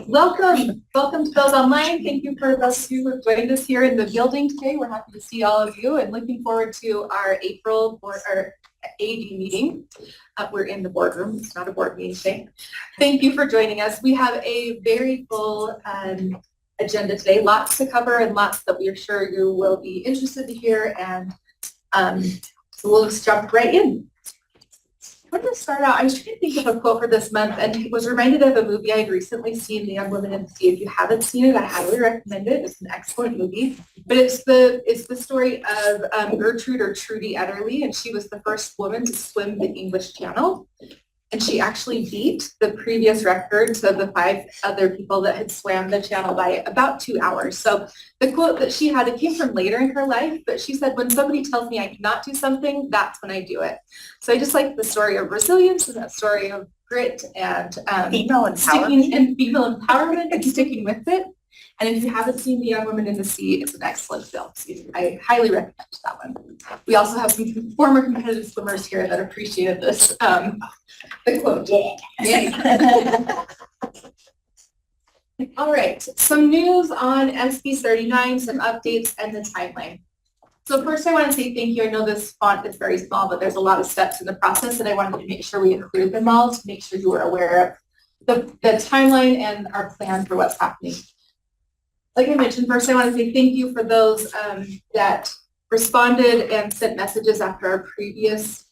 Welcome to Bells Online. Thank you for those of you who have joined us here in the building today. We're happy to see all of you and looking forward to our April board, our AD meeting. We're in the boardroom. It's not a board meeting today. Thank you for joining us. We have a very full agenda today, lots to cover and lots that we're sure you will be interested to hear, and so we'll just jump right in. I'm going to start out, I was trying to think of a quote for this month and was reminded of a movie I had recently seen, The Young Women in the Sea. If you haven't seen it, I highly recommend it. It's an excellent movie. But it's the story of Gertrude or Trudy Etterly, and she was the first woman to swim the English Channel. And she actually beat the previous records of the 5 other people that had swam the channel by about 2 hours. So the quote that she had, it came from later in her life, but she said, when somebody tells me I cannot do something, that's when I do it. So I just like the story of resilience and that story of grit and female empowerment and sticking with it. And if you haven't seen The Young Women in the Sea, it's an excellent film. So I highly recommend that one. We also have some former competitive swimmers here that appreciated this. The quote. Yeah. All right, some news on SB 39, some updates, and the timeline. So first I want to say thank you. I know this font is very small, but there's a lot of steps in the process, and I wanted to make sure we include them all to make sure you were aware of the timeline and our plan for what's happening. Like I mentioned, first I want to say thank you for those that responded and sent messages after our previous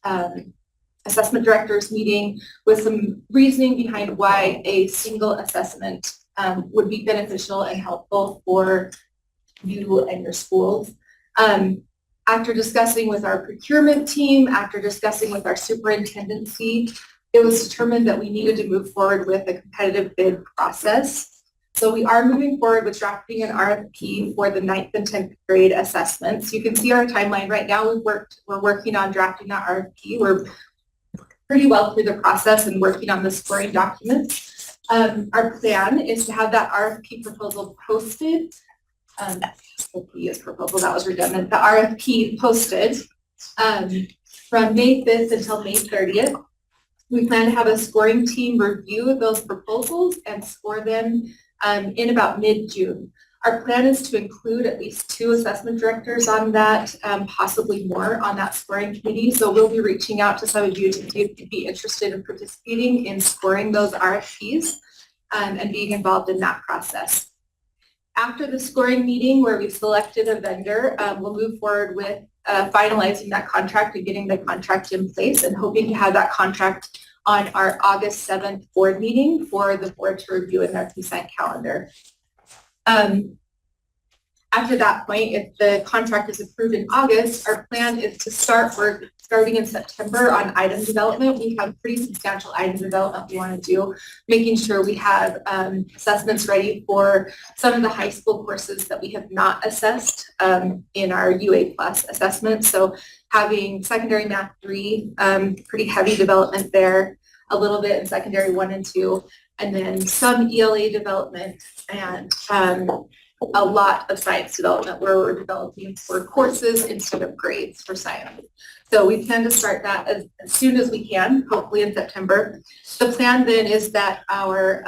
assessment directors meeting with some reasoning behind why a single assessment would be beneficial and helpful for you and your schools. After discussing with our procurement team, after discussing with our superintendency, it was determined that we needed to move forward with a competitive bid process. So we are moving forward with drafting an RFP for the 9th and 10th grade assessments. You can see our timeline right now. We're working on drafting that RFP. We're pretty well through the process and working on the scoring documents. Our plan is to have that RFP proposal posted. Proposal, that was redundant. The RFP posted from May 5th until May 30th. We plan to have a scoring team review those proposals and score them in about mid-June. Our plan is to include at least 2 assessment directors on that, possibly more on that scoring committee. So we'll be reaching out to some of you to see if you'd be interested in participating in scoring those RFPs and being involved in that process. After the scoring meeting where we've selected a vendor, we'll move forward with finalizing that contract and getting the contract in place and hoping to have that contract on our August 7th board meeting for the board to review in their consent calendar. After that point, if the contract is approved in August, our plan is to start work starting in September on item development. We have pretty substantial item development we want to do, making sure we have assessments ready for some of the high school courses that we have not assessed in our UA Plus assessment. So having secondary math 3, pretty heavy development there, a little bit in secondary 1 and 2, and then some ELA development and a lot of science development where we're developing for courses instead of grades for science. So we plan to start that as soon as we can, hopefully in September. The plan then is that our,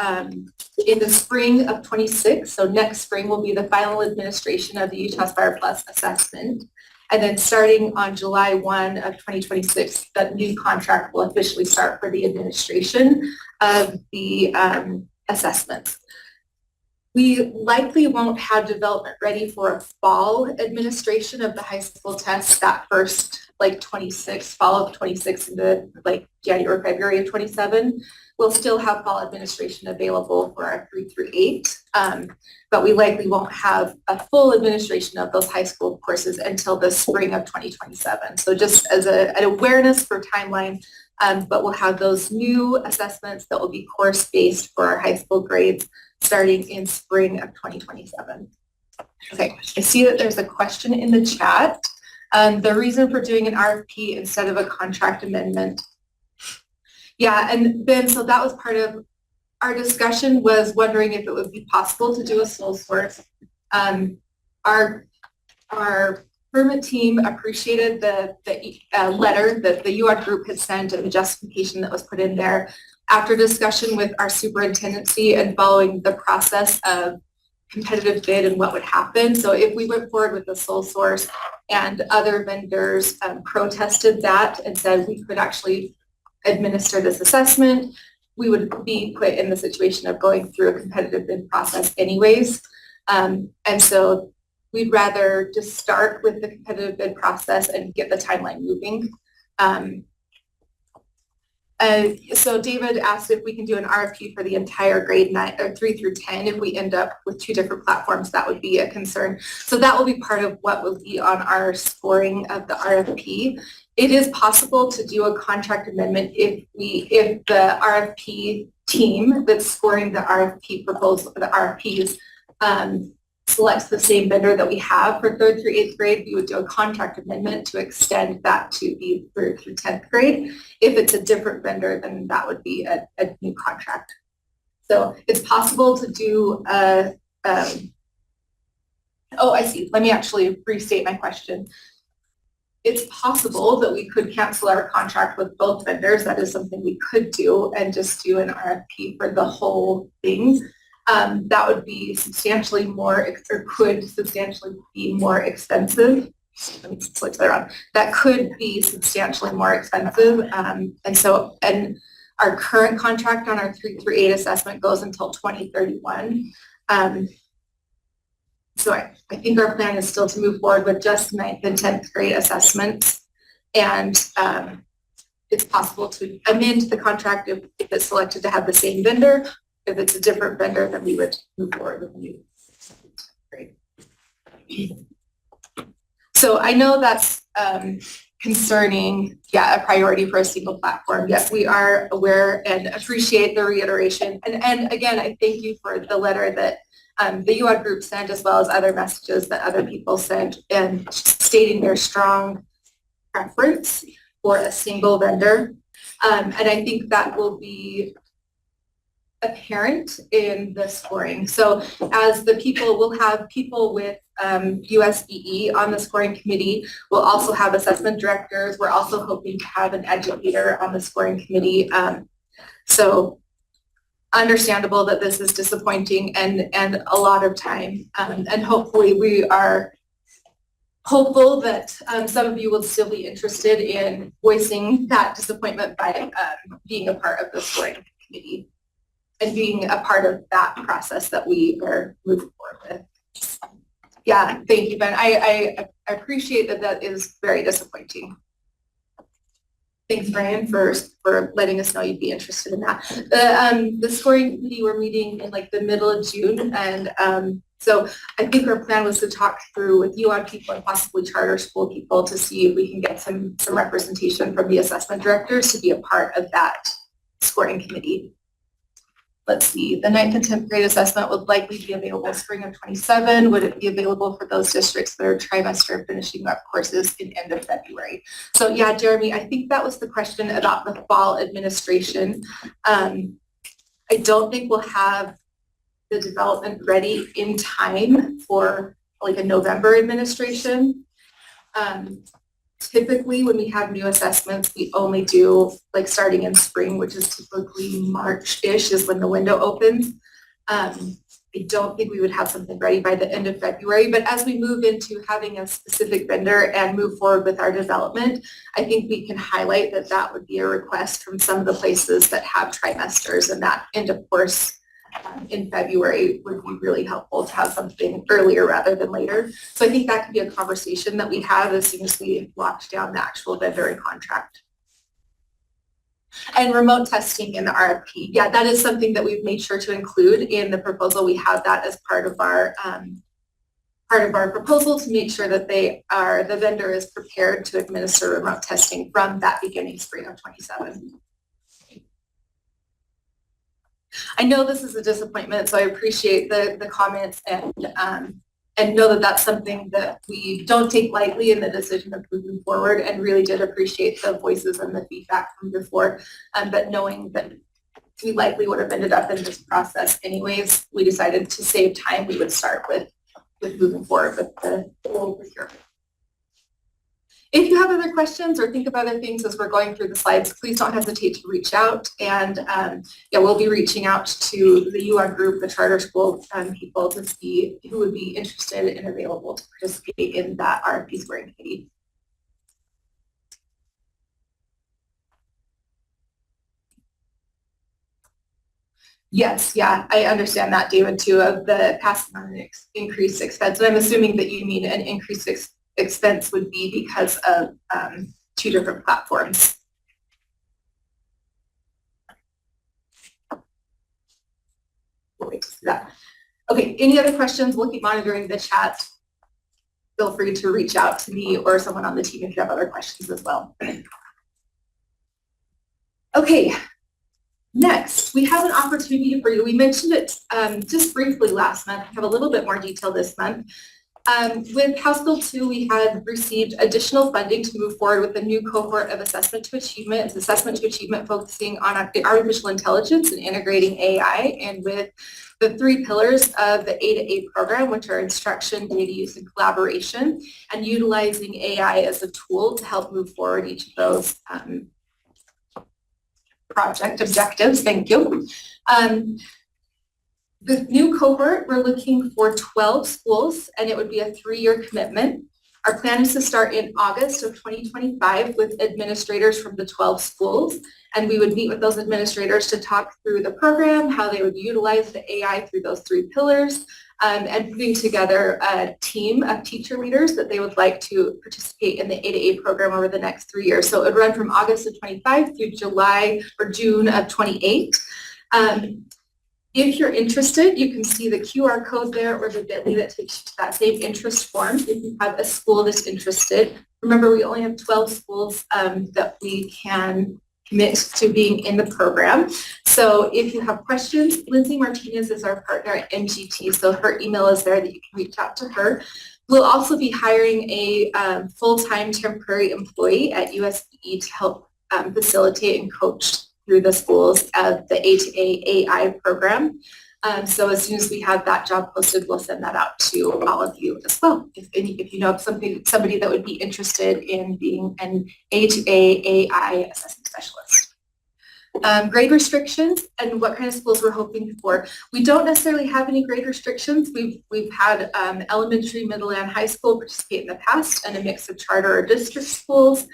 in the spring of 26, so next spring will be the final administration of the Utah Aspire Plus assessment. And then starting on July 1 of 2026, that new contract will officially start for the administration of the assessments. We likely won't have development ready for a fall administration of the high school tests that first fall of 26 into January, February of 27. We'll still have fall administration available for our 3 through 8, but we likely won't have a full administration of those high school courses until the spring of 2027. So just as an awareness for timeline, but we'll have those new assessments that will be course-based for our high school grades starting in spring of 2027. Okay, I see that there's a question in the chat. The reason for doing an RFP instead of a contract amendment. Yeah, and Ben, so that was part of our discussion, was wondering if it would be possible to do a sole source. Our permit team appreciated the letter that the UARD group had sent and the justification that was put in there. After discussion with our superintendency and following the process of competitive bid and what would happen. So if we went forward with the sole source and other vendors protested that and said we could actually administer this assessment, we would be put in the situation of going through a competitive bid process anyways. And so we'd rather just start with the competitive bid process and get the timeline moving. So David asked if we can do an RFP for the entire grade 9 or 3 through 10. If we end up with 2 different platforms, that would be a concern. So that will be part of what will be on our scoring of the RFP. It is possible to do a contract amendment if the RFP team that's scoring the RFP proposal for the RFPs selects the same vendor that we have for 3rd through 8th grade. We would do a contract amendment to extend that to be 3rd through 10th grade. If it's a different vendor, then that would be a new contract. So it's possible to do oh, I see. Let me actually restate my question. It's possible that we could cancel our contract with both vendors. That is something we could do and just do an RFP for the whole thing. That would be substantially more, or could substantially be more expensive. Let me switch that around. That could be substantially more expensive. And our current contract on our 3 through 8 assessment goes until 2031. So I think our plan is still to move forward with just 9th and 10th grade assessments. And it's possible to amend the contract if it's selected to have the same vendor. If it's a different vendor, then we would move forward with a new grade. So I know that's concerning, a priority for a single platform. Yes, we are aware and appreciate the reiteration. And again, I thank you for the letter that the UOD group sent, as well as other messages that other people sent, and stating their strong preference for a single vendor. And I think that will be apparent in the scoring. So as the people, we'll have people with USBE on the scoring committee. We'll also have assessment directors. We're also hoping to have an educator on the scoring committee. So understandable that this is disappointing and a lot of time. And hopefully we are hopeful that some of you will still be interested in voicing that disappointment by being a part of the scoring committee and being a part of that process that we are moving forward with. Yeah, thank you, Ben. I appreciate that is very disappointing. Thanks, Brian, for letting us know you'd be interested in that. The scoring committee, we're meeting in like the middle of June, and so I think our plan was to talk through with UOD people and possibly charter school people to see if we can get some representation from the assessment directors to be a part of that scoring committee. Let's see, the 9th and 10th grade assessment would likely be available spring of 27. Would it be available for those districts that are trimester finishing up courses in end of February? So yeah, Jeremy, I think that was the question about the fall administration. I don't think we'll have the development ready in time for like a November administration. Typically, when we have new assessments, we only do like starting in spring, which is typically March-ish is when the window opens. I don't think we would have something ready by the end of February, but as we move into having a specific vendor and move forward with our development, I think we can highlight that that would be a request from some of the places that have trimesters, and that end of course in February would be really helpful to have something earlier rather than later. So I think that could be a conversation that we have as soon as we locked down the actual vendor and contract. And remote testing in the RFP. Yeah, that is something that we've made sure to include in the proposal. We have that as part of our proposal to make sure that the vendor is prepared to administer remote testing from that beginning spring of 27. I know this is a disappointment, so I appreciate the comments and know that that's something that we don't take lightly in the decision of moving forward, and really did appreciate the voices and the feedback from before. But knowing that we likely would have ended up in this process anyways, we decided to save time. We would start with moving forward with the whole procurement. If you have other questions or think of other things as we're going through the slides, please don't hesitate to reach out. And yeah, we'll be reaching out to the UR group, the charter school people, to see who would be interested and available to participate in that RFP scoring committee. Yes, yeah, I understand that, David, too, of the passing on an increased expense. And I'm assuming that you mean an increased expense would be because of two different platforms. We'll wait to see that. Okay, any other questions? We'll keep monitoring the chat. Feel free to reach out to me or someone on the team if you have other questions as well. Okay. Next, we have an opportunity for you. We mentioned it just briefly last month. We have a little bit more detail this month. With House Bill 2, we had received additional funding to move forward with a new cohort of assessment to achievement. It's assessment to achievement focusing on artificial intelligence and integrating AI, and with the 3 pillars of the A2A program, which are instruction, data use, and collaboration, and utilizing AI as a tool to help move forward each of those project objectives. Thank you. The new cohort, we're looking for 12 schools, and it would be a 3-year commitment. Our plan is to start in August of 2025 with administrators from the 12 schools, and we would meet with those administrators to talk through the program, how they would utilize the AI through those 3 pillars, and putting together a team of teacher leaders that they would like to participate in the A2A program over the next 3 years. So it would run from August of 25 through July or June of 28. If you're interested, you can see the QR code there or the bit.ly that takes you to that same interest form if you have a school that's interested. Remember, we only have 12 schools that we can commit to being in the program. So if you have questions, Lindsay Martinez is our partner at MGT, so her email is there that you can reach out to her. We'll also be hiring a full-time temporary employee at USBE to help facilitate and coach through the schools of the A2A AI program. So as soon as we have that job posted, we'll send that out to all of you as well. If you know of somebody that would be interested in being an A2A AI assessment specialist. Grade restrictions and what kind of schools we're hoping for. We don't necessarily have any grade restrictions. We've had elementary, middle, and high school participate in the past, and a mix of charter or district schools.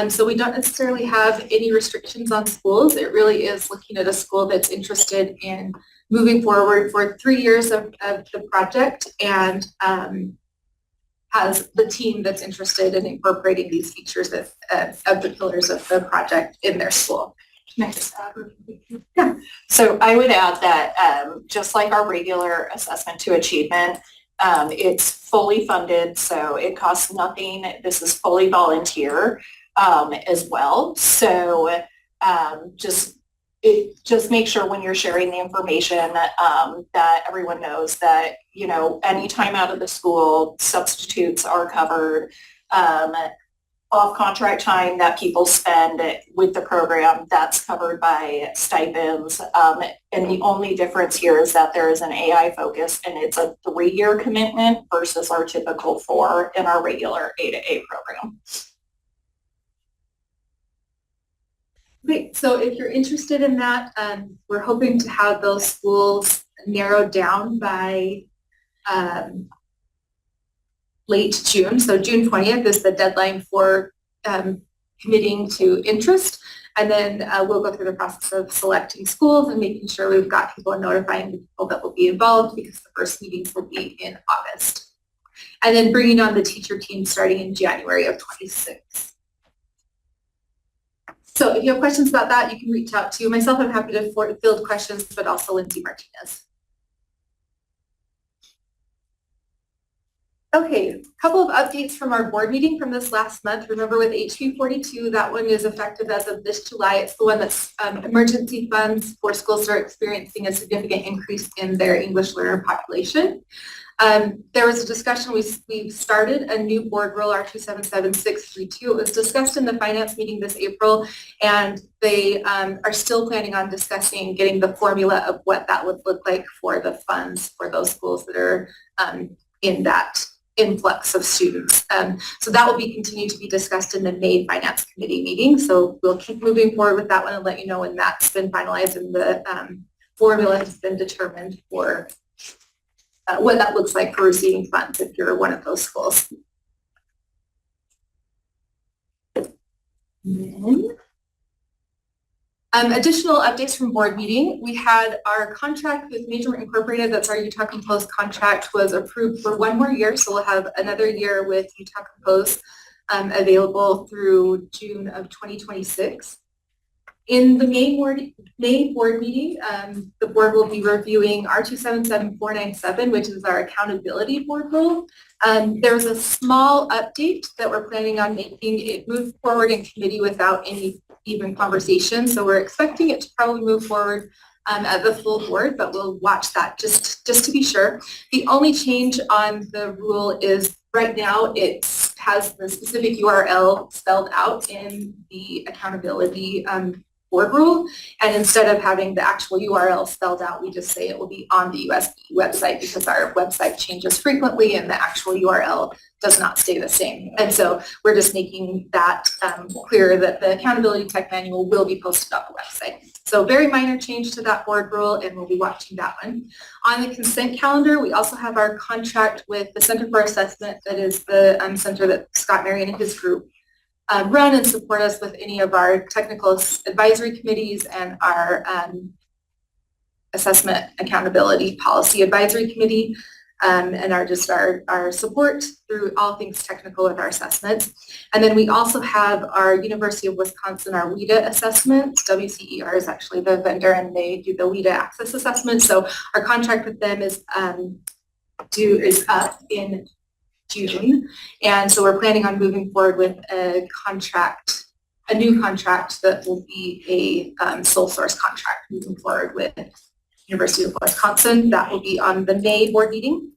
So we don't necessarily have any restrictions on schools. It really is looking at a school that's interested in moving forward for 3 years of the project and has the team that's interested in incorporating these features of the pillars of the project in their school. Next. Yeah. So I would add that just like our regular assessment to achievement, it's fully funded, so it costs nothing. This is fully volunteer as well. So just make sure when you're sharing the information that everyone knows that, you know, any time out of the school, substitutes are covered. Off-contract time that people spend with the program, that's covered by stipends. And the only difference here is that there is an AI focus, and it's a 3-year commitment versus our typical 4 in our regular A2A program. Great. So if you're interested in that, we're hoping to have those schools narrowed down by late June. So June 20th is the deadline for committing to interest. And then we'll go through the process of selecting schools and making sure we've got people and notifying the people that will be involved, because the first meetings will be in August. And then bringing on the teacher team starting in January of 26. So if you have questions about that, you can reach out to myself. I'm happy to field questions, but also Lindsay Martinez. Okay, a couple of updates from our board meeting from this last month. Remember, with HB 42, that one is effective as of this July. It's the one that's emergency funds for schools that are experiencing a significant increase in their English learner population. There was a discussion, we started a new board rule, R277632. It was discussed in the finance meeting this April, and they are still planning on discussing getting the formula of what that would look like for the funds for those schools that are in that influx of students. So that will be continued to be discussed in the May Finance Committee meeting. So we'll keep moving forward with that one and let you know when that's been finalized and the formula has been determined for what that looks like for receiving funds if you're one of those schools. Additional updates from board meeting. We had our contract with Major Incorporated, that's our Utah Compose contract, was approved for 1 more year. So we'll have another year with Utah Compose available through June of 2026. In the May board meeting, the board will be reviewing R277497, which is our accountability board rule. There was a small update that we're planning on making. It moved forward in committee without any even conversation, so we're expecting it to probably move forward at the full board, but we'll watch that just to be sure. The only change on the rule is right now it has the specific URL spelled out in the accountability board rule, and instead of having the actual URL spelled out, we just say it will be on the USB website because our website changes frequently and the actual URL does not stay the same. And so we're just making that clear that the accountability tech manual will be posted on the website. So very minor change to that board rule, and we'll be watching that one. On the consent calendar, we also have our contract with the Center for Assessment, that is the center that Scott Marion and his group run and support us with any of our technical advisory committees and our assessment accountability policy advisory committee, and our support through all things technical with our assessments. And then we also have our University of Wisconsin, our WIDA assessments. WCER is actually the vendor and they do the WIDA access assessment. So our contract with them is up in June, and so we're planning on moving forward with a new contract that will be a sole source contract moving forward with University of Wisconsin. That will be on the May board meeting.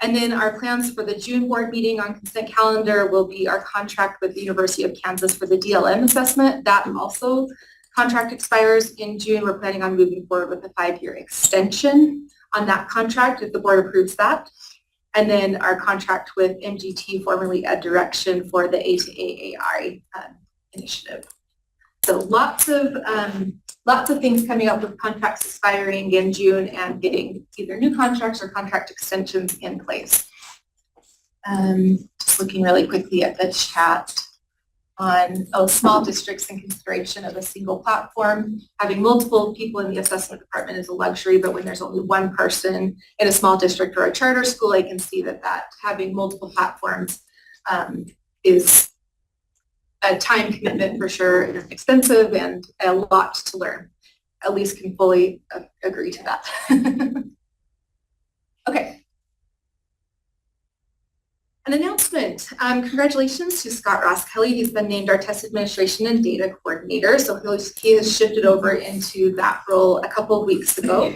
And then our plans for the June board meeting on consent calendar will be our contract with the University of Kansas for the DLM assessment. That also contract expires in June. We're planning on moving forward with a 5-year extension on that contract if the board approves that. And then our contract with MGT, formerly Ed Direction, for the A2A initiative. So lots of things coming up with contracts expiring in June and getting either new contracts or contract extensions in place. Just looking really quickly at the chat on small districts in consideration of a single platform. Having multiple people in the assessment department is a luxury, but when there's only one person in a small district or a charter school, I can see that having multiple platforms is a time commitment for sure. It's expensive and a lot to learn. Elise can fully agree to that. Okay. An announcement. Congratulations to Scott Ross Kelly. He's been named our test administration and data coordinator. So he has shifted over into that role a couple of weeks ago.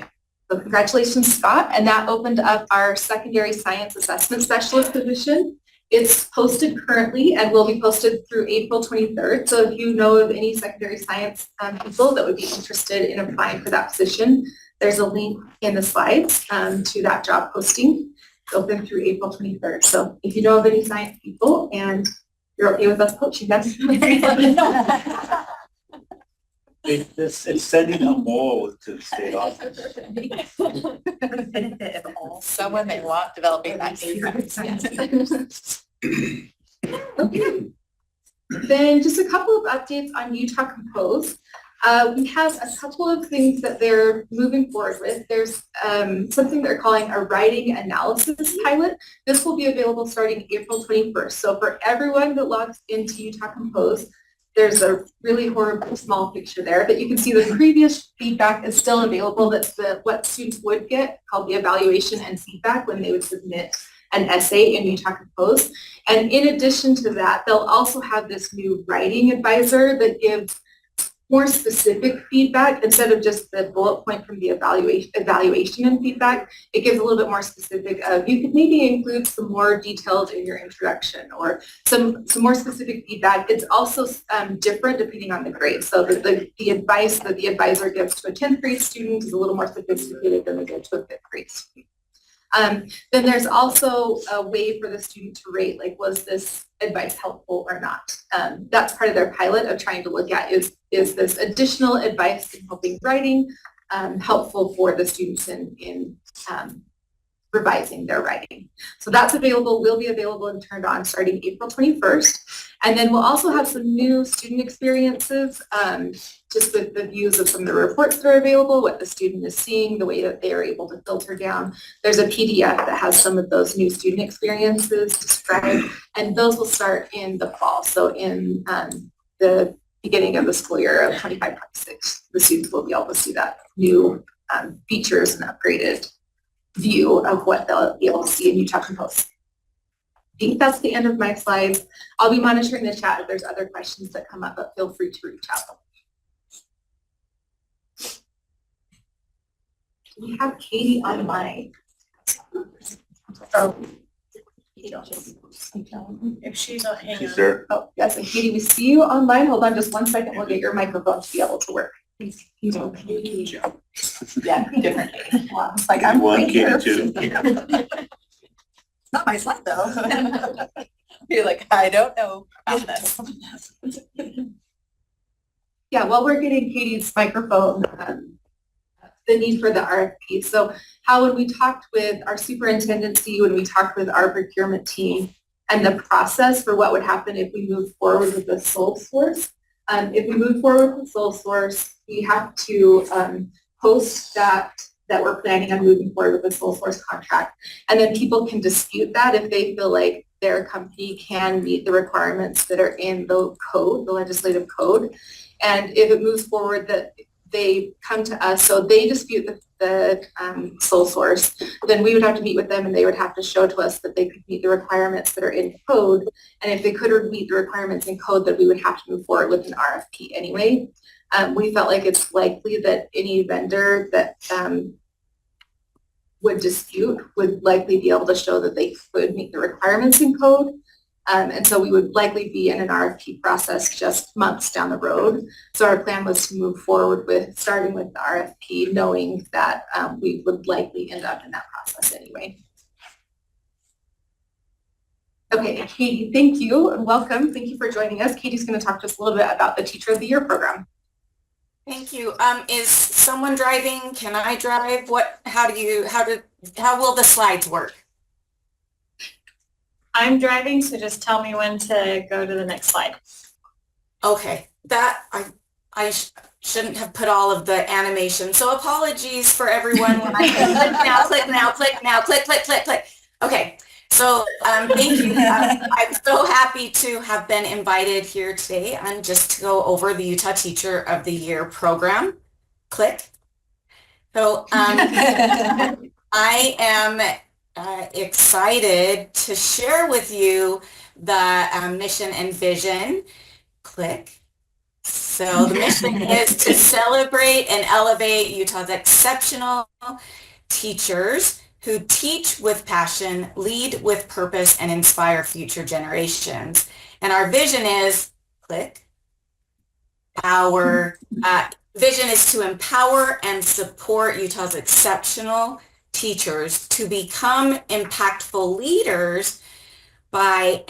So congratulations, Scott. And that opened up our secondary science assessment specialist position. It's posted currently and will be posted through April 23rd. So if you know of any secondary science people that would be interested in applying for that position, there's a link in the slides to that job posting. It's open through April 23rd. So if you know of any science people and you're okay with us poaching them, it's sending a mole to the state office. Someone may want developing that. Okay. Then just a couple of updates on Utah Compose. We have a couple of things that they're moving forward with. There's something they're calling a writing analysis pilot. This will be available starting April 21st. So for everyone that logs into Utah Compose, there's a really horrible small picture there, but you can see the previous feedback is still available. That's what students would get, called the evaluation and feedback when they would submit an essay in Utah Compose. And in addition to that, they'll also have this new writing advisor that gives more specific feedback instead of just the bullet point from the evaluation and feedback. It gives a little bit more specific of, you could maybe include some more details in your introduction or some more specific feedback. It's also different depending on the grade. So the advice that the advisor gives to a 10th grade student is a little more sophisticated than they give to a 5th grade student. Then there's also a way for the student to rate, like, was this advice helpful or not? That's part of their pilot of trying to look at is this additional advice in helping writing helpful for the students in revising their writing. So that's available, will be available and turned on starting April 21st. And then we'll also have some new student experiences, just with the views of some of the reports that are available, what the student is seeing, the way that they are able to filter down. There's a PDF that has some of those new student experiences described, and those will start in the fall. So in the beginning of the school year of 25-26, the students will be able to see that new features and upgraded view of what they'll be able to see in Utah Compost. I think that's the end of my slides. I'll be monitoring the chat if there's other questions that come up, but feel free to reach out. We have Katie online. Oh, If she's not hanging She's on. there. oh, yes, and Katie, we see you online. Hold on just one second. We'll get your microphone to be able to work. Yeah, different Katie. Wow, it's like I'm One right here. Katie, too. Not my slide though. Be like, I don't know about this. Yeah, while we're getting Katie's microphone, the need for the RFP. So how, when we talked with our superintendency, when we talked with our procurement team, and the process for what would happen if we move forward with the sole source. If we move forward with sole source, we have to post that we're planning on moving forward with the sole source contract. And then people can dispute that if they feel like their company can meet the requirements that are in the code, the legislative code. And if it moves forward that they come to us, so they dispute the sole source, then we would have to meet with them and they would have to show to us that they could meet the requirements that are in code. And if they couldn't meet the requirements in code, then we would have to move forward with an RFP anyway. We felt like it's likely that any vendor that would dispute would likely be able to show that they could meet the requirements in code. And so we would likely be in an RFP process just months down the road. So our plan was to move forward with starting with the RFP, knowing that we would likely end up in that process anyway. Okay, Katie, thank you and welcome. Thank you for joining us. Katie's going to talk to us a little bit about the Teacher of the Year program. Thank you. Is someone driving? Can I drive? How will the slides work? I'm driving, so just tell me when to go to the next slide. Okay, that I shouldn't have put all of the animation. So apologies for everyone when I click now, click. Okay, so thank you. I'm so happy to have been invited here today and just to go over the Utah Teacher of the Year program. Click. So I am excited to share with you the mission and vision. Click. So the mission is to celebrate and elevate Utah's exceptional teachers who teach with passion, lead with purpose, and inspire future generations. And our vision is, click, our vision is to empower and support Utah's exceptional teachers to become impactful leaders by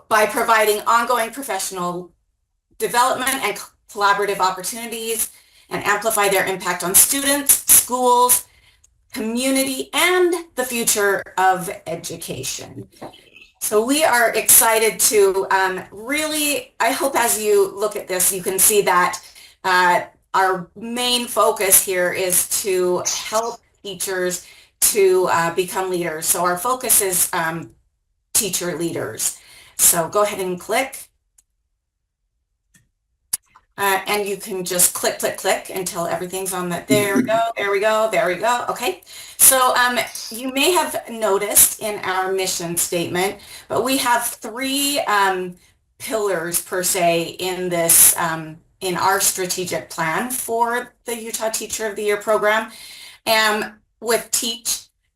by providing ongoing professional development and collaborative opportunities and amplify their impact on students, schools, community, and the future of education. So we are excited to really, I hope as you look at this, you can see that our main focus here is to help teachers to become leaders. So our focus is teacher leaders. So go ahead and click. And you can just click until everything's on the, there we go. Okay. So you may have noticed in our mission statement, but we have three pillars per se in this, in our strategic plan for the Utah Teacher of the Year program. And with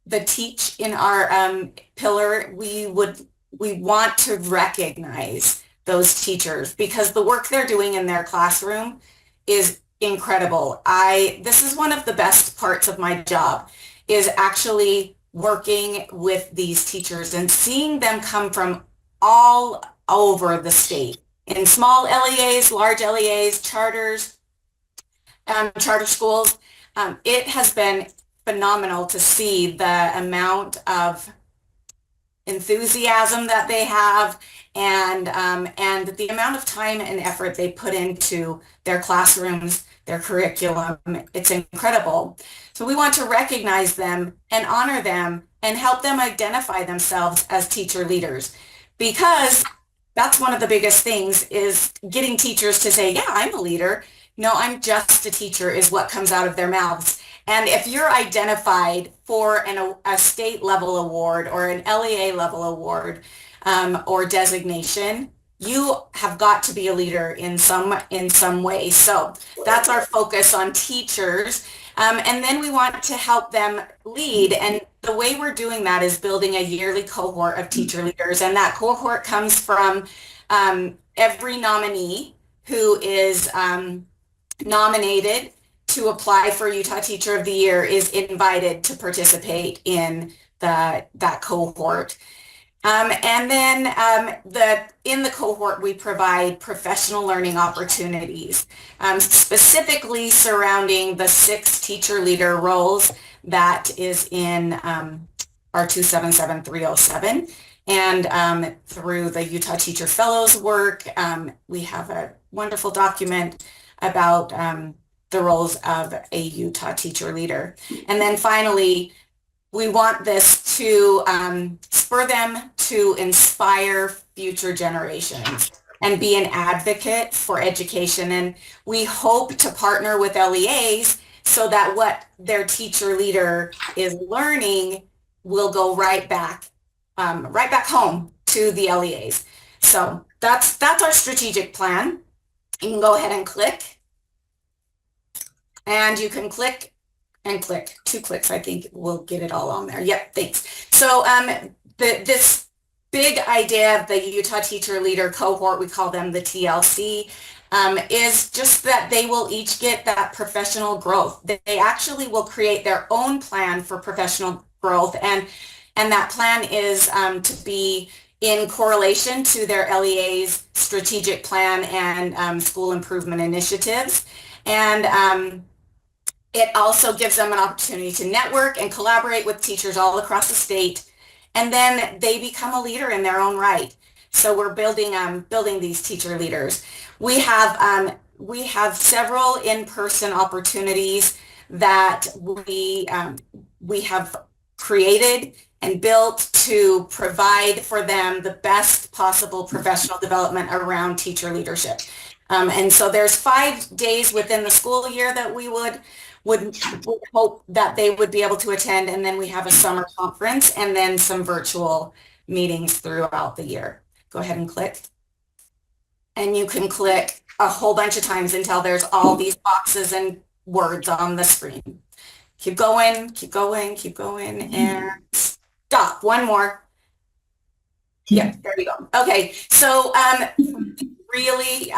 the teach in our pillar, we want to recognize those teachers because the work they're doing in their classroom is incredible. This is one of the best parts of my job is actually working with these teachers and seeing them come from all over the state in small LEAs, large LEAs, charters, charter schools. It has been phenomenal to see the amount of enthusiasm that they have and the amount of time and effort they put into their classrooms, their curriculum. It's incredible. So we want to recognize them and honor them and help them identify themselves as teacher leaders, because that's one of the biggest things, is getting teachers to say, yeah, I'm a leader. No, I'm just a teacher, is what comes out of their mouths. And if you're identified for a state level award or an LEA level award or designation, you have got to be a leader in some way. So that's our focus on teachers. And then we want to help them lead. And the way we're doing that is building a yearly cohort of teacher leaders. And that cohort comes from every nominee who is nominated to apply for Utah Teacher of the Year is invited to participate in that cohort. And then in the cohort, we provide professional learning opportunities, specifically surrounding the 6 teacher leader roles that is in our 277307. And through the Utah Teacher Fellows work, we have a wonderful document about the roles of a Utah teacher leader. And then finally, we want this to spur them to inspire future generations and be an advocate for education. And we hope to partner with LEAs so that what their teacher leader is learning will go right back home to the LEAs. So that's our strategic plan. You can go ahead and click. And you can click and click. 2 clicks, I think we'll get it all on there. Yep, thanks. So this big idea of the Utah Teacher Leader Cohort, we call them the TLC, is just that they will each get that professional growth. They actually will create their own plan for professional growth, and that plan is to be in correlation to their LEA's strategic plan and school improvement initiatives. And it also gives them an opportunity to network and collaborate with teachers all across the state, and then they become a leader in their own right. So we're building these teacher leaders. We have several in-person opportunities that we have created and built to provide for them the best possible professional development around teacher leadership. And so there's 5 days within the school year that we would hope that they would be able to attend, and then we have a summer conference and then some virtual meetings throughout the year. Go ahead and click. And you can click a whole bunch of times until there's all these boxes and words on the screen. Keep going, keep going, keep going, and stop. One more. Yeah, there we go. Okay, so really,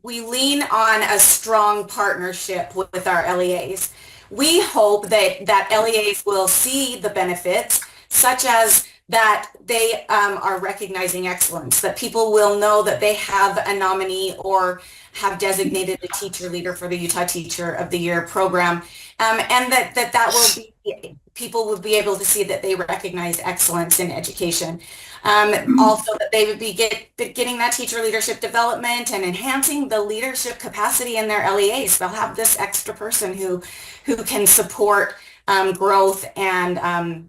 we lean on a strong partnership with our LEAs. We hope that LEAs will see the benefits, such as that they are recognizing excellence, that people will know that they have a nominee or have designated a teacher leader for the Utah Teacher of the Year program, and that will be, people will be able to see that they recognize excellence in education. Also that they would be getting that teacher leadership development and enhancing the leadership capacity in their LEAs. They'll have this extra person who can support growth and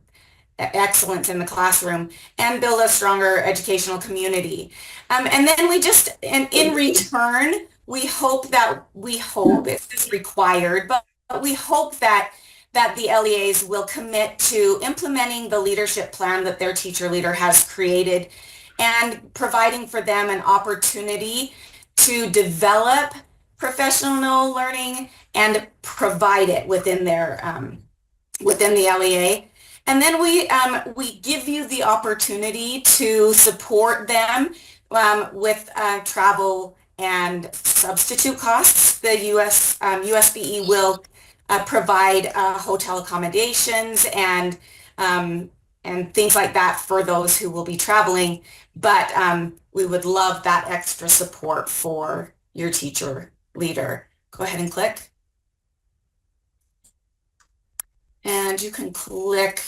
excellence in the classroom and build a stronger educational community. And then we just, and in return, we hope, it's required, but we hope that the LEAs will commit to implementing the leadership plan that their teacher leader has created and providing for them an opportunity to develop professional learning and provide it within their within the LEA. And then we give you the opportunity to support them with travel and substitute costs. The USBE will provide hotel accommodations and things like that for those who will be traveling. But we would love that extra support for your teacher leader. Go ahead and click. And you can click.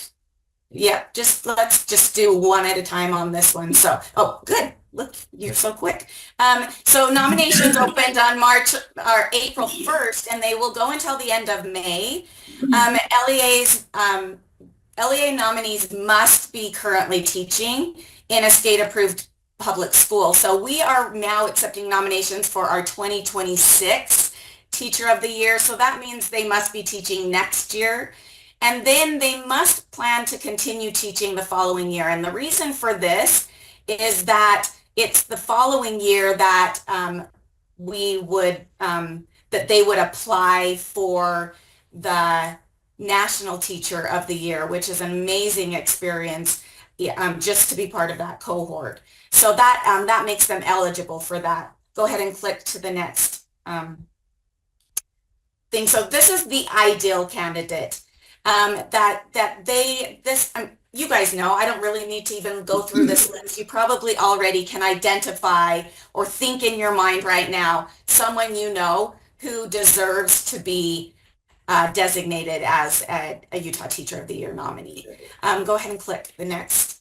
Yeah, let's just do one at a time on this one. So, oh, good. Look, you're so quick. So nominations opened on April 1st, and they will go until the end of May. LEA nominees must be currently teaching in a state-approved public school. So we are now accepting nominations for our 2026 Teacher of the Year. So that means they must be teaching next year. And then they must plan to continue teaching the following year. And the reason for this is that it's the following year that that they would apply for the National Teacher of the Year, which is an amazing experience just to be part of that cohort. So that makes them eligible for that. Go ahead and click to the next thing. So this is the ideal candidate. You guys know, I don't really need to even go through this list. You probably already can identify or think in your mind right now someone you know who deserves to be designated as a Utah Teacher of the Year nominee. Go ahead and click the next.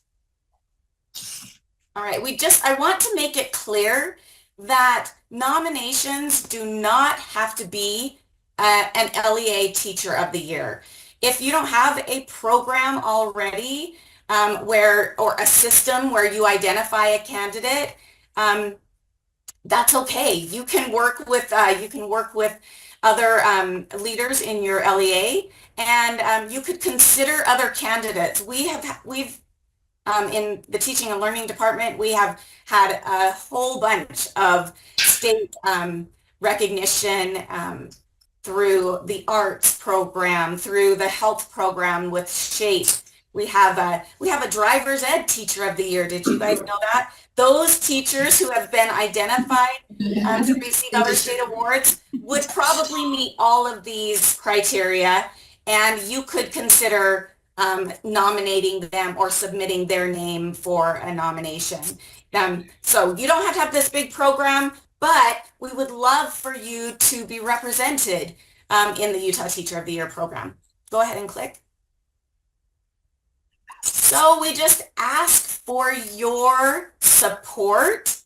All right, I want to make it clear that nominations do not have to be an LEA Teacher of the Year. If you don't have a program already or a system where you identify a candidate, that's okay. You can work with other leaders in your LEA, and you could consider other candidates. We've in the Teaching and Learning Department, we have had a whole bunch of state recognition through the arts program, through the health program with SHAPE. We have a driver's ed Teacher of the Year. Did you guys know that? Those teachers who have been identified to receive other state awards would probably meet all of these criteria, and you could consider nominating them or submitting their name for a nomination. So you don't have to have this big program, but we would love for you to be represented in the Utah Teacher of the Year program. Go ahead and click. So we just ask for your support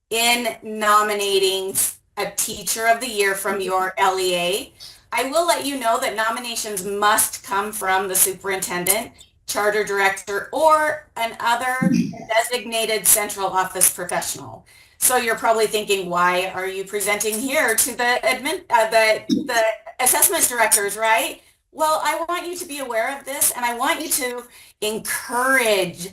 in nominating a Teacher of the Year from your LEA. I will let you know that nominations must come from the superintendent, charter director, or another designated central office professional. So you're probably thinking, why are you presenting here to the assessment directors, right? Well, I want you to be aware of this, and I want you to encourage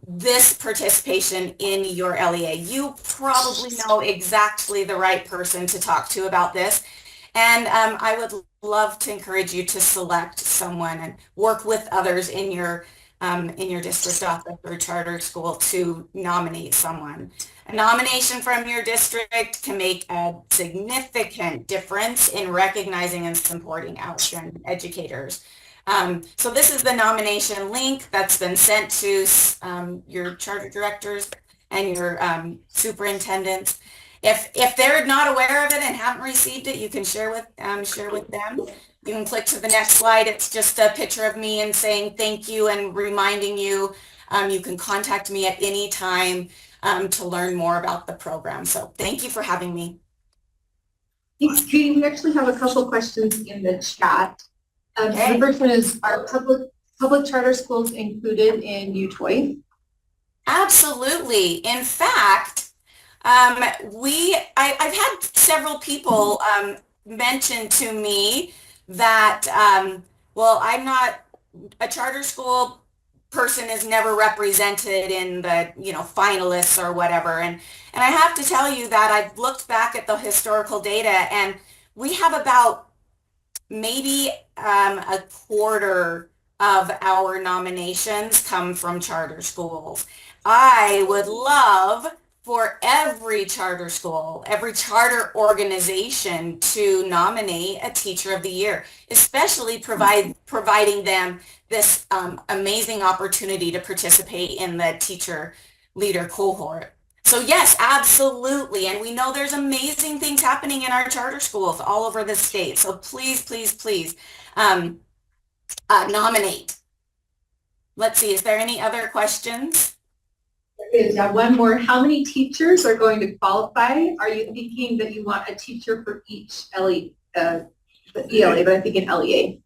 this participation in your LEA. You probably know exactly the right person to talk to about this. And I would love to encourage you to select someone and work with others in your district office or charter school to nominate someone. A nomination from your district can make a significant difference in recognizing and supporting outstanding educators. So this is the nomination link that's been sent to your charter directors and your superintendents. If they're not aware of it and haven't received it, you can share with them. You can click to the next slide. It's just a picture of me and saying thank you and reminding you. You can contact me at any time to learn more about the program. So thank you for having me. Thanks, Katie. We actually have a couple questions in the chat. Okay. The first one is, are public charter schools included in UTOY? Absolutely. In fact, I've had several people mention to me that, well, I'm not a charter school person, is never represented in the, finalists or whatever. And I have to tell you that I've looked back at the historical data, and we have about maybe a quarter of our nominations come from charter schools. I would love for every charter school, every charter organization to nominate a teacher of the year, especially providing them this amazing opportunity to participate in the teacher leader cohort. So yes, absolutely. And we know there's amazing things happening in our charter schools all over the state. So please, please, please nominate. Let's see, is there any other questions? There is one more. How many teachers are going to qualify? Are you thinking that you want a teacher for each ELA, the ELA, but I'm thinking LEA?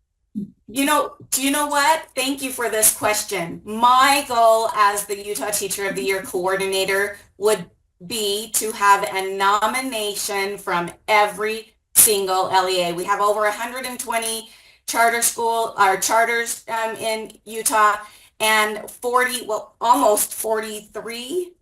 You know, do you know what? Thank you for this question. My goal as the Utah Teacher of the Year coordinator would be to have a nomination from every single LEA. We have over 120 charters in Utah and almost 43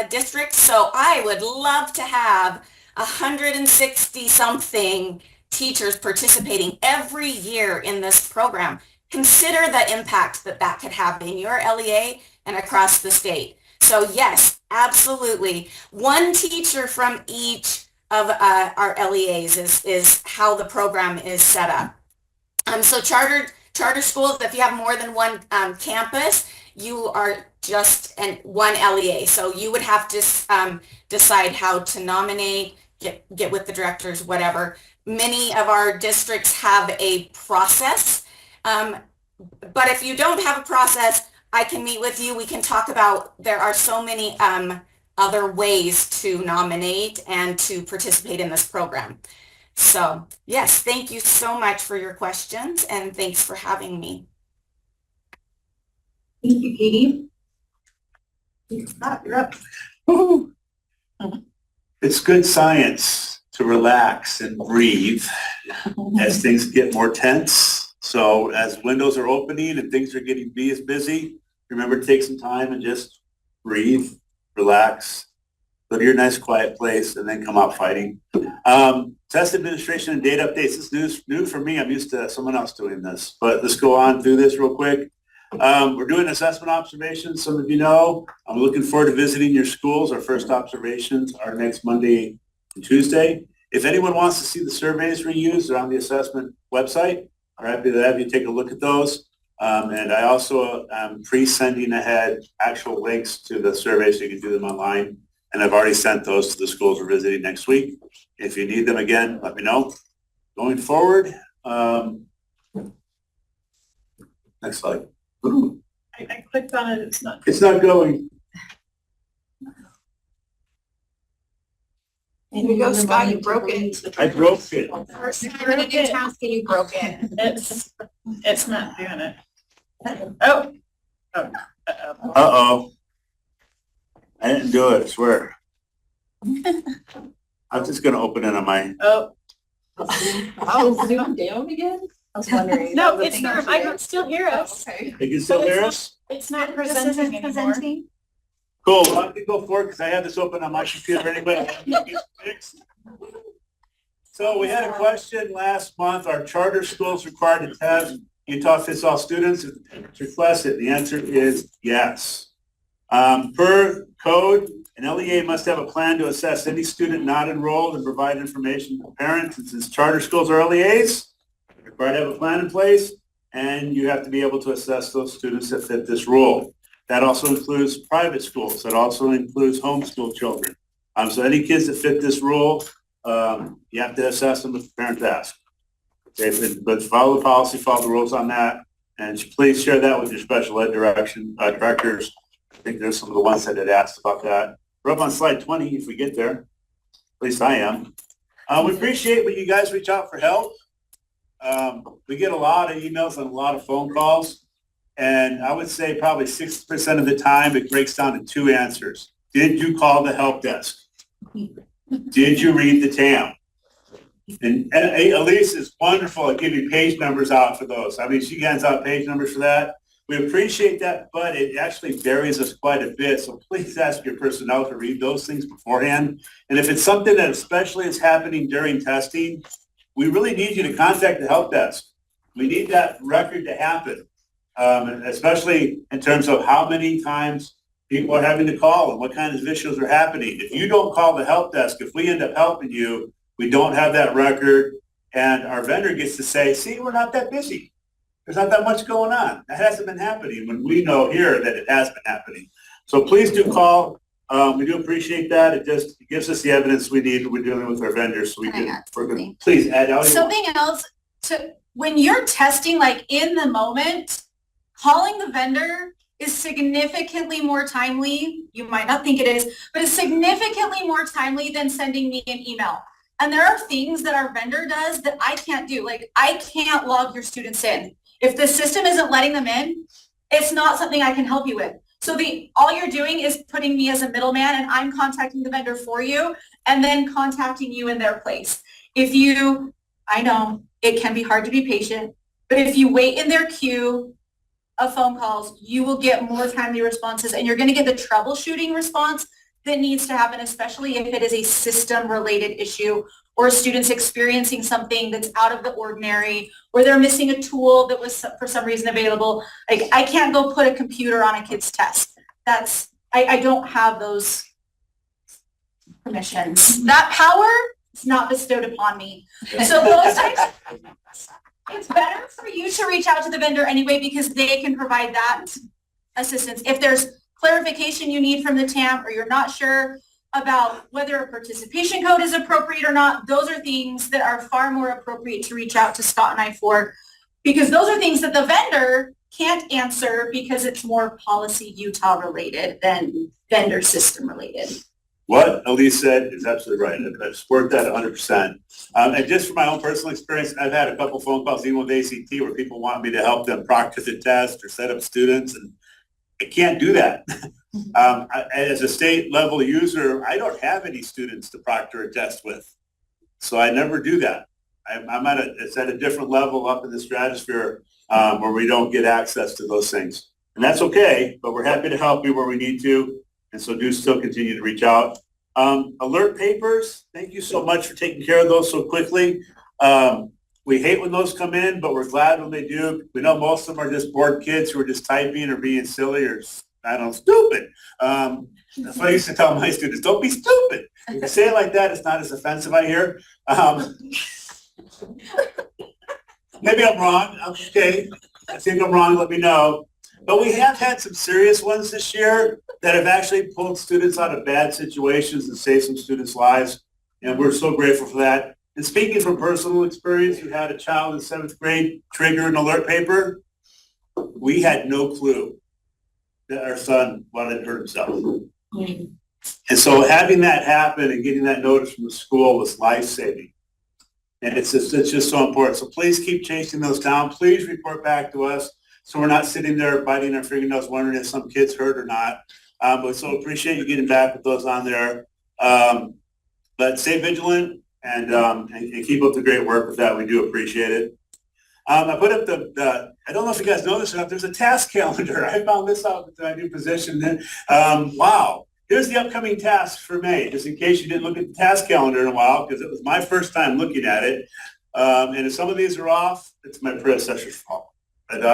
districts. So I would love to have 160 something teachers participating every year in this program. Consider the impact that could have in your LEA and across the state. So yes, absolutely. One teacher from each of our LEAs is how the program is set up. So charter schools, if you have more than one campus, you are just one LEA. So you would have to decide how to nominate, get with the directors, whatever. Many of our districts have a process, but if you don't have a process, I can meet with you. We can talk about, there are so many other ways to nominate and to participate in this program. So yes, thank you so much for your questions and thanks for having me. Thank you, Katie. Scott, you're up. Woo-hoo. It's good science to relax and breathe as things get more tense. So as windows are opening and things are getting busy, remember to take some time and just breathe, relax, go to your nice quiet place, and then come out fighting. Test administration and data updates. This is new for me. I'm used to someone else doing this, but let's go on through this real quick. We're doing assessment observations. Some of you know, I'm looking forward to visiting your schools. Our first observations are next Monday and Tuesday. If anyone wants to see the surveys we use, they're on the assessment website. I'm happy to have you take a look at those. And I also am pre-sending ahead actual links to the surveys so you can do them online. And I've already sent those to the schools we're visiting next week. If you need them again, let me know. Going forward, next slide. Ooh, I clicked on it, it's not. it's not going. Here you go, Scott, you broke it. I broke it. First time in a new task and you broke it. It's not doing it. Oh. Uh-oh. I didn't do it, I swear. I'm just gonna open it on my, Oh, Zoom down again? I was wondering. no, it's not, I can still hear us. Okay. you can still hear us? It's not presenting anymore. Cool, well, I can go forward because I have this open on my computer anyway. So we had a question last month, are charter schools required to test Utah Fits All students if it's requested? The answer is yes. Per code, an LEA must have a plan to assess any student not enrolled and provide information to parents. And since charter schools are LEAs, they're required to have a plan in place, and you have to be able to assess those students that fit this rule. That also includes private schools. That also includes homeschool children. So any kids that fit this rule, you have to assess them if the parents ask. Okay, but follow the policy, follow the rules on that, and please share that with your special ed directors. I think there's some of the ones that had asked about that. We're up on slide 20 if we get there. At least I am. We appreciate when you guys reach out for help. We get a lot of emails and a lot of phone calls. And I would say probably 60% of the time it breaks down to two answers. Did you call the help desk? Did you read the TAM? And Elise is wonderful at giving page numbers out for those. I mean, she hands out page numbers for that. We appreciate that, but it actually varies us quite a bit. So please ask your personnel to read those things beforehand. And if it's something that especially is happening during testing, we really need you to contact the help desk. We need that record to happen, especially in terms of how many times people are having to call and what kinds of issues are happening. If you don't call the help desk, if we end up helping you, we don't have that record, and our vendor gets to say, see, we're not that busy. There's not that much going on. That hasn't been happening when we know here that it has been happening. So please do call. We do appreciate that. It gives us the evidence we need when we're dealing with our vendors. So we Can I can, add we're good. something? Please add. Something else when you're testing, like in the moment, calling the vendor is significantly more timely. You might not think it is, but it's significantly more timely than sending me an email. And there are things that our vendor does that I can't do. Like I can't log your students in. If the system isn't letting them in, it's not something I can help you with. So all you're doing is putting me as a middleman, and I'm contacting the vendor for you and then contacting you in their place. I know it can be hard to be patient, but if you wait in their queue of phone calls, you will get more timely responses, and you're going to get the troubleshooting response that needs to happen, especially if it is a system-related issue or students experiencing something that's out of the ordinary, or they're missing a tool that was for some reason available. Like I can't go put a computer on a kid's test. I don't have those permissions. That power is not bestowed upon me. So those types, it's better for you to reach out to the vendor anyway, because they can provide that assistance. If there's clarification you need from the TAM, or you're not sure about whether a participation code is appropriate or not, those are things that are far more appropriate to reach out to Scott and I for, because those are things that the vendor can't answer because it's more policy Utah related than vendor system related. What Elise said is absolutely right. I support that 100%. And just from my own personal experience, I've had a couple phone calls even with ACT where people want me to help them proctor the test or set up students, and I can't do that. As a state level user, I don't have any students to proctor a test with. So I never do that. It's at a different level up in the stratosphere where we don't get access to those things. And that's okay, but we're happy to help you where we need to. And so do still continue to reach out. Alert papers, thank you so much for taking care of those so quickly. We hate when those come in, but we're glad when they do. We know most of them are just bored kids who are just typing or being silly or, I don't know, stupid. That's what I used to tell my students, don't be stupid. If you say it like that, it's not as offensive, I hear. Maybe I'm wrong. Okay. I think I'm wrong. Let me know. But we have had some serious ones this year that have actually pulled students out of bad situations and saved some students' lives. And we're so grateful for that. And speaking from personal experience, we had a child in 7th grade trigger an alert paper. We had no clue that our son wanted to hurt himself. Mm-hmm. And so having that happen and getting that notice from the school was life-saving. And it's just so important. So please keep chasing those down. Please report back to us so we're not sitting there biting our fingernails wondering if some kid's hurt or not. But so appreciate you getting back with those on there. But stay vigilant and keep up the great work with that. We do appreciate it. I put up I don't know if you guys know this or not, there's a task calendar. I found this out with my new position. Wow. Here's the upcoming tasks for May, just in case you didn't look at the task calendar in a while, because it was my first time looking at it. And if some of these are off, it's my predecessor's fault. But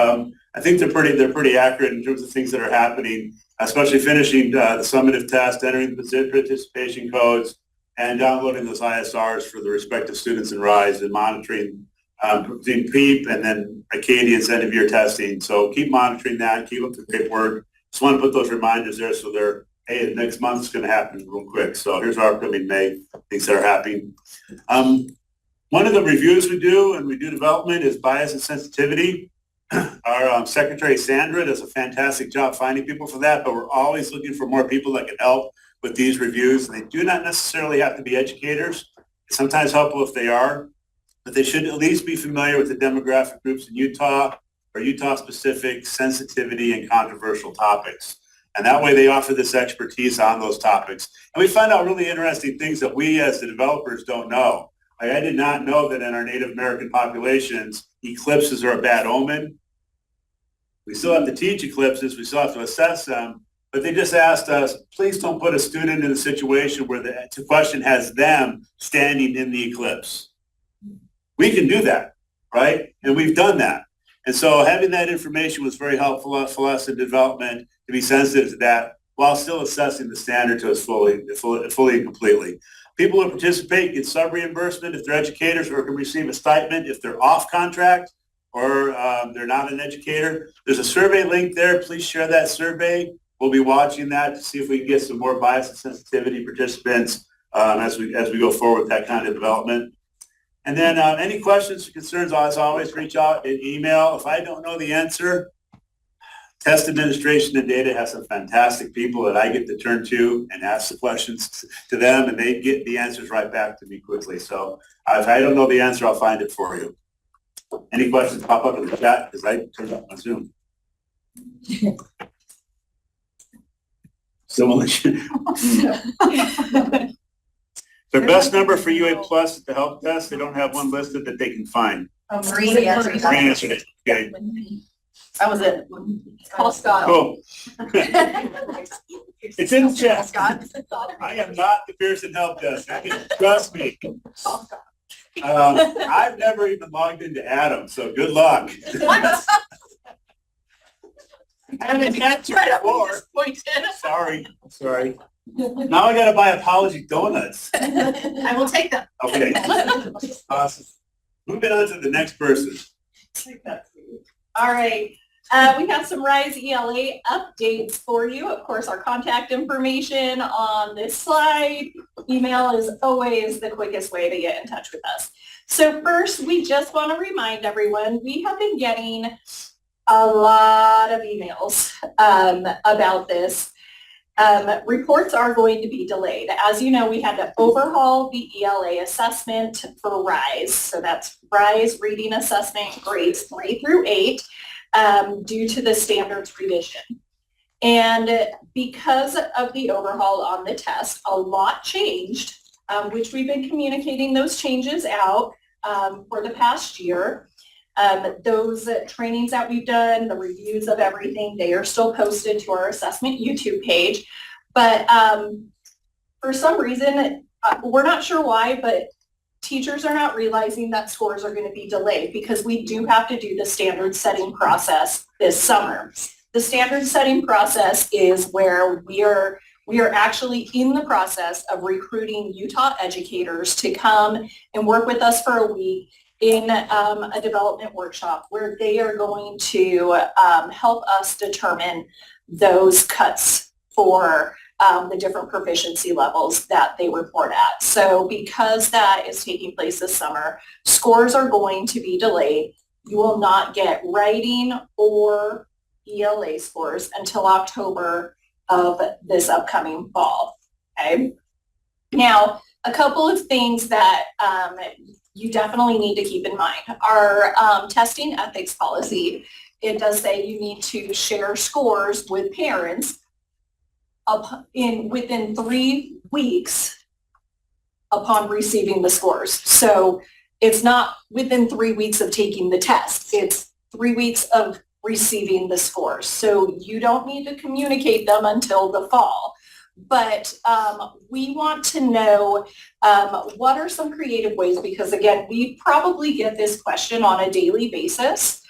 I think they're pretty accurate in terms of things that are happening, especially finishing the summative test, entering the participation codes, and downloading those ISRs for the respective students in RISE and monitoring between PEEP and then Acadian's end of year testing. So keep monitoring that, keep up the great work. Just want to put those reminders there so they're, hey, next month is going to happen real quick. So here's our upcoming May, things that are happening. One of the reviews we do, and we do development, is bias and sensitivity. Our Secretary Sandra does a fantastic job finding people for that, but we're always looking for more people that can help with these reviews. And they do not necessarily have to be educators. It's sometimes helpful if they are, but they should at least be familiar with the demographic groups in Utah or Utah-specific sensitivity and controversial topics. And that way they offer this expertise on those topics. And we find out really interesting things that we as the developers don't know. Like I did not know that in our Native American populations, eclipses are a bad omen. We still have to teach eclipses. We still have to assess them. But they just asked us, please don't put a student in a situation where the question has them standing in the eclipse. We can do that, right? And we've done that. And so having that information was very helpful for us in development to be sensitive to that. while still assessing the standard to us fully and completely. People who participate get some reimbursement if they're educators, or can receive a stipend if they're off contract or they're not an educator. There's a survey link there. Please share that survey. We'll be watching that to see if we can get some more bias and sensitivity participants as we go forward with that kind of development. And then any questions or concerns, as always, reach out in email. If I don't know the answer, Test Administration and Data has some fantastic people that I get to turn to and ask the questions to them, and they get the answers right back to me quickly. So if I don't know the answer, I'll find it for you. Any questions, pop up in the chat because I turned up my Zoom. Someone, the best number for UA Plus at the help desk, they don't have one listed that they can find. Maureen answered that. Maureen answered it. Okay, That was it. Call Scott. cool. It's in the chat. Scott. I am not the Pearson help desk. Trust me. I've never even logged into Adam, so good luck. I haven't had to before. Sorry. Now I gotta buy apology donuts. I will take them. Okay. Awesome. Moving on to the next person. All right. We have some RISE ELA updates for you. Of course, our contact information on this slide. Email is always the quickest way to get in touch with us. So first, we just want to remind everyone, we have been getting a lot of emails about this. Reports are going to be delayed. As you know, we had to overhaul the ELA assessment for RISE. So that's RISE Reading Assessment grades 3 through 8 due to the standards revision. And because of the overhaul on the test, a lot changed, which we've been communicating those changes out for the past year. Those trainings that we've done, the reviews of everything, they are still posted to our assessment YouTube page. But for some reason, we're not sure why, but teachers are not realizing that scores are going to be delayed because we do have to do the standard setting process this summer. The standard setting process is where we are actually in the process of recruiting Utah educators to come and work with us for a week in a development workshop where they are going to help us determine those cuts for the different proficiency levels that they report at. So because that is taking place this summer, scores are going to be delayed. You will not get writing or ELA scores until October of this upcoming fall. Okay. Now, a couple of things that you definitely need to keep in mind. Our testing ethics policy, it does say you need to share scores with parents within 3 weeks upon receiving the scores. So it's not within 3 weeks of taking the test. It's 3 weeks of receiving the scores. So you don't need to communicate them until the fall. But we want to know what are some creative ways, because again, we probably get this question on a daily basis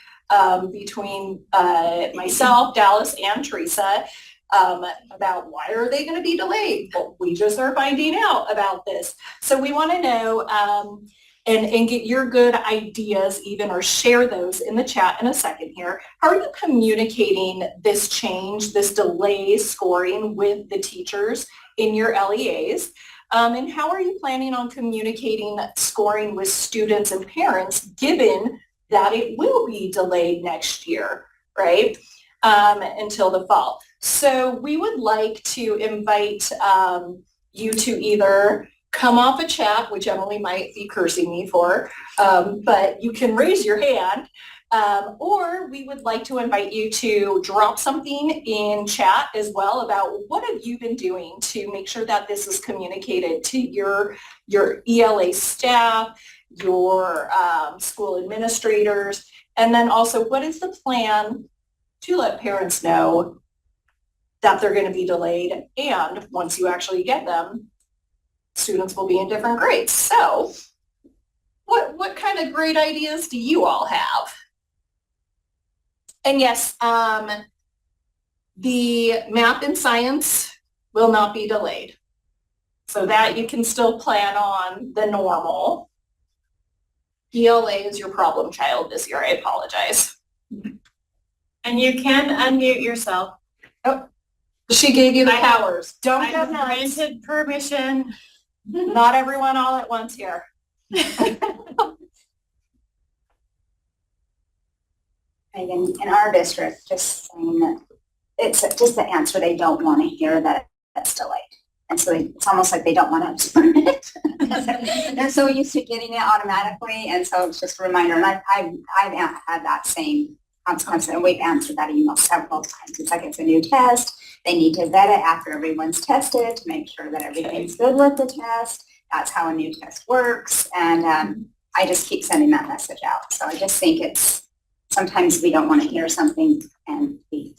between myself, Dallas, and Teresa about why are they going to be delayed? Well, we just are finding out about this. So we want to know and get your good ideas even, or share those in the chat in a second here. How are you communicating this change, this delay scoring with the teachers in your LEAs? And how are you planning on communicating scoring with students and parents, given that it will be delayed next year, right? Until the fall. So we would like to invite you to either come off a chat, which Emily might be cursing me for, but you can raise your hand, or we would like to invite you to drop something in chat as well about what have you been doing to make sure that this is communicated to your ELA staff, your school administrators, and then also what is the plan to let parents know that they're going to be delayed, and once you actually get them, students will be in different grades. So what kind of great ideas do you all have? And yes, The math and science will not be delayed. So that you can still plan on the normal. ELA is your problem child this year, I apologize. And you can unmute yourself. She gave you the I have- powers. Don't I go have nuts. granted permission. Not everyone all at once here. Megan, in our district, just saying that it's just the answer they don't want to hear that that's delayed. And so it's almost like they don't want to absorb it. They're so used to getting it automatically. And so it's just a reminder. And I've had that same consequence, and we've answered that email several times. It's like it's a new test. They need to vet it after everyone's tested to make sure that everything's good with the test. That's how a new test works. And I just keep sending that message out. So I just think it's, sometimes we don't want to hear something and be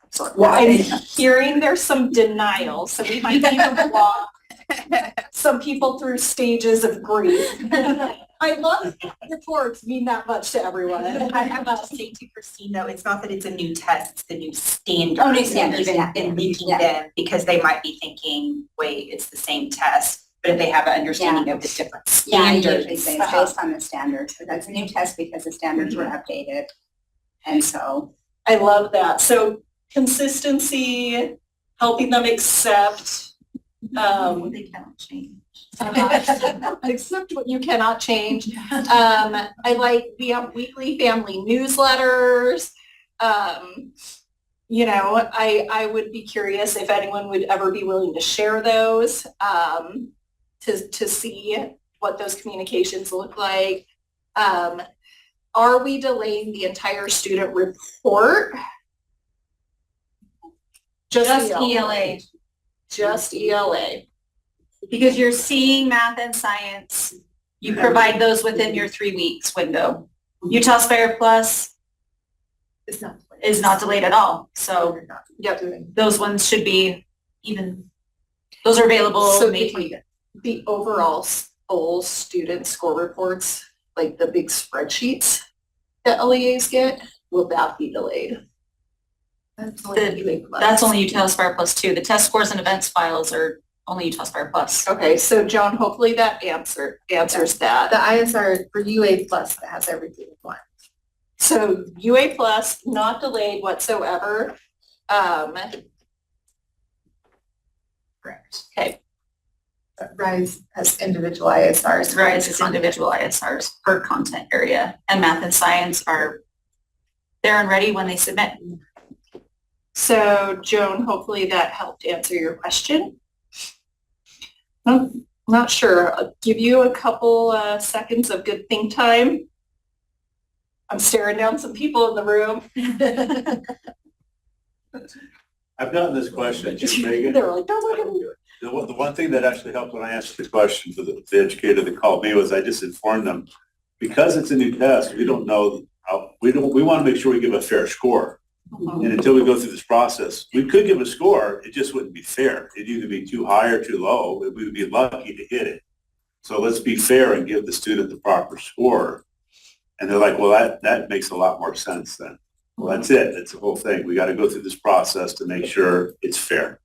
absorbed. Well, I'm hearing there's some denial, so we might need to walk some people through stages of grief. I love reports mean that much to everyone. I have to say to Christine, though, it's not that it's a new test, it's the new standard. Oh, new standards, Even yeah. in linking Yeah. them, because they might be thinking, wait, it's the same test, but if they have an understanding of the different Yeah, I standards. usually say it's based on the standards, but that's a new test because the standards were updated. And so, I love that. So consistency, helping them accept, they cannot change. accept what you cannot change. We have weekly family newsletters. You know, I would be curious if anyone would ever be willing to share those, to see what those communications look like. Are we delaying the entire student report? Just ELA. Just ELA. Because you're seeing math and science, you provide those within your 3 weeks window. Utah Aspire Plus It's not. is not delayed at all, so Yep. those ones should be even, those are available So May the- 25th. The overall full student score reports, like the big spreadsheets that LEAs get, will that be delayed? That's only UA plus. That's only Utah Aspire Plus 2. The test scores and events files are only Utah Aspire Plus. Okay, so Joan, hopefully that answers that. The ISR for UA plus that has everything in one. So UA plus, not delayed whatsoever. Correct. Okay, RISE has individual ISRs. RISE is individual ISRs per content area, and math and science are there and ready when they submit. so Joan, hopefully that helped answer your question. I'm not sure. I'll give you a couple seconds of good think time. I'm staring down some people in the room. I've gotten this question too, Megan. They're like, don't look at me. The one thing that actually helped when I answered the question to the educator that called me was I just informed them, because it's a new test, we don't know, we want to make sure we give a fair score. And until we go through this process, we could give a score, it just wouldn't be fair. It'd either be too high or too low. We would be lucky to hit it. So let's be fair and give the student the proper score. And they're like, well, that makes a lot more sense then. Well, that's it. That's the whole thing. We got to go through this process to make sure it's fair.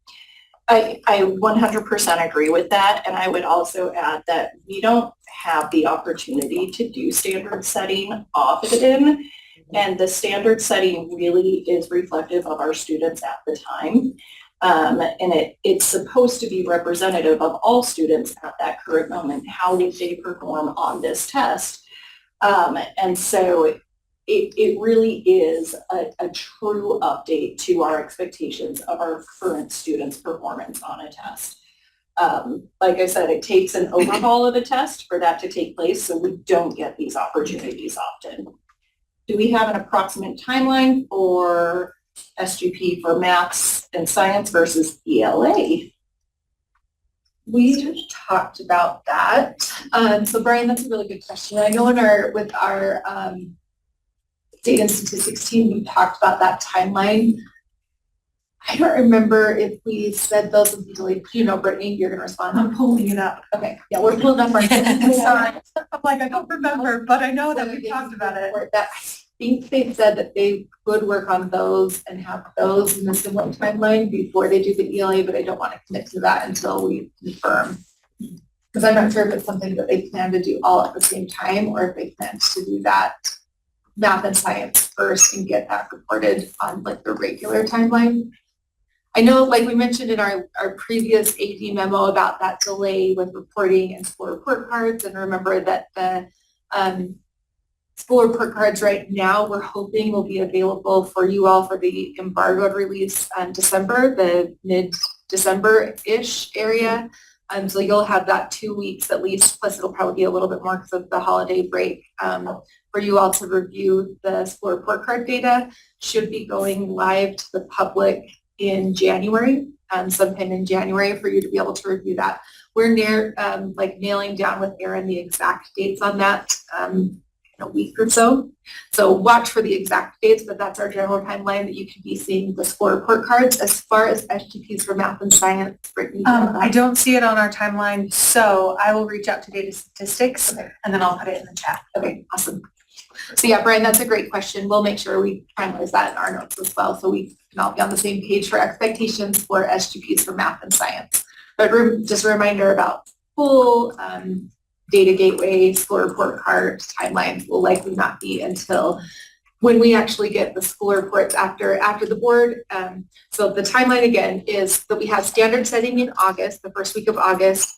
I 100% agree with that. And I would also add that we don't have the opportunity to do standard setting often. And the standard setting really is reflective of our students at the time. And it's supposed to be representative of all students at that current moment. How did they perform on this test? And so it really is a true update to our expectations of our current students' performance on a test. Like I said, it takes an overhaul of a test for that to take place, so we don't get these opportunities often. Do we have an approximate timeline for SGP for maths and science versus ELA? We talked about that. So Brian, that's a really good question. I know with our data and statistics team, we talked about that timeline. I don't remember if we said those would be delayed. You know, Brittany, you're gonna respond. I'm pulling it up. Okay, yeah, we're pulling up our. Sorry. I'm like, I don't remember, but I know that we talked about it. think they said that they could work on those and have those in a similar timeline before they do the ELA, but I don't want to commit to that until we confirm. Because I'm not sure if it's something that they plan to do all at the same time, or if they plan to do that math and science first and get that reported on like the regular timeline. I know, like we mentioned in our previous AD memo about that delay with reporting and school report cards, and remember that the school report cards right now, we're hoping will be available for you all for the embargoed release in December, the mid-December-ish area. So you'll have that 2 weeks at least, plus it'll probably be a little bit more because of the holiday break for you all to review the school report card data. Should be going live to the public in January, sometime in January for you to be able to review that. We're near like nailing down with Erin the exact dates on that in a week or so. So watch for the exact dates, but that's our general timeline that you can be seeing the school report cards. As far as SGPs for math and science, Brittany. I don't see it on our timeline, so I will reach out to data statistics and then I'll put it in the chat. Okay, awesome. So yeah, Brian, that's a great question. We'll make sure we finalize that in our notes as well, so we can all be on the same page for expectations for SGPs for math and science. But just a reminder about full data gateway, school report card timelines will likely not be until when we actually get the school reports after the board. So the timeline again is that we have standard setting in August, the first week of August.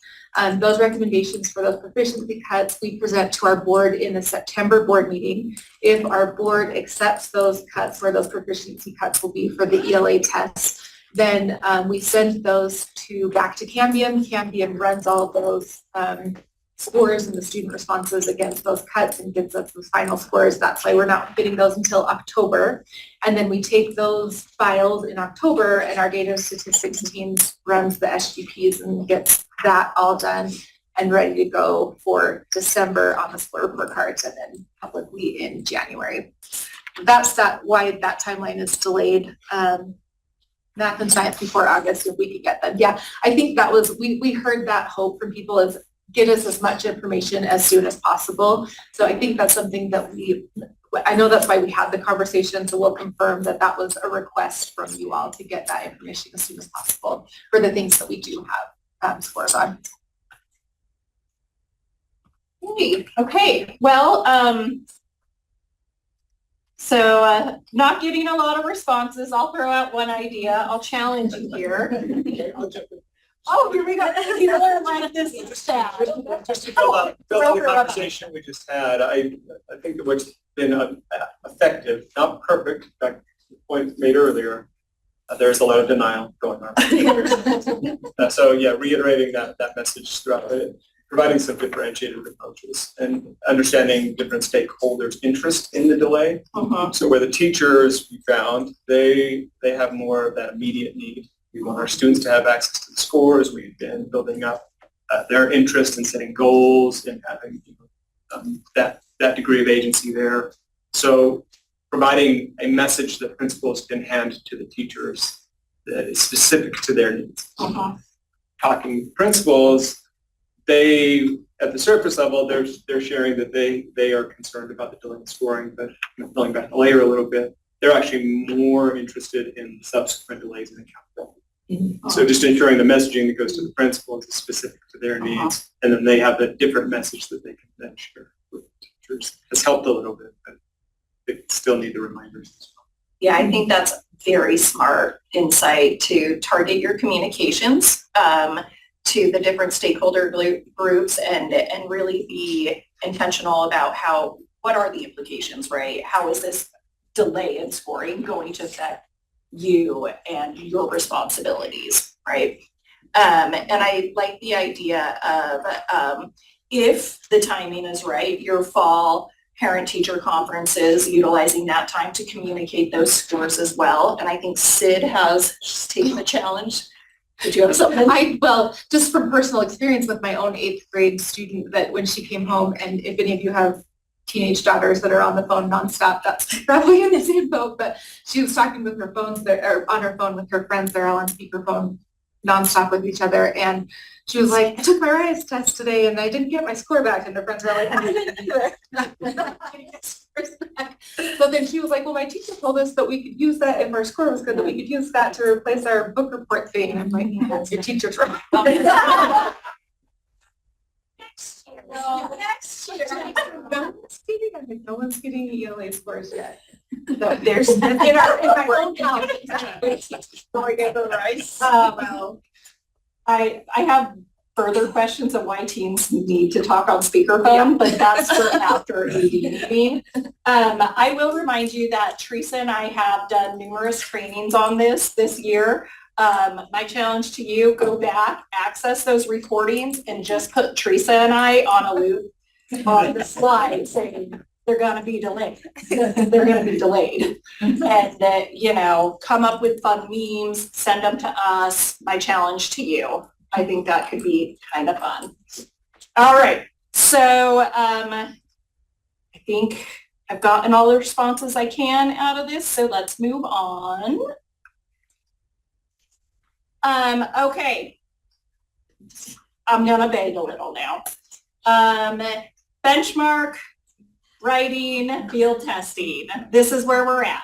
Those recommendations for those proficiency cuts we present to our board in the September board meeting. If our board accepts those cuts, where those proficiency cuts will be for the ELA tests, then we send those back to Cambium. Cambium runs all those scores and the student responses against those cuts and gives us the final scores. That's why we're not getting those until October. And then we take those files in October and our data statistics team runs the SGPs and gets that all done and ready to go for December on the school report cards and then publicly in January. That's why that timeline is delayed. Math and science before August, if we could get them. Yeah, I think that was, we heard that hope from people is get us as much information as soon as possible. So I think that's something that I know that's why we had the conversation, so we'll confirm that that was a request from you all to get that information as soon as possible for the things that we do have scores on. Okay, well, so not getting a lot of responses. I'll throw out one idea. I'll challenge you here. Oh, here we go. You learn like this is sad. Just to build on the conversation we just had, I think that what's been effective, not perfect, in fact, the point made earlier, there's a lot of denial going on. So yeah, reiterating that message throughout it, providing some differentiated approaches and understanding different stakeholders' interest in the delay. So where the teachers, we found, they have more of that immediate need. We want our students to have access to the scores. We've been building up their interest in setting goals and having that degree of agency there. So providing a message that principals can hand to the teachers that is specific to their needs. Talking principals, they, at the surface level, they're sharing that they are concerned about the delay in scoring, but pulling back the layer a little bit, they're actually more interested in subsequent delays in accountability. So just ensuring the messaging that goes to the principals is specific to their needs, and then they have a different message that they can then share with the teachers. Has helped a little bit, but they still need the reminders as well. Yeah, I think that's very smart insight to target your communications to the different stakeholder groups and really be intentional about what are the implications, right? How is this delay in scoring going to affect you and your responsibilities, right? And I like the idea of if the timing is right, your fall parent-teacher conferences, utilizing that time to communicate those scores as well. And I think Sid has taken the challenge. Did you have something? Well, just from personal experience with my own 8th grade student, that when she came home, and if any of you have teenage daughters that are on the phone nonstop, that's probably in the same boat, but she was talking with her phones, or on her phone with her friends, they're all on speakerphone, nonstop with each other. And she was like, I took my RIAS test today and I didn't get my score back. And her friends were like, I didn't either. So then she was like, well, my teacher told us that we could use that if our score was good, that we could use that to replace our book report thing. And I'm like, yeah, that's your teacher's wrong. Next year. No one's getting, I think no one's getting ELA scores yet. So there's, in my hometown. Well, I have further questions of why teens need to talk on speakerphone, but that's for after AD meeting. I will remind you that Teresa and I have done numerous trainings on this year. My challenge to you, go back, access those recordings, and just put Teresa and I on a loop on the slide saying they're gonna be delayed. They're gonna be delayed. And, you know, come up with fun memes, send them to us. My challenge to you. I think that could be kind of fun. All right, so I think I've gotten all the responses I can out of this, so let's move on. Okay. I'm gonna beg a little now. Benchmark, writing, field testing. This is where we're at.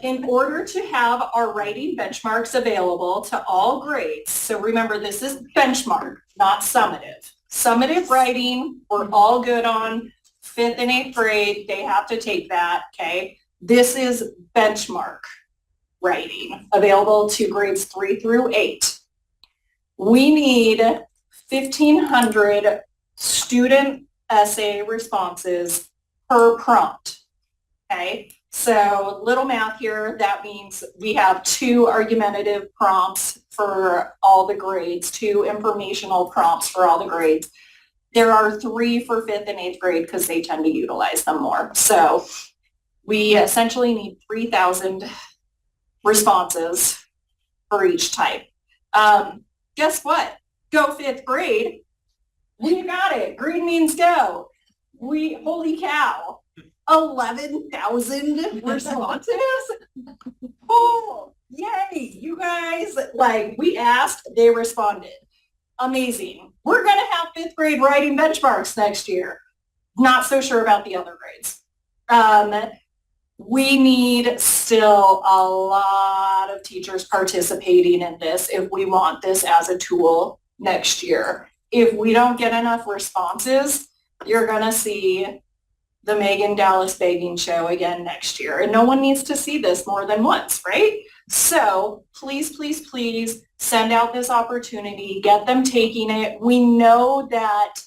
In order to have our writing benchmarks available to all grades, so remember this is benchmark, not summative. Summative writing, we're all good on 5th and 8th grade, they have to take that, okay? This is benchmark writing, available to grades 3 through 8. We need 1,500 student essay responses per prompt, okay? So little math here, that means we have 2 argumentative prompts for all the grades, 2 informational prompts for all the grades. There are 3 for 5th and 8th grade because they tend to utilize them more. So we essentially need 3,000 responses for each type. Guess what? Go 5th grade. We got it. Green means go. Holy cow. 11,000 responses? Oh, yay. You guys, like, we asked, they responded. Amazing. We're going to have 5th grade writing benchmarks next year. Not so sure about the other grades. We need still a lot of teachers participating in this if we want this as a tool next year. If we don't get enough responses, you're going to see the Megan Dallas begging show again next year. And no one needs to see this more than once, right? So please, please, please send out this opportunity, get them taking it. We know that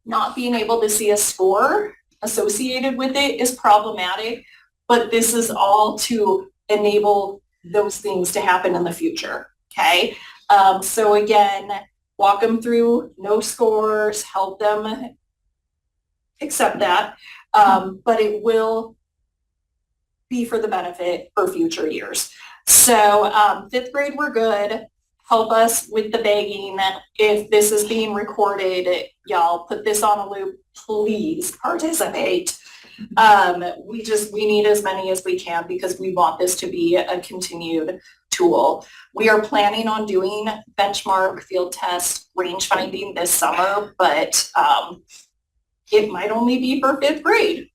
not being able to see a score associated with it is problematic, but this is all to enable those things to happen in the future, okay? So again, walk them through no scores, help them accept that, but it will be for the benefit for future years. So 5th grade, we're good. Help us with the begging. If this is being recorded, y'all put this on a loop. Please participate. We need as many as we can because we want this to be a continued tool. We are planning on doing benchmark field test range finding this summer, but it might only be for 5th grade.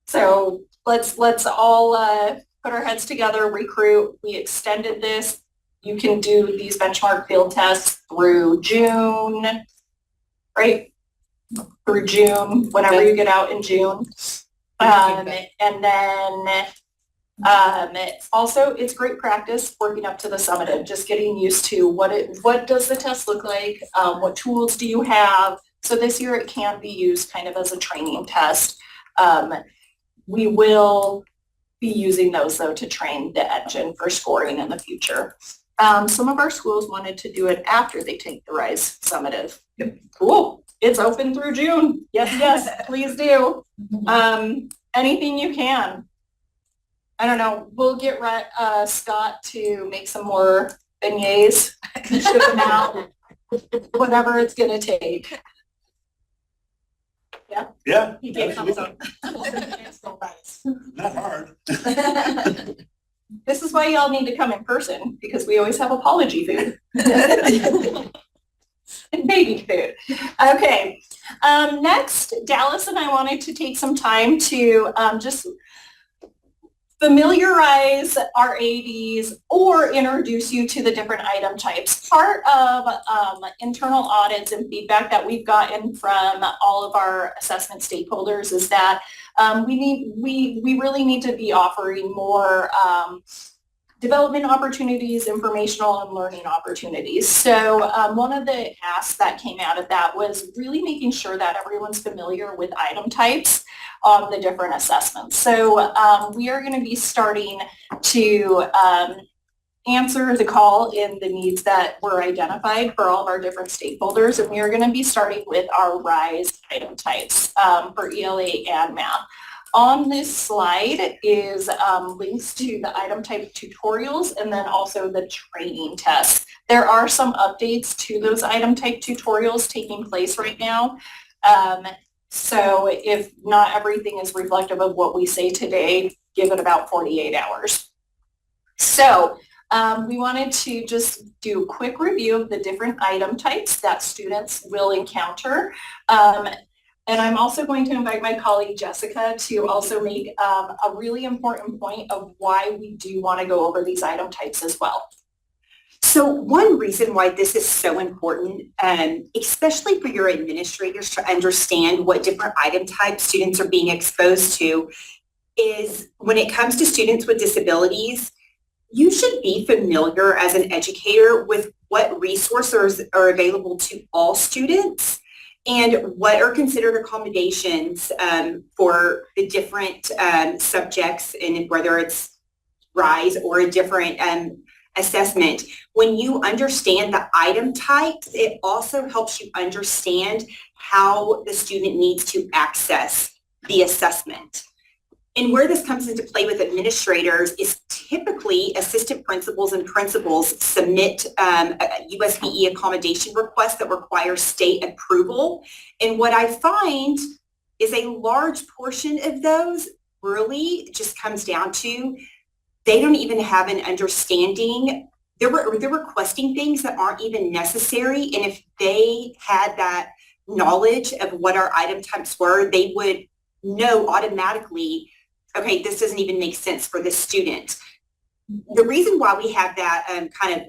So let's all put our heads together, recruit. We extended this. You can do these benchmark field tests through June, right? Through June, whenever you get out in June. And then also it's great practice working up to the summative, just getting used to what does the test look like? What tools do you have? So this year it can be used kind of as a training test. We will be using those though to train the engine for scoring in the future. Some of our schools wanted to do it after they take the RISE summative. Cool. It's open through June. Yes, please do. Anything you can. I don't know. We'll get Scott to make some more beignets, ship them out, whatever it's going to take. Yeah? Yeah, He gave thumbs up. not hard. This is is why y'all need to come in person, because we always have apology food. And baby food. Okay, next, Dallas and I wanted to take some time to just familiarize our ADs or introduce you to the different item types. Part of internal audits and feedback that we've gotten from all of our assessment stakeholders is that we really need to be offering more development opportunities, informational and learning opportunities. So one of the asks that came out of that was really making sure that everyone's familiar with item types on the different assessments. So we are going to be starting to answer the call in the needs that were identified for all of our different stakeholders. And we are going to be starting with our RISE item types for ELA and math. On this slide is links to the item type tutorials and then also the training tests. There are some updates to those item type tutorials taking place right now. So if not everything is reflective of what we say today, give it about 48 hours. So we wanted to just do a quick review of the different item types that students will encounter. And I'm also going to invite my colleague Jessica to also make a really important point of why we do want to go over these item types as well. So one reason why this is so important, especially for your administrators to understand what different item types students are being exposed to, is when it comes to students with disabilities, you should be familiar as an educator with what resources are available to all students and what are considered accommodations for the different subjects, and whether it's RISE or a different assessment. When you understand the item types, it also helps you understand how the student needs to access the assessment. And where this comes into play with administrators is typically assistant principals and principals submit USBE accommodation requests that require state approval. And what I find is a large portion of those really just comes down to they don't even have an understanding. They're requesting things that aren't even necessary. And if they had that knowledge of what our item types were, they would know automatically, okay, this doesn't even make sense for this student. The reason why we have that kind of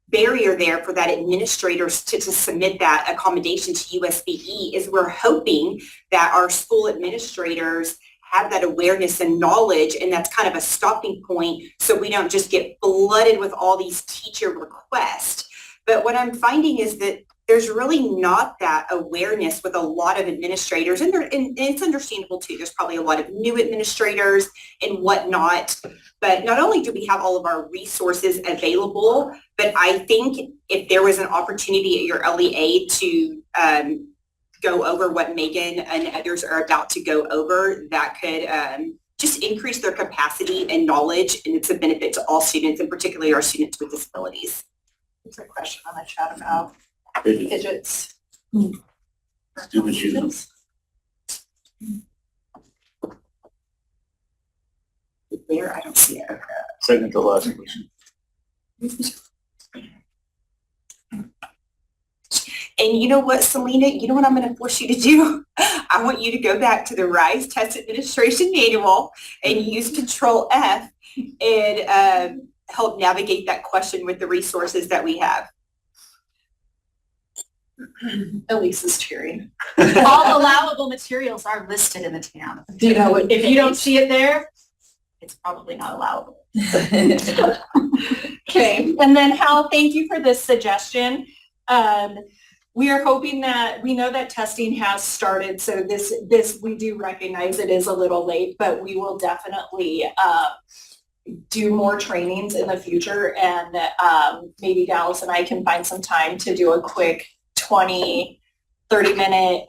barrier there for that administrators to submit that accommodation to USBE is we're hoping that our school administrators have that awareness and knowledge, and that's kind of a stopping point so we don't just get flooded with all these teacher requests. But what I'm finding is that there's really not that awareness with a lot of administrators, and it's understandable too. There's probably a lot of new administrators and whatnot, but not only do we have all of our resources available, but I think if there was an opportunity at your LEA to go over what Megan and others are about to go over, that could just increase their capacity and knowledge, and it's a benefit to all students, and particularly our students with disabilities. There's a question on the chat about digits. Students use Where? I don't see it. second to last question. And you know what, Selena, you know what I'm going to force you to do? I want you to go back to the RISE Test Administration Manual and use Control F and help navigate that question with the resources that we have. Elise is cheering. All allowable materials are listed in the TAM. Do you know what? If you don't see it there, it's probably not allowable. Okay, and then Hal, thank you for this suggestion. We are hoping that, we know that testing has started, so this we do recognize it is a little late, but we will definitely do more trainings in the future, and maybe Dallas and I can find some time to do a quick 20, 30-minute,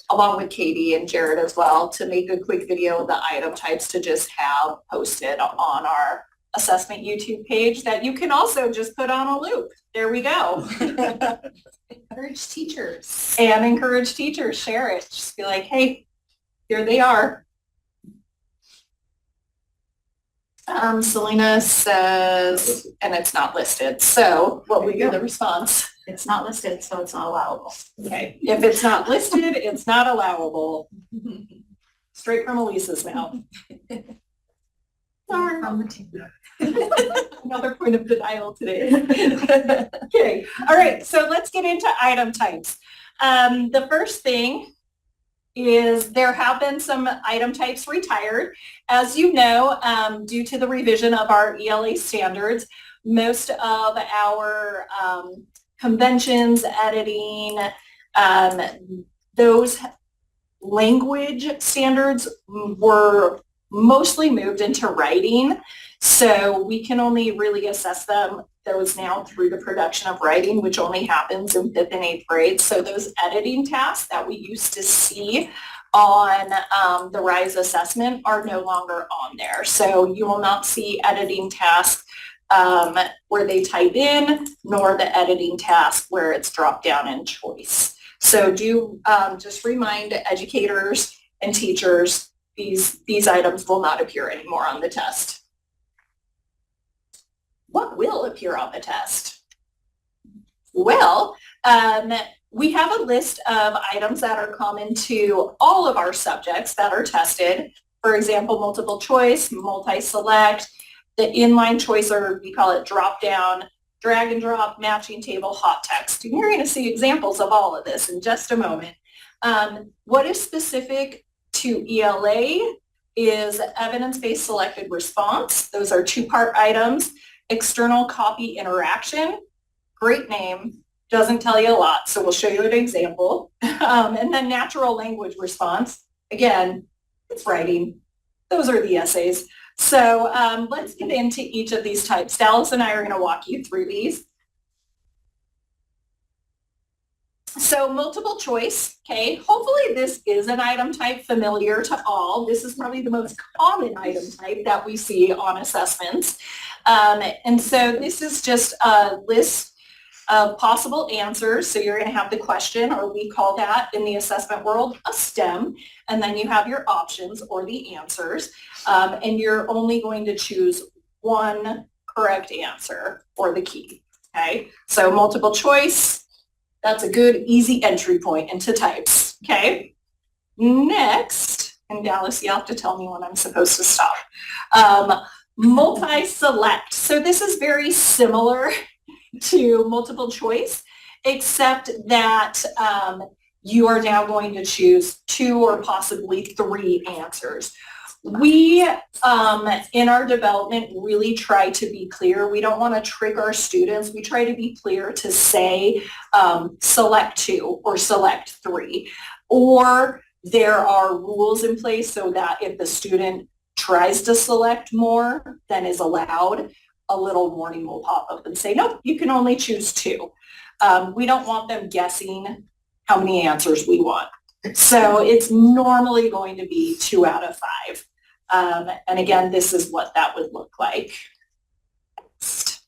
along with Katie and Jared as well, to make a quick video of the item types to just have posted on our assessment YouTube page that you can also just put on a loop. There we go. Encourage teachers. And encourage teachers, share it. Just be like, hey, here they are. Selena says, and it's not listed, so what would be the response? It's not listed, so it's not allowable. Okay, if it's not listed, it's not allowable. Straight from Elisa's mouth. Darn. Another point of denial today. Okay, all right, so let's get into item types. The first thing is there have been some item types retired. As you know, due to the revision of our ELA standards, most of our conventions, editing, those language standards were mostly moved into writing. So we can only really assess those now through the production of writing, which only happens in 5th and 8th grade. So those editing tasks that we used to see on the RISE assessment are no longer on there. So you will not see editing tasks where they type in, nor the editing task where it's dropped down in choice. So do just remind educators and teachers, these items will not appear anymore on the test. What will appear on the test? Well, we have a list of items that are common to all of our subjects that are tested. For example, multiple choice, multi-select, the inline choice, or we call it drop down, drag and drop, matching table, hot text. And you're going to see examples of all of this in just a moment. What is specific to ELA is evidence-based selected response. Those are 2-part items. External copy interaction, great name, doesn't tell you a lot, so we'll show you an example. And then natural language response, again, it's writing. Those are the essays. So let's get into each of these types. Dallas and I are going to walk you through these. So multiple choice, okay, hopefully this is an item type familiar to all. This is probably the most common item type that we see on assessments. And so this is just a list of possible answers. So you're going to have the question, or we call that in the assessment world a STEM, and then you have your options or the answers, and you're only going to choose one correct answer or the key, okay? So multiple choice, that's a good, easy entry point into types, okay? Next, and Dallas, you have to tell me when I'm supposed to stop. Multi-select. So this is very similar to multiple choice, except that you are now going to choose 2 or possibly 3 answers. We, in our development, really try to be clear. We don't want to trick our students. We try to be clear to say select 2 or select 3. Or there are rules in place so that if the student tries to select more than is allowed, a little warning will pop up and say, nope, you can only choose 2. We don't want them guessing how many answers we want. So it's normally going to be 2 out of 5. And again, this is what that would look like. Next.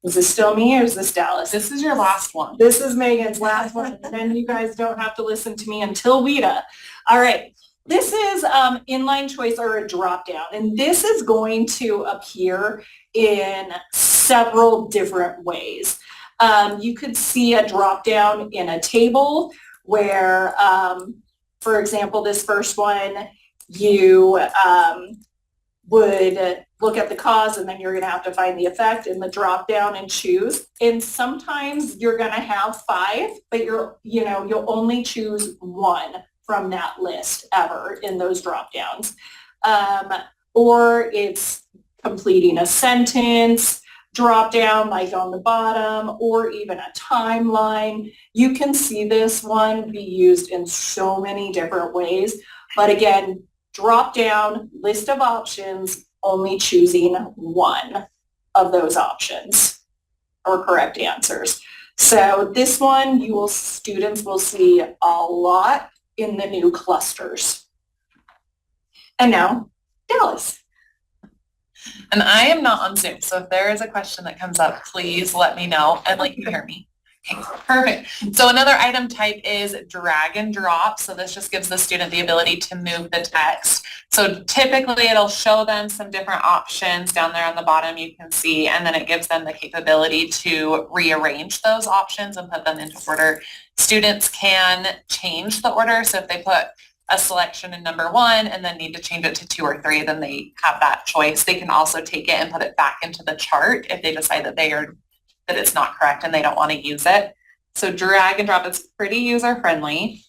Is this still me or is this Dallas? This is your last one. This is Megan's last one. And then you guys don't have to listen to me until WIDA. All right. This is inline choice or a drop down, and this is going to appear in several different ways. You could see a drop down in a table where, for example, this first one, you would look at the cause and then you're going to have to find the effect in the drop down and choose. And sometimes you're going to have 5, but you'll only choose 1 from that list ever in those drop downs. Or it's completing a sentence, drop down like on the bottom, or even a timeline. You can see this one be used in so many different ways. But again, drop down, list of options, only choosing 1 of those options or correct answers. So this one, students will see a lot in the new clusters. And now, Dallas. And I am not on Zoom, so if there is a question that comes up, please let me know and you hear me. Okay, perfect. So another item type is drag and drop. So this just gives the student the ability to move the text So typically it'll show them some different options down there on the bottom you can see, and then it gives them the capability to rearrange those options and put them into order. Students can change the order. So if they put a selection in number 1 and then need to change it to 2 or 3, then they have that choice. They can also take it and put it back into the chart if they decide that that it's not correct and they don't want to use it. So drag and drop is pretty user-friendly.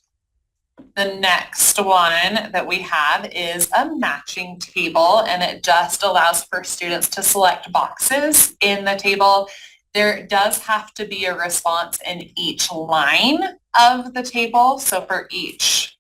The next one that we have is a matching table, and it just allows for students to select boxes in the table. There does have to be a response in each line of the table. So for each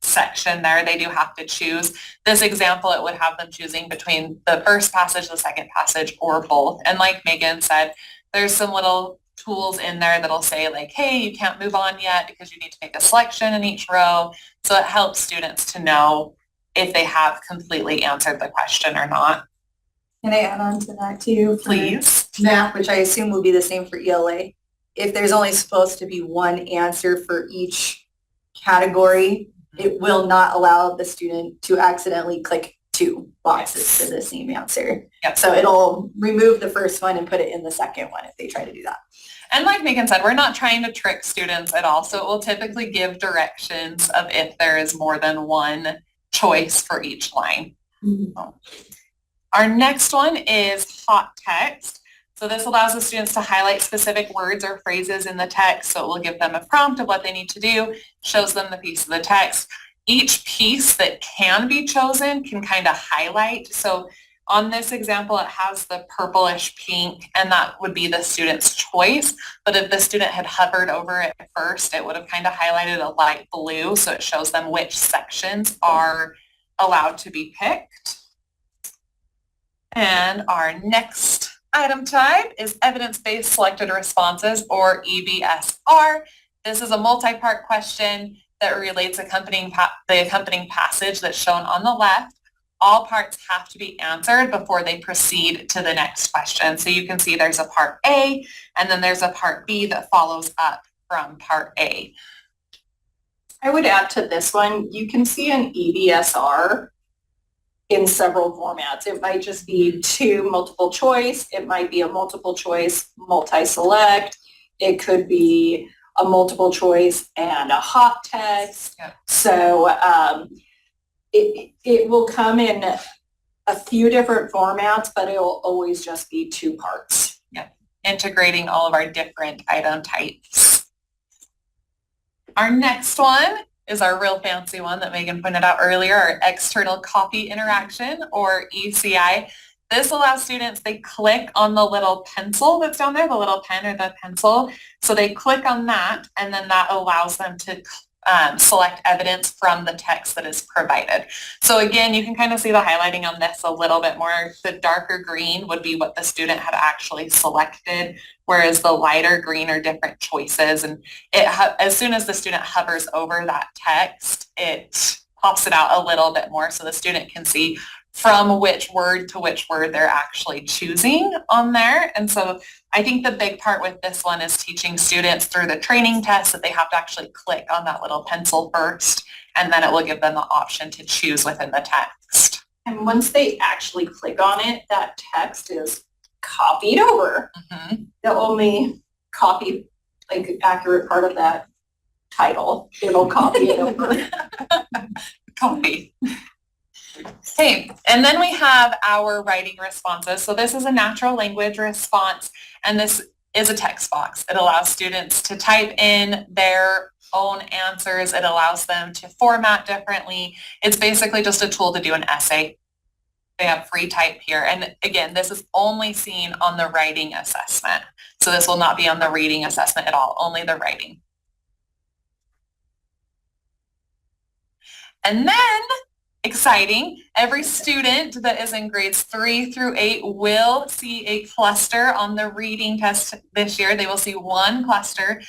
section there, they do have to choose. This example, it would have them choosing between the first passage, the second passage, or both. And like Megan said, there's some little tools in there that'll say like, hey, you can't move on yet because you need to make a selection in each row. So it helps students to know if they have completely answered the question or not. Can I add on to that too? for Please. Math, which I assume will be the same for ELA. If there's only supposed to be one answer for each category, it will not allow the student to accidentally click 2 boxes for the same answer. Yep. So it'll remove the first one and put it in the second one if they try to do that. And like Megan said, we're not trying to trick students at all. So it will typically give directions of if there is more than one choice for each line. So, our next one is hot text. So this allows the students to highlight specific words or phrases in the text. So it will give them a prompt of what they need to do, shows them the piece of the text. Each piece that can be chosen can kind of highlight. So on this example, it has the purplish pink, and that would be the student's choice. But if the student had hovered over it first, it would have kind of highlighted a light blue. So it shows them which sections are allowed to be picked. And our next item type is evidence-based selected responses, or EBSR. This is a multi-part question that relates the accompanying passage that's shown on the left. All parts have to be answered before they proceed to the next question. So you can see there's a part A, and then there's a part B that follows up from part A. I would add to this one, you can see an EBSR in several formats. It might just be 2 multiple choice. It might be a multiple choice multi-select. It could be a multiple choice and a hot text. Yep. So it will come in a few different formats, but it will always just be 2 parts. Integrating all of our different item types. Our next one is our real fancy one that Megan pointed out earlier, our external copy interaction, or ECI. This allows students, they click on the little pencil that's down there, the little pen or the pencil. So they click on that, and then that allows them to select evidence from the text that is provided. So again, you can kind of see the highlighting on this a little bit more. The darker green would be what the student had actually selected, whereas the lighter green are different choices. And as soon as the student hovers over that text, it pops it out a little bit more so the student can see from which word to which word they're actually choosing on there. And so I think the big part with this one is teaching students through the training test that they have to actually click on that little pencil first, and then it will give them the option to choose within the text. And once they actually click on it, that text is copied over. Mm-hmm. The only copy, like accurate part of that title, it'll copy it over. Copy. Okay, and then we have our writing responses. So this is a natural language response, and this is a text box. It allows students to type in their own answers. It allows them to format differently. It's basically just a tool to do an essay. They have free type here. And again, this is only seen on the writing assessment. So this will not be on the reading assessment at all, only the writing. And then, exciting, every student that is in grades 3 through 8 will see a cluster on the reading test this year. They will see one cluster.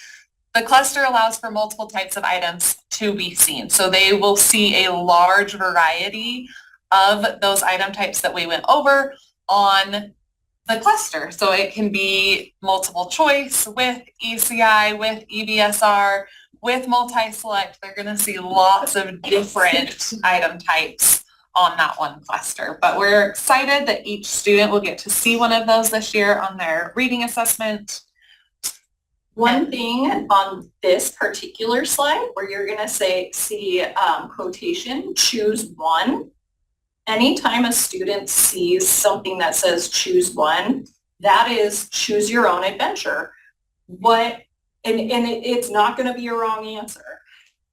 The cluster allows for multiple types of items to be seen. So they will see a large variety of those item types that we went over on the cluster. So it can be multiple choice with ECI, with EBSR, with multi-select. They're going to see lots of different item types on that one cluster. But we're excited that each student will get to see one of those this year on their reading assessment. One thing on this particular slide where you're gonna see quotation, choose one. Anytime a student sees something that says choose one, that is choose your own adventure. It's not gonna be a wrong answer.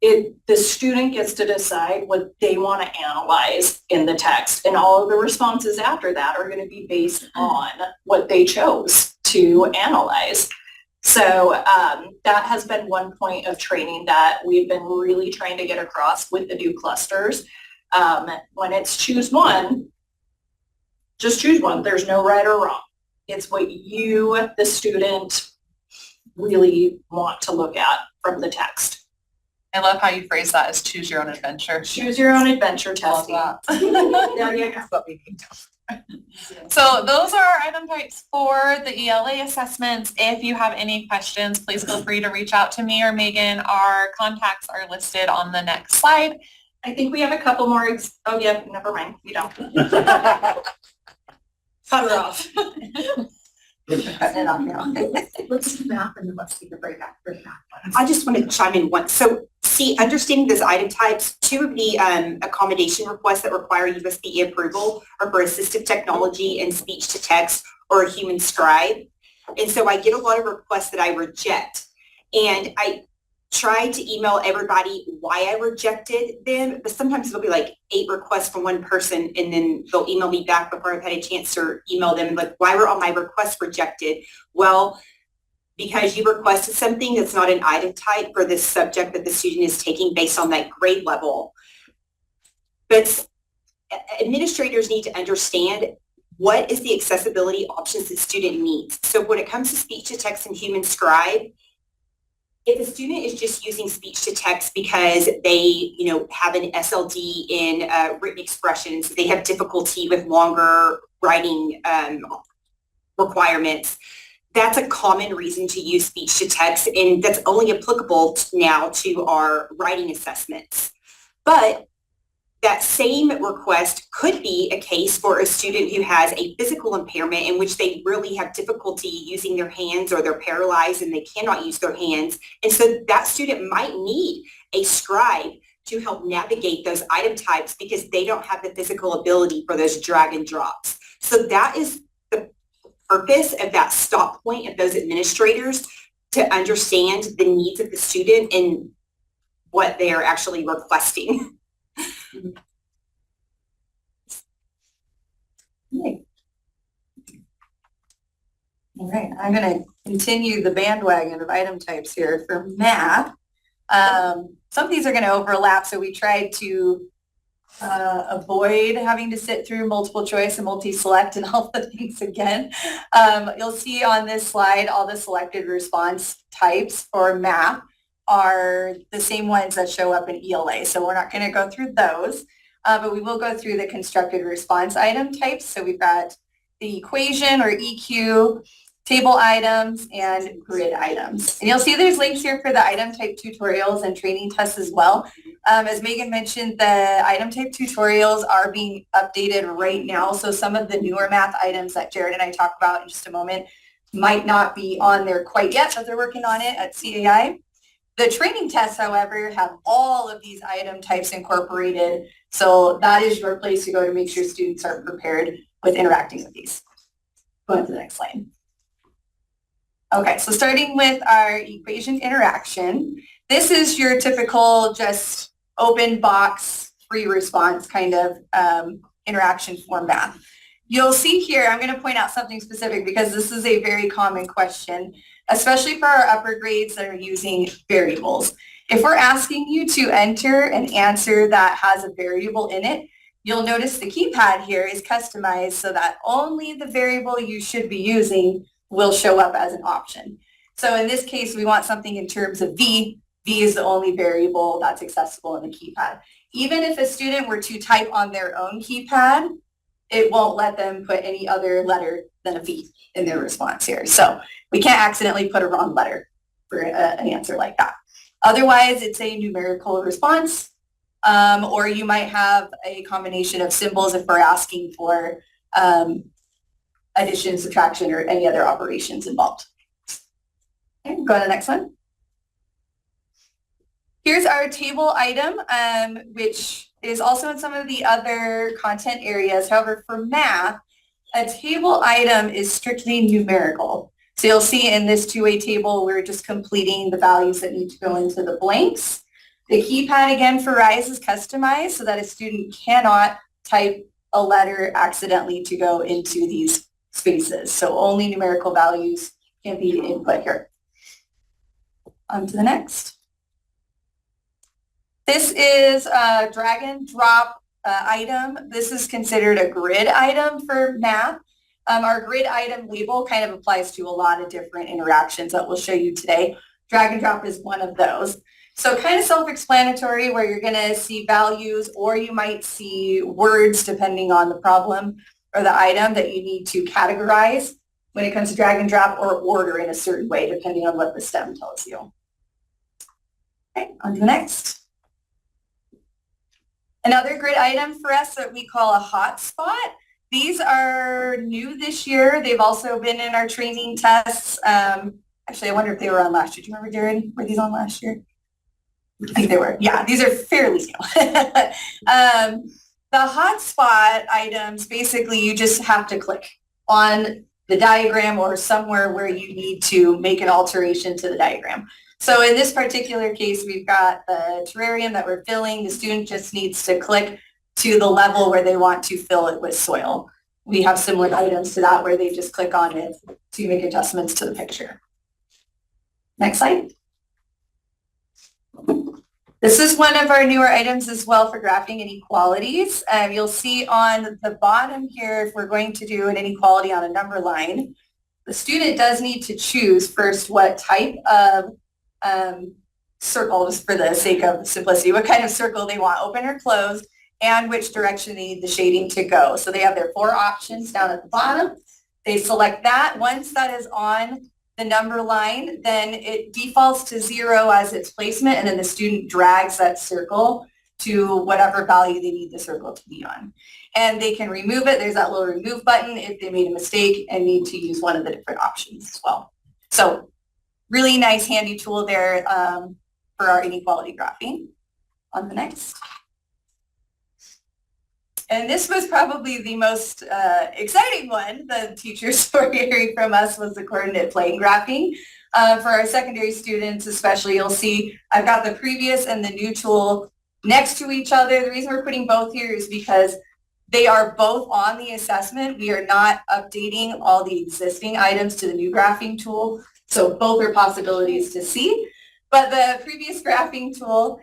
The student gets to decide what they want to analyze in the text, and all of the responses after that are going to be based on what they chose to analyze. So that has been one point of training that we've been really trying to get across with the new clusters. When it's choose one, just choose one. There's no right or wrong. It's what you, the student, really want to look at from the text. I love how you phrase that as choose your own adventure. Choose your own adventure testing. Love So those are our item types for the ELA assessments. If you have any questions, please feel free to reach out to me or Megan. Our contacts are listed on the next slide. I think we have a couple more, oh yeah, never mind, we don't. Cut her off. Let's do math and then let's do the breakout. I just want to chime in once. So see, understanding those item types, 2 of the accommodation requests that require USBE approval are for assistive technology and speech to text or a human scribe. And so I get a lot of requests that I reject. And I try to email everybody why I rejected them, but sometimes it'll be like 8 requests from one person and then they'll email me back before I've had a chance to email them, like, why were all my requests rejected? Well, because you requested something that's not an item type for this subject that the student is taking based on that grade level. But administrators need to understand what is the accessibility options the student needs. So when it comes to speech to text and human scribe, if a student is just using speech to text because they, have an SLD in written expressions, they have difficulty with longer writing requirements, that's a common reason to use speech to text, and that's only applicable now to our writing assessments. But that same request could be a case for a student who has a physical impairment in which they really have difficulty using their hands or they're paralyzed and they cannot use their hands. And so that student might need a scribe to help navigate those item types because they don't have the physical ability for those drag and drops. So that is the purpose of that stop point of those administrators, to understand the needs of the student and what they are actually requesting. Okay. All right, I'm going to continue the bandwagon of item types here for math. Some of these are going to overlap, so we tried to avoid having to sit through multiple choice and multi-select and all the things again. You'll see on this slide all the selected response types for math are the same ones that show up in ELA. So we're not going to go through those, but we will go through the constructed response item types. So we've got the equation or EQ, table items, and grid items. And you'll see there's links here for the item type tutorials and training tests as well. As Megan mentioned, the item type tutorials are being updated right now. So some of the newer math items that Jared and I talk about in just a moment might not be on there quite yet, but they're working on it at CAI. The training tests, however, have all of these item types incorporated. So that is your place to go to make sure students are prepared with interacting with these. Go on to the next slide. Okay, so starting with our equation interaction, this is your typical just open box, free response kind of interaction for math. You'll see here, I'm going to point out something specific because this is a very common question, especially for our upper grades that are using variables. If we're asking you to enter an answer that has a variable in it, you'll notice the keypad here is customized so that only the variable you should be using will show up as an option. So in this case, we want something in terms of V. V is the only variable that's accessible in the keypad. Even if a student were to type on their own keypad, it won't let them put any other letter than a V in their response here. So we can't accidentally put a wrong letter for an answer like that. Otherwise, it's a numerical response. or you might have a combination of symbols if we're asking for addition, subtraction, or any other operations involved. Okay, go to the next one. Here's our table item, which is also in some of the other content areas. However, for math, a table item is strictly numerical. So you'll see in this two-way table, we're just completing the values that need to go into the blanks. The keypad, again, for RISE is customized so that a student cannot type a letter accidentally to go into these spaces. So only numerical values can be input here. On to the next. This is a drag and drop item. This is considered a grid item for math. Our grid item label kind of applies to a lot of different interactions that we'll show you today. Drag and drop is one of those. So kind of self-explanatory where you're going to see values or you might see words depending on the problem or the item that you need to categorize when it comes to drag and drop or order in a certain way depending on what the STEM tells you. Okay, on to the next. Another grid item for us that we call a hotspot. These are new this year. They've also been in our training tests. Actually, I wonder if they were on last year. Do you remember, Jared? Were these on last year? I think they were. Yeah, these are fairly new. The hotspot items, basically, you just have to click on the diagram or somewhere where you need to make an alteration to the diagram. So in this particular case, we've got the terrarium that we're filling. The student just needs to click to the level where they want to fill it with soil. We have similar items to that where they just click on it to make adjustments to the picture. Next slide. This is one of our newer items as well for graphing inequalities. You'll see on the bottom here, if we're going to do an inequality on a number line, the student does need to choose first what type of circle, just for the sake of simplicity, what kind of circle they want, open or closed, and which direction they need the shading to go. So they have their 4 options down at the bottom. They select that. Once that is on the number line, then it defaults to 0 as its placement, and then the student drags that circle to whatever value they need the circle to be on. And they can remove it. There's that little remove button if they made a mistake and need to use one of the different options as well. So really nice handy tool there for our inequality graphing. On the next. And this was probably the most exciting one the teachers were hearing from us was the coordinate plane graphing. For our secondary students especially, you'll see I've got the previous and the new tool next to each other. The reason we're putting both here is because they are both on the assessment. We are not updating all the existing items to the new graphing tool. So both are possibilities to see. But the previous graphing tool,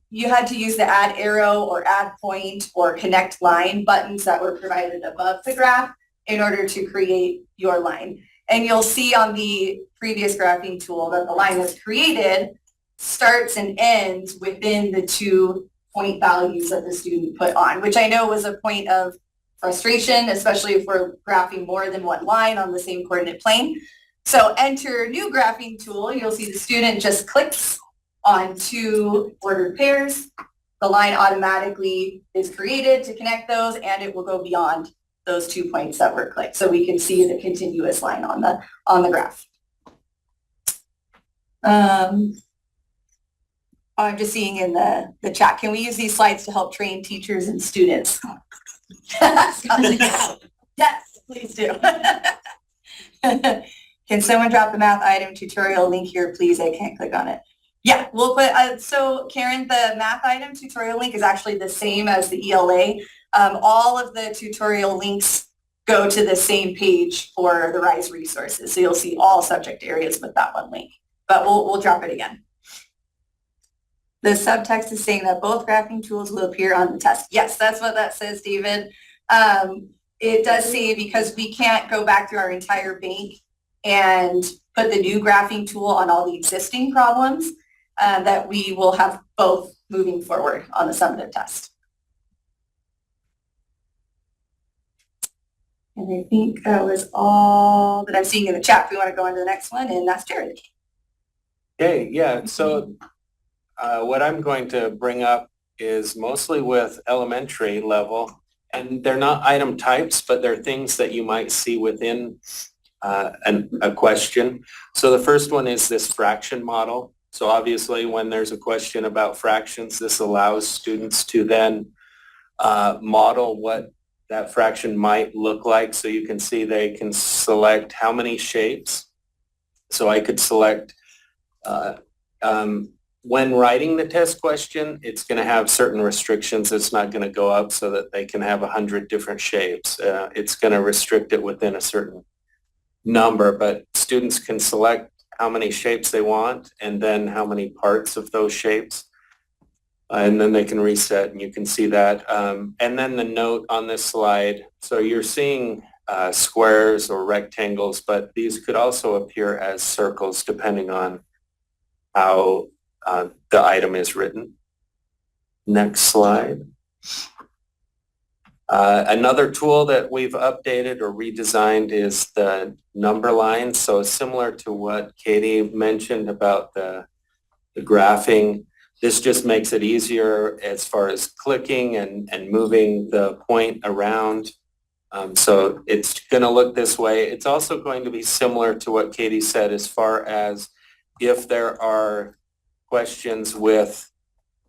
you had to use the add arrow or add point or connect line buttons that were provided above the graph in order to create your line. And you'll see on the previous graphing tool that the line that's created starts and ends within the 2 point values that the student put on, which I know was a point of frustration, especially if we're graphing more than one line on the same coordinate plane. So enter new graphing tool. You'll see the student just clicks on 2 ordered pairs. The line automatically is created to connect those, and it will go beyond those 2 points that were clicked. So we can see the continuous line on the graph. I'm just seeing in the chat, can we use these slides to help train teachers and students? Yes, please do. Can someone drop the math item tutorial link here, please? I can't click on it. Yeah, we'll put, so Karen, the math item tutorial link is actually the same as the ELA. All of the tutorial links go to the same page for the RISE resources. So you'll see all subject areas with that one link, but we'll drop it again. The subtext is saying that both graphing tools will appear on the test. Yes, that's what that says, David. It does say because we can't go back through our entire bank and put the new graphing tool on all the existing problems, that we will have both moving forward on the summative test. And I think that was all that I'm seeing in the chat. If we want to go on to the next one, and that's Jared. Okay, yeah, so what I'm going to bring up is mostly with elementary level. And they're not item types, but they're things that you might see within a question. So the first one is this fraction model. So obviously when there's a question about fractions, this allows students to then model what that fraction might look like. So you can see they can select how many shapes. So I could select, when writing the test question, it's going to have certain restrictions. It's not going to go up so that they can have 100 different shapes. It's going to restrict it within a certain number, but students can select how many shapes they want and then how many parts of those shapes. And then they can reset, and you can see that. And then the note on this slide. So you're seeing squares or rectangles, but these could also appear as circles depending on how the item is written. Next slide. Another tool that we've updated or redesigned is the number line. So similar to what Katie mentioned about the graphing, this just makes it easier as far as clicking and moving the point around. So it's going to look this way. It's also going to be similar to what Katie said as far as if there are questions with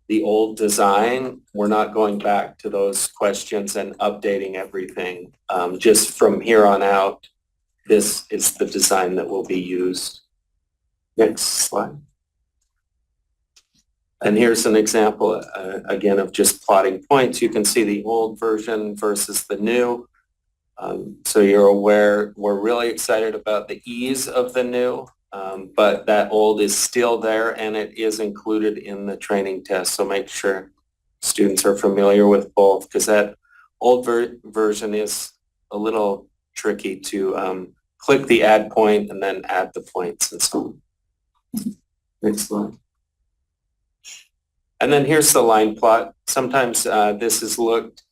the old design, we're not going back to those questions and updating everything. Just from here on out, this is the design that will be used. Next slide. And here's an example, again, of just plotting points. You can see the old version versus the new. So you're aware, we're really excited about the ease of the new, but that old is still there and it is included in the training test. So make sure students are familiar with both, because that old version is a little tricky to click the add point and then add the points and so on. Next slide. And then here's the line plot. Sometimes this is looked,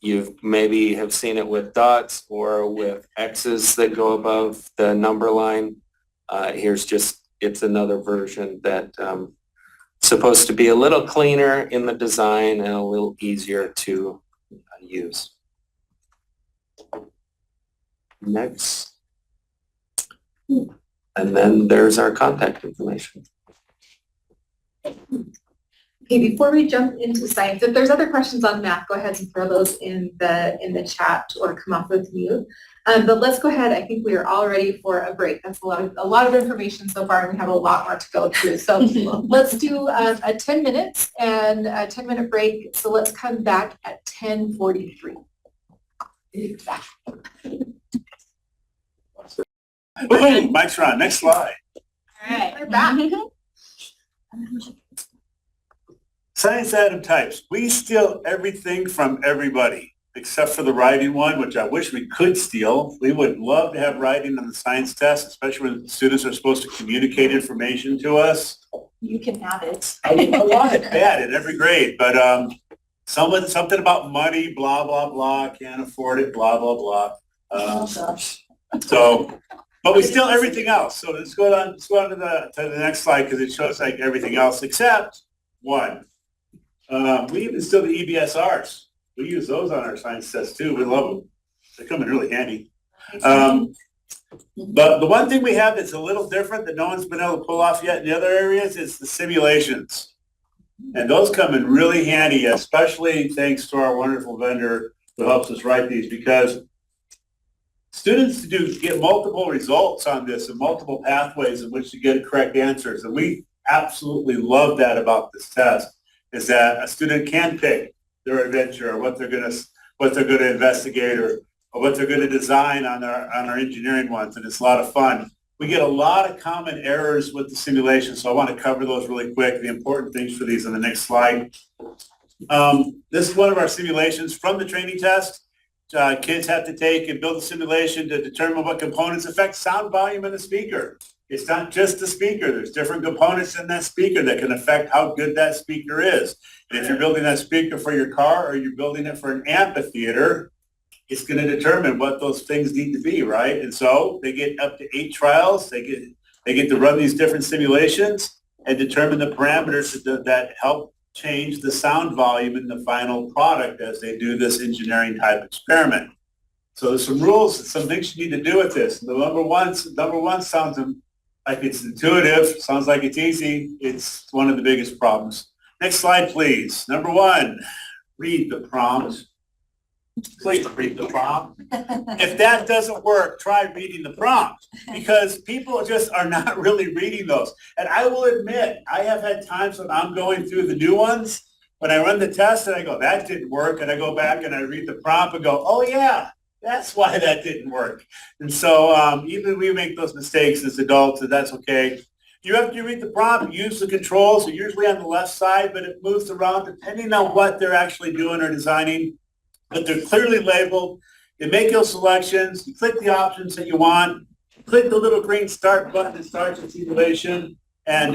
you maybe have seen it with dots or with X's that go above the number line. Here's just, it's another version that supposed to be a little cleaner in the design and a little easier to use. Next. And then there's our contact information. Okay, before we jump into science, if there's other questions on math, go ahead and throw those in the chat or come off with mute. But let's go ahead. I think we are all ready for a break. That's a lot of information so far, and we have a lot more to go through. So let's do a 10 minutes and a 10-minute break. So let's come back at 10:43. Ooh, mic's on. Next slide. All right. We're back. Science item types. We steal everything from everybody except for the writing one, which I wish we could steal. We would love to have writing on the science test, especially when students are supposed to communicate information to us. You can have it. I want it bad in every grade, but something about money, blah, blah, blah, can't afford it, blah, blah, blah. So, but we steal everything else. So let's go on to the next slide, because it shows like everything else except one. We even steal the EBSRs. We use those on our science tests too. We love them. They come in really handy. But the one thing we have that's a little different that no one's been able to pull off yet in the other areas is the simulations. And those come in really handy, especially thanks to our wonderful vendor who helps us write these, because students get multiple results on this and multiple pathways in which to get correct answers. And we absolutely love that about this test, is that a student can pick their adventure or what they're going to investigate or what they're going to design on our engineering ones, and it's a lot of fun. We get a lot of common errors with the simulation, so I want to cover those really quick, the important things for these on the next slide. This is one of our simulations from the training test. Kids have to take and build a simulation to determine what components affect sound volume in the speaker. It's not just the speaker. There's different components in that speaker that can affect how good that speaker is. And if you're building that speaker for your car or you're building it for an amphitheater, it's going to determine what those things need to be, right? And so they get up to 8 trials. They get to run these different simulations and determine the parameters that help change the sound volume in the final product as they do this engineering type experiment. So there's some rules and some things you need to do with this. The number one sounds like it's intuitive, sounds like it's easy. It's one of the biggest problems. Next slide, please. Number one, read the prompt. Please read the prompt. If that doesn't work, try reading the prompt, because people just are not really reading those. And I will admit, I have had times when I'm going through the new ones, when I run the test and I go, that didn't work, and I go back and I read the prompt and go, oh yeah, that's why that didn't work. And so even we make those mistakes as adults, and that's okay. You have to read the prompt, use the controls. They're usually on the left side, but it moves around depending on what they're actually doing or designing. But they're clearly labeled. You make your selections, you click the options that you want, click the little green start button that starts the simulation, and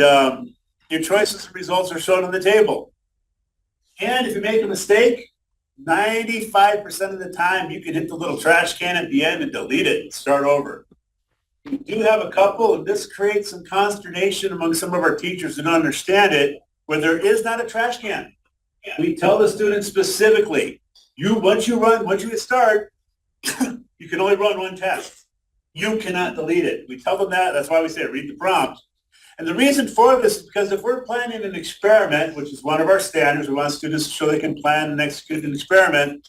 your choices and results are shown on the table. And if you make a mistake, 95% of the time you can hit the little trash can at the end and delete it and start over. We do have a couple, and this creates some consternation among some of our teachers who don't understand it, where there is not a trash can. We tell the students specifically, once you hit start, you can only run one test. You cannot delete it. We tell them that. That's why we say read the prompt. And the reason for this is because if we're planning an experiment, which is one of our standards, we want students to show they can plan and execute an experiment.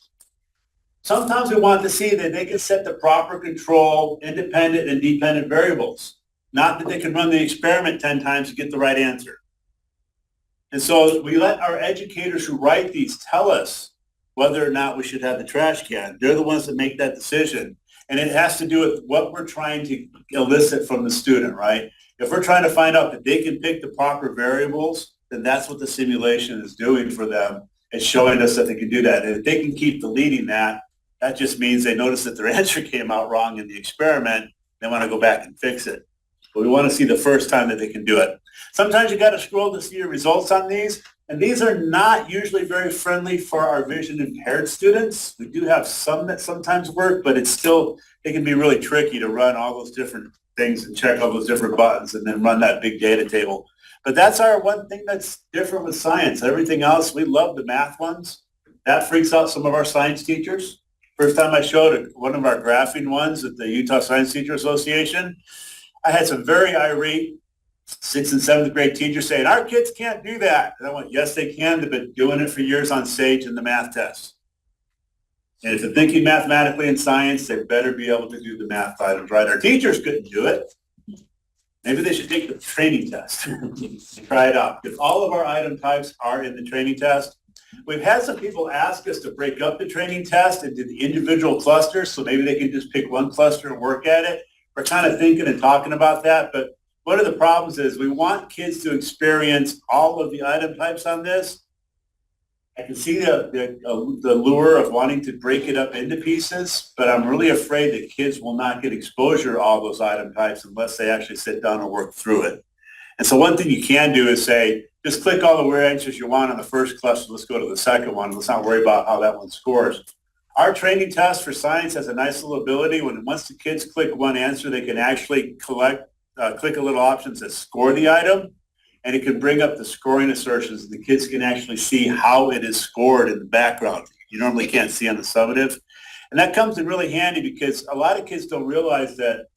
Sometimes we want to see that they can set the proper control, independent and dependent variables, not that they can run the experiment 10 times to get the right answer. And so we let our educators who write these tell us whether or not we should have the trash can. They're the ones that make that decision. And it has to do with what we're trying to elicit from the student, right? If we're trying to find out that they can pick the proper variables, then that's what the simulation is doing for them. It's showing us that they can do that. And if they can keep deleting that, that just means they notice that their answer came out wrong in the experiment. They want to go back and fix it. But we want to see the first time that they can do it. Sometimes you got to scroll to see your results on these. And these are not usually very friendly for our vision impaired students. We do have some that sometimes work, but it can be really tricky to run all those different things and check all those different buttons and then run that big data table. But that's our one thing that's different with science. Everything else, we love the math ones. That freaks out some of our science teachers. First time I showed one of our graphing ones at the Utah Science Teacher Association, I had some very irate 6th and 7th grade teachers saying, our kids can't do that. And I went, yes, they can. They've been doing it for years on SAGE and the math test. And if they're thinking mathematically in science, they better be able to do the math items right. Our teachers couldn't do it. Maybe they should take the training test and try it out. Because all of our item types are in the training test. We've had some people ask us to break up the training test into the individual clusters, so maybe they can just pick one cluster and work at it. We're kind of thinking and talking about that, but one of the problems is we want kids to experience all of the item types on this. I can see the lure of wanting to break it up into pieces, but I'm really afraid that kids will not get exposure to all those item types unless they actually sit down and work through it. And so one thing you can do is say, just click all the weird answers you want on the first cluster. Let's go to the second one. Let's not worry about how that one scores. Our training test for science has a nice little ability. Once the kids click one answer, they can actually click a little options that score the item, and it can bring up the scoring assertions. The kids can actually see how it is scored in the background. You normally can't see on the summative. And that comes in really handy because a lot of kids don't realize that,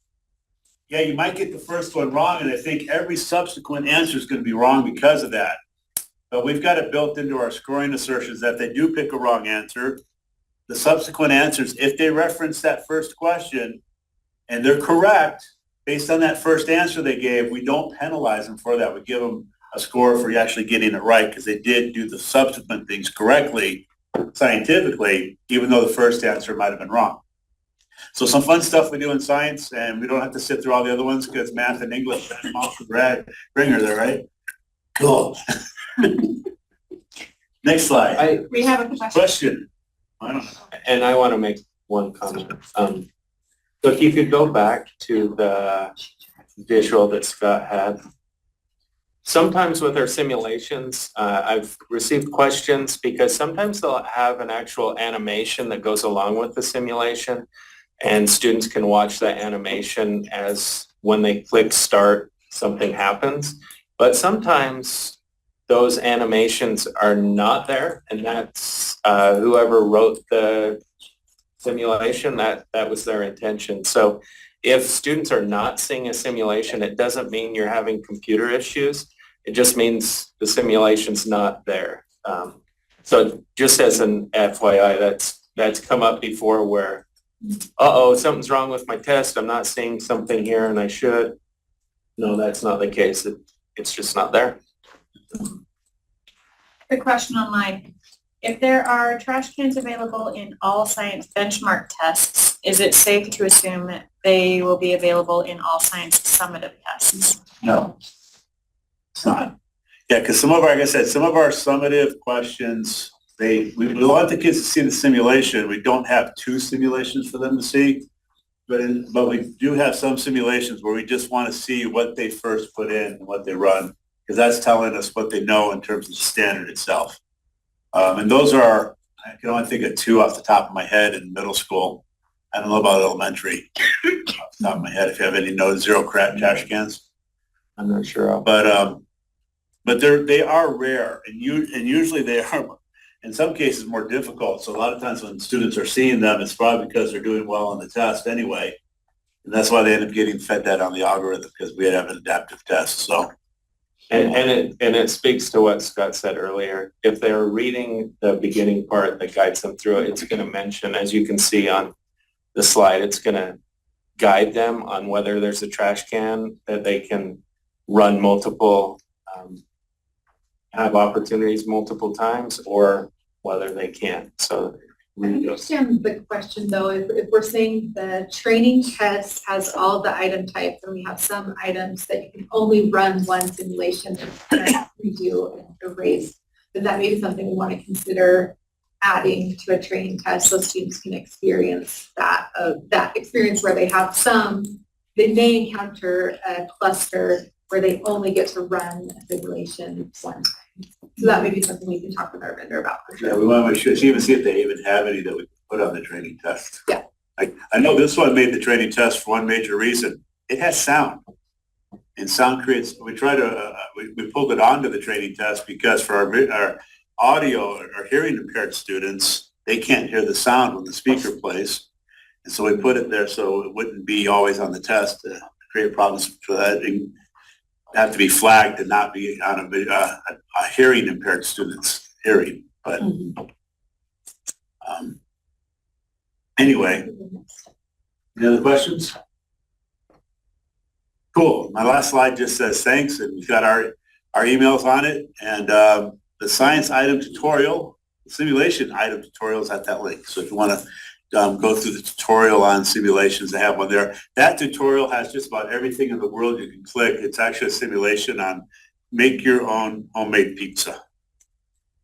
yeah, you might get the first one wrong, and I think every subsequent answer is going to be wrong because of that. But we've got it built into our scoring assertions that they do pick a wrong answer. The subsequent answers, if they reference that first question and they're correct, based on that first answer they gave, we don't penalize them for that. We give them a score for actually getting it right because they did do the subsequent things correctly, scientifically, even though the first answer might have been wrong. So some fun stuff we do in science, and we don't have to sit through all the other ones because math and English are off the ringer there, right? Cool. Next slide. We have a Question. I don't know. And I want to make one comment. So if you could go back to the visual that Scott had. Sometimes with our simulations, I've received questions because sometimes they'll have an actual animation that goes along with the simulation, and students can watch that animation as when they click start, something happens. But sometimes those animations are not there, and that's whoever wrote the simulation, that was their intention. So if students are not seeing a simulation, it doesn't mean you're having computer issues. It just means the simulation's not there. So just as an FYI, that's come up before where, something's wrong with my test. I'm not seeing something here and I should. No, that's not the case. It's just not there. Quick question online. If there are trash cans available in all science benchmark tests, is it safe to assume they will be available in all science summative tests? No. It's not. Yeah, because some of our, like I said, some of our summative questions, we want the kids to see the simulation. We don't have 2 simulations for them to see. But we do have some simulations where we just want to see what they first put in and what they run, because that's telling us what they know in terms of the standard itself. And those are, I can only think of 2 off the top of my head in middle school. I don't know about elementary off the top of my head. If you have any zero trash cans, I'm not sure. but they are rare, and usually they are, in some cases, more difficult. So a lot of times when students are seeing them, it's probably because they're doing well on the test anyway, and that's why they end up getting fed that on the algorithm, because we have an adaptive test. So. And it speaks to what Scott said earlier. If they're reading the beginning part that guides them through it, it's going to mention, as you can see on the slide, it's going to guide them on whether there's a trash can that they can run multiple, have opportunities multiple times, or whether they can't. So I understand the question though, if we're saying the training test has all the item types and we have some items that you can only run one simulation and redo and erase, then that may be something we want to consider adding to a training test so students can experience that experience where they may encounter a cluster where they only get to run a simulation one time. So that may be something we can talk with our vendor about for sure. Yeah, we want to make sure, even see if they even have any that we can put on the training test. Yeah. I know this one made the training test for one major reason. It has sound. And sound creates, we pulled it onto the training test because for our audio or hearing impaired students, they can't hear the sound when the speaker plays. And so we put it there so it wouldn't be always on the test to create problems for that. And have to be flagged and not be on a hearing impaired student's hearing. But anyway, any other questions? Cool. My last slide just says thanks, and we've got our emails on it, and the science item tutorial, the simulation item tutorial is at that link. So if you want to go through the tutorial on simulations, I have one there. That tutorial has just about everything in the world you can click. It's actually a simulation on make your own homemade pizza.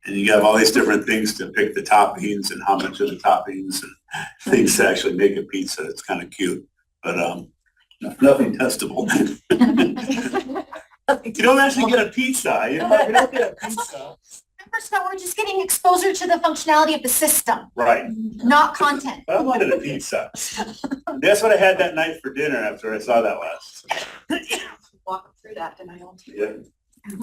And you have all these different things to pick the toppings and how much of the toppings and things to actually make a pizza. It's kind of cute, but nothing testable. You don't actually get a pizza. You don't get a pizza. Remember, Scott, we're just getting exposure to the functionality of the system, Right. not content. I wanted a pizza. That's what I had that night for dinner after I saw that last. Walk through that denial too. Yeah.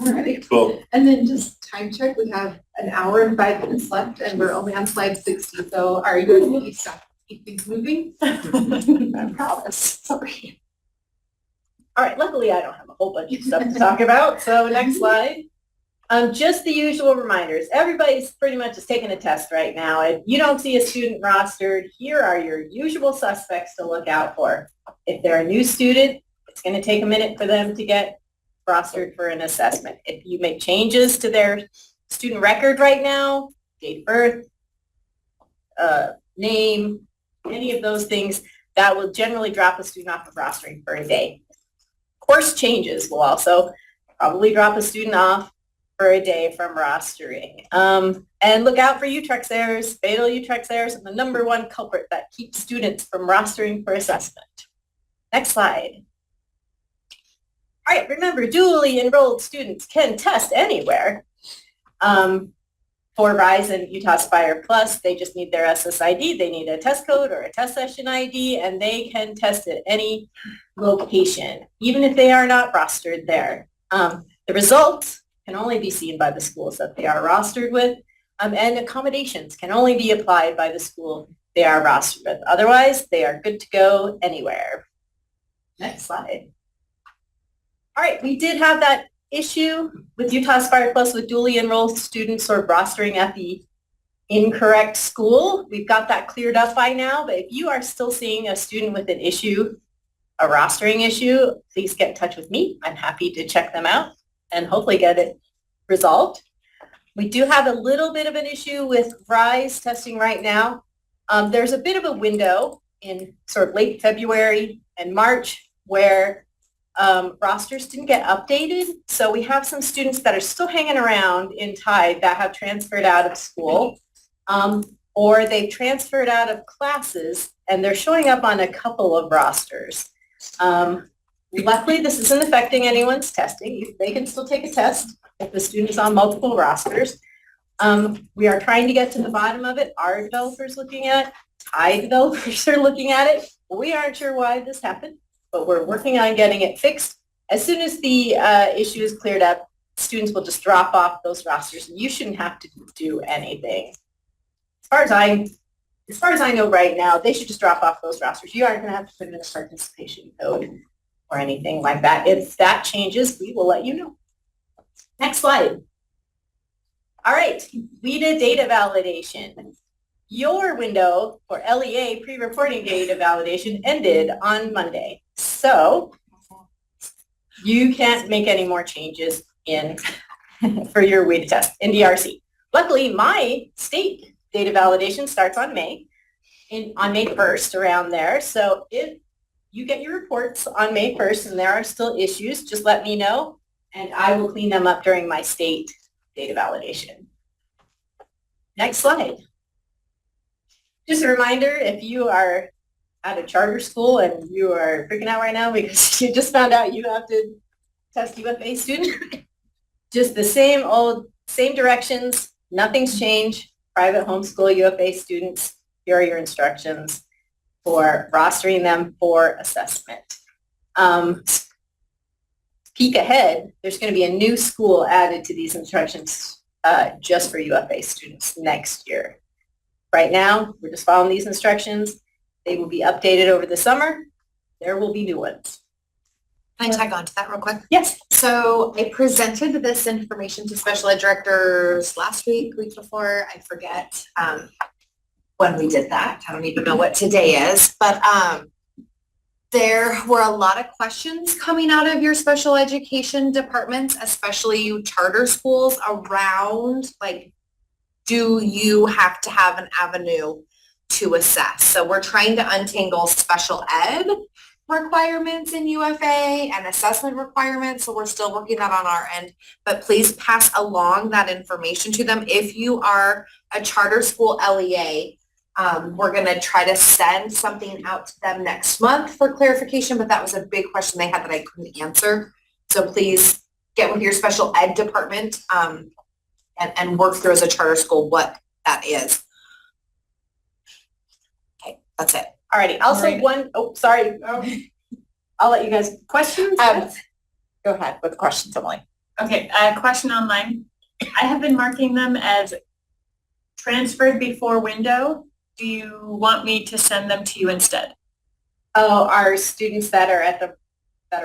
All right. Cool. And then just time check, we have an hour and 5 minutes left and we're only on slide 60. So are you going to keep things moving? I promise. Sorry. All right, luckily I don't have a whole bunch of stuff to talk about, so next slide. Just the usual reminders. Everybody's pretty much just taking a test right now. If you don't see a student rostered, here are your usual suspects to look out for. If they're a new student, it's going to take a minute for them to get rostered for an assessment. If you make changes to their student record right now, date of birth, name, any of those things, that will generally drop a student off of rostering for a day. Course changes will also probably drop a student off for a day from rostering. And look out for UTREX errors, fatal UTREX errors, and the number one culprit that keeps students from rostering for assessment. Next slide. All right, remember, dually enrolled students can test anywhere. For RISE and Utah Aspire Plus, they just need their SSID, they need a test code or a test session ID, and they can test at any location, even if they are not rostered there. The results can only be seen by the schools that they are rostered with, and accommodations can only be applied by the school they are rostered with. Otherwise, they are good to go anywhere. Next slide. All right, we did have that issue with Utah Aspire Plus with dually enrolled students sort of rostering at the incorrect school. We've got that cleared up by now, but if you are still seeing a student with an issue, a rostering issue, please get in touch with me. I'm happy to check them out and hopefully get it resolved. We do have a little bit of an issue with RISE testing right now. There's a bit of a window in sort of late February and March where rosters didn't get updated. So we have some students that are still hanging around in Tide that have transferred out of school, or they've transferred out of classes and they're showing up on a couple of rosters. Luckily, this isn't affecting anyone's testing. They can still take a test if the student is on multiple rosters. We are trying to get to the bottom of it. Our developers looking at it, Tide developers are looking at it. We aren't sure why this happened, but we're working on getting it fixed. As soon as the issue is cleared up, students will just drop off those rosters and you shouldn't have to do anything. As far as I know right now, they should just drop off those rosters. You aren't going to have to put in a participation code or anything like that. If that changes, we will let you know. Next slide. All right, WIDA data validation. Your window for LEA pre-reporting data validation ended on Monday. So you can't make any more changes for your WIDA test in DRC. Luckily, my state data validation starts on May 1st around there. So if you get your reports on May 1st and there are still issues, just let me know and I will clean them up during my state data validation. Next slide. Just a reminder, if you are at a charter school and you are freaking out right now because you just found out you have to test UFA student, just the same directions, nothing's changed. Private homeschool UFA students, here are your instructions for rostering them for assessment. Peek ahead, there's going to be a new school added to these instructions just for UFA students next year. Right now, we're just following these instructions. They will be updated over the summer. There will be new ones. Can I tag on to that real quick? Yes. So I presented this information to special ed directors last week before, I forget when we did that. I don't even know what today is, but there were a lot of questions coming out of your special education departments, especially you charter schools, around like, do you have to have an avenue to assess? So we're trying to untangle special ed requirements in UFA and assessment requirements. So we're still working that on our end, but please pass along that information to them. If you are a charter school LEA, we're going to try to send something out to them next month for clarification, but that was a big question they had that I couldn't answer. So please get with your special ed department and work through as a charter school what that is. Okay, that's it. Alrighty, also sorry. I'll let you guys, questions? Go ahead with questions, Emily. Okay, a question online. I have been marking them as transferred before window. Do you want me to send them to you instead? Oh, our students that are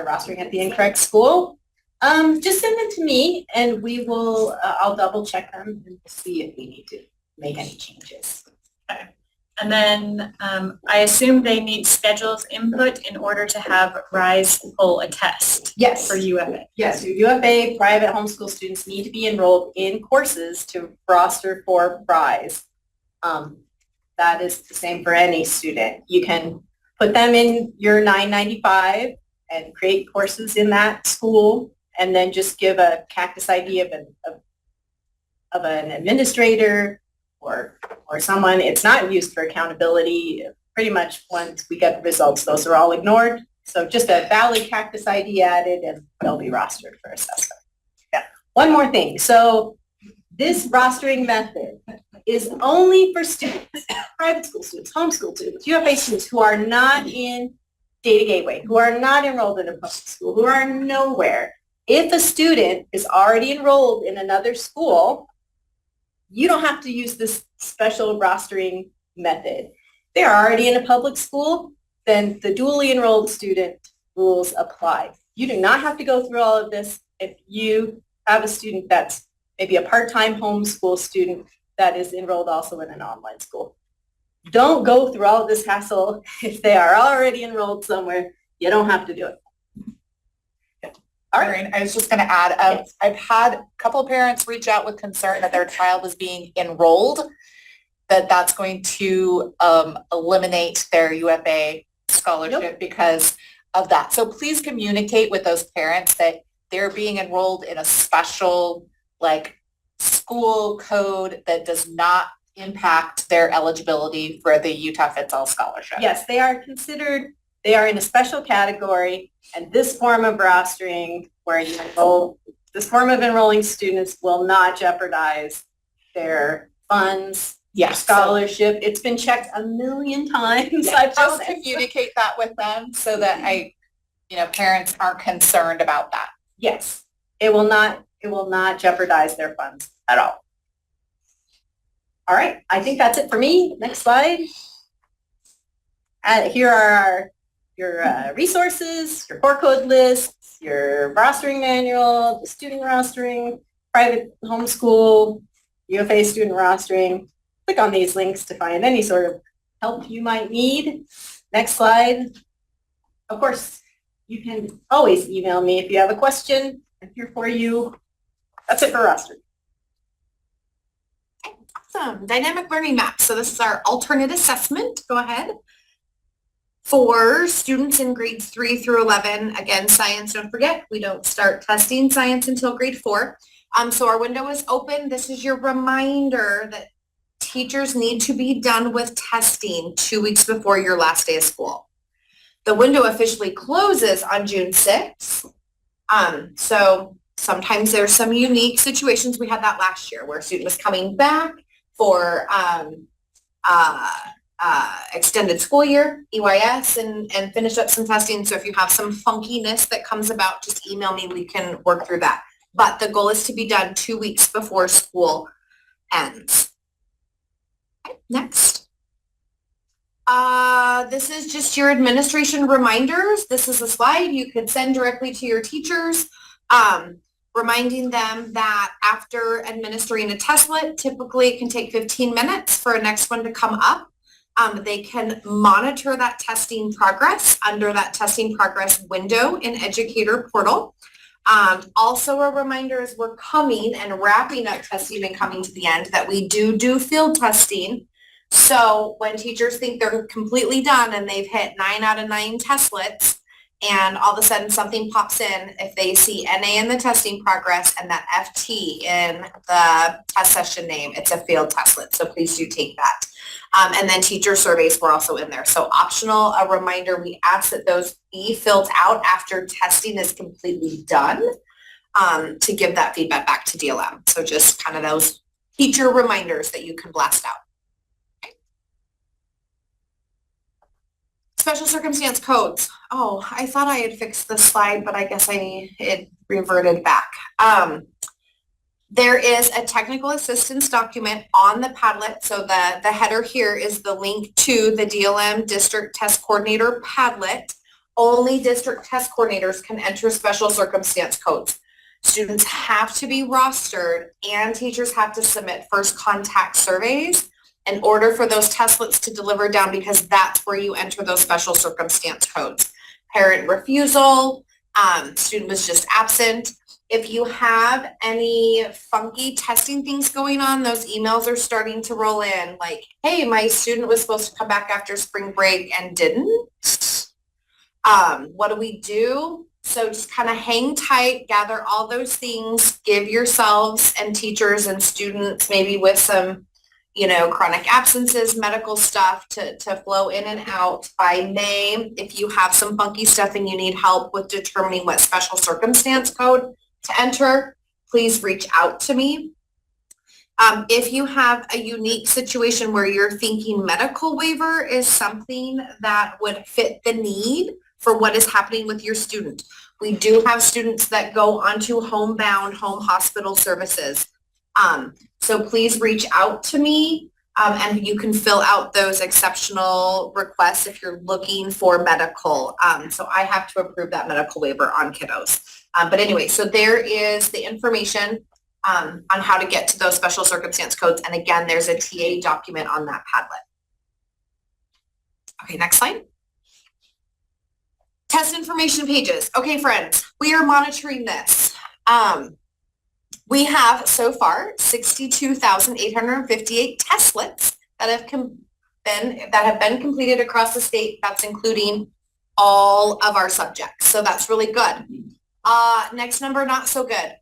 rostering at the incorrect school? Just send them to me and we will, I'll double check them and see if we need to make any changes. Okay. And then I assume they need schedules input in order to have RISE pull a test. Yes. For UFA. Yes, your UFA private homeschool students need to be enrolled in courses to roster for RISE. That is the same for any student. You can put them in your 995 and create courses in that school and then just give a Cactus ID of an administrator or someone. It's not used for accountability. Pretty much once we get the results, those are all ignored. So just a valid Cactus ID added and they'll be rostered for assessment. Yeah. One more thing. So this rostering method is only for students, private school students, homeschool students, UFA students who are not in Data Gateway, who are not enrolled in a public school, who are nowhere. If a student is already enrolled in another school, you don't have to use this special rostering method. They're already in a public school, then the dually enrolled student rules apply. You do not have to go through all of this if you have a student that's maybe a part-time homeschool student that is enrolled also in an online school. Don't go through all of this hassle if they are already enrolled somewhere. You don't have to do it. All right, I was just gonna add, Yes. I've had a couple of parents reach out with concern that their child is being enrolled, that's going to eliminate their UFA scholarship because of that. So please communicate with those parents that they're being enrolled in a special, like, school code that does not impact their eligibility for the Utah Fits All scholarship. Yes, they are considered, they are in a special category, and this form of rostering where you enroll, this form of enrolling students will not jeopardize their funds, Yes. scholarship. It's been checked a million times. Yeah, I just promise. communicate that with them so that parents aren't concerned about that. Yes, it will not jeopardize their funds at all. All right, I think that's it for me. Next slide. Here are your resources, your core code lists, your rostering manual, the student rostering, private homeschool, UFA student rostering. Click on these links to find any sort of help you might need. Next slide. Of course, you can always email me if you have a question. I'm here for you. That's it for rostering. Awesome. Dynamic learning map. So this is our alternate assessment. Go ahead. For students in grades 3 through 11, again, science, don't forget, we don't start testing science until grade 4. So our window is open. This is your reminder that teachers need to be done with testing 2 weeks before your last day of school. The window officially closes on June 6th. So sometimes there's some unique situations. We had that last year where a student was coming back for extended school year, EYS, and finish up some testing. So if you have some funkiness that comes about, just email me. We can work through that. But the goal is to be done 2 weeks before school ends. Okay, next. This is just your administration reminders. This is a slide you could send directly to your teachers, reminding them that after administering a testlet, typically it can take 15 minutes for a next one to come up. They can monitor that testing progress under that testing progress window in Educator Portal. Also a reminder as we're coming and wrapping up testing and coming to the end that we do field testing. So when teachers think they're completely done and they've hit 9 out of 9 testlets and all of a sudden something pops in, if they see NA in the testing progress and that FT in the test session name, it's a failed testlet. So please do take that. And then teacher surveys were also in there. So optional, a reminder, we ask that those be filled out after testing is completely done to give that feedback back to DLM. So just kind of those teacher reminders that you can blast out. Special circumstance codes. Oh, I thought I had fixed the slide, but I guess it reverted back. There is a technical assistance document on the Padlet. So the header here is the link to the DLM District Test Coordinator Padlet. Only district test coordinators can enter special circumstance codes. Students have to be rostered and teachers have to submit first contact surveys in order for those testlets to deliver down, because that's where you enter those special circumstance codes. Parent refusal, student was just absent. If you have any funky testing things going on, those emails are starting to roll in like, hey, my student was supposed to come back after spring break and didn't. What do we do? So just kind of hang tight, gather all those things, give yourselves and teachers and students maybe with some chronic absences, medical stuff to flow in and out by May. If you have some funky stuff and you need help with determining what special circumstance code to enter, please reach out to me. If you have a unique situation where you're thinking medical waiver is something that would fit the need for what is happening with your student, We do have students that go onto homebound home hospital services. So please reach out to me, and you can fill out those exceptional requests if you're looking for medical. So I have to approve that medical waiver on kiddos. But anyway, so there is the information on how to get to those special circumstance codes. And again, there's a TA document on that Padlet. Okay, next slide. Test information pages. Okay, friends, we are monitoring this. We have so far 62,858 testlets that have been completed across the state. That's including all of our subjects. So that's really good. Next number, not so good.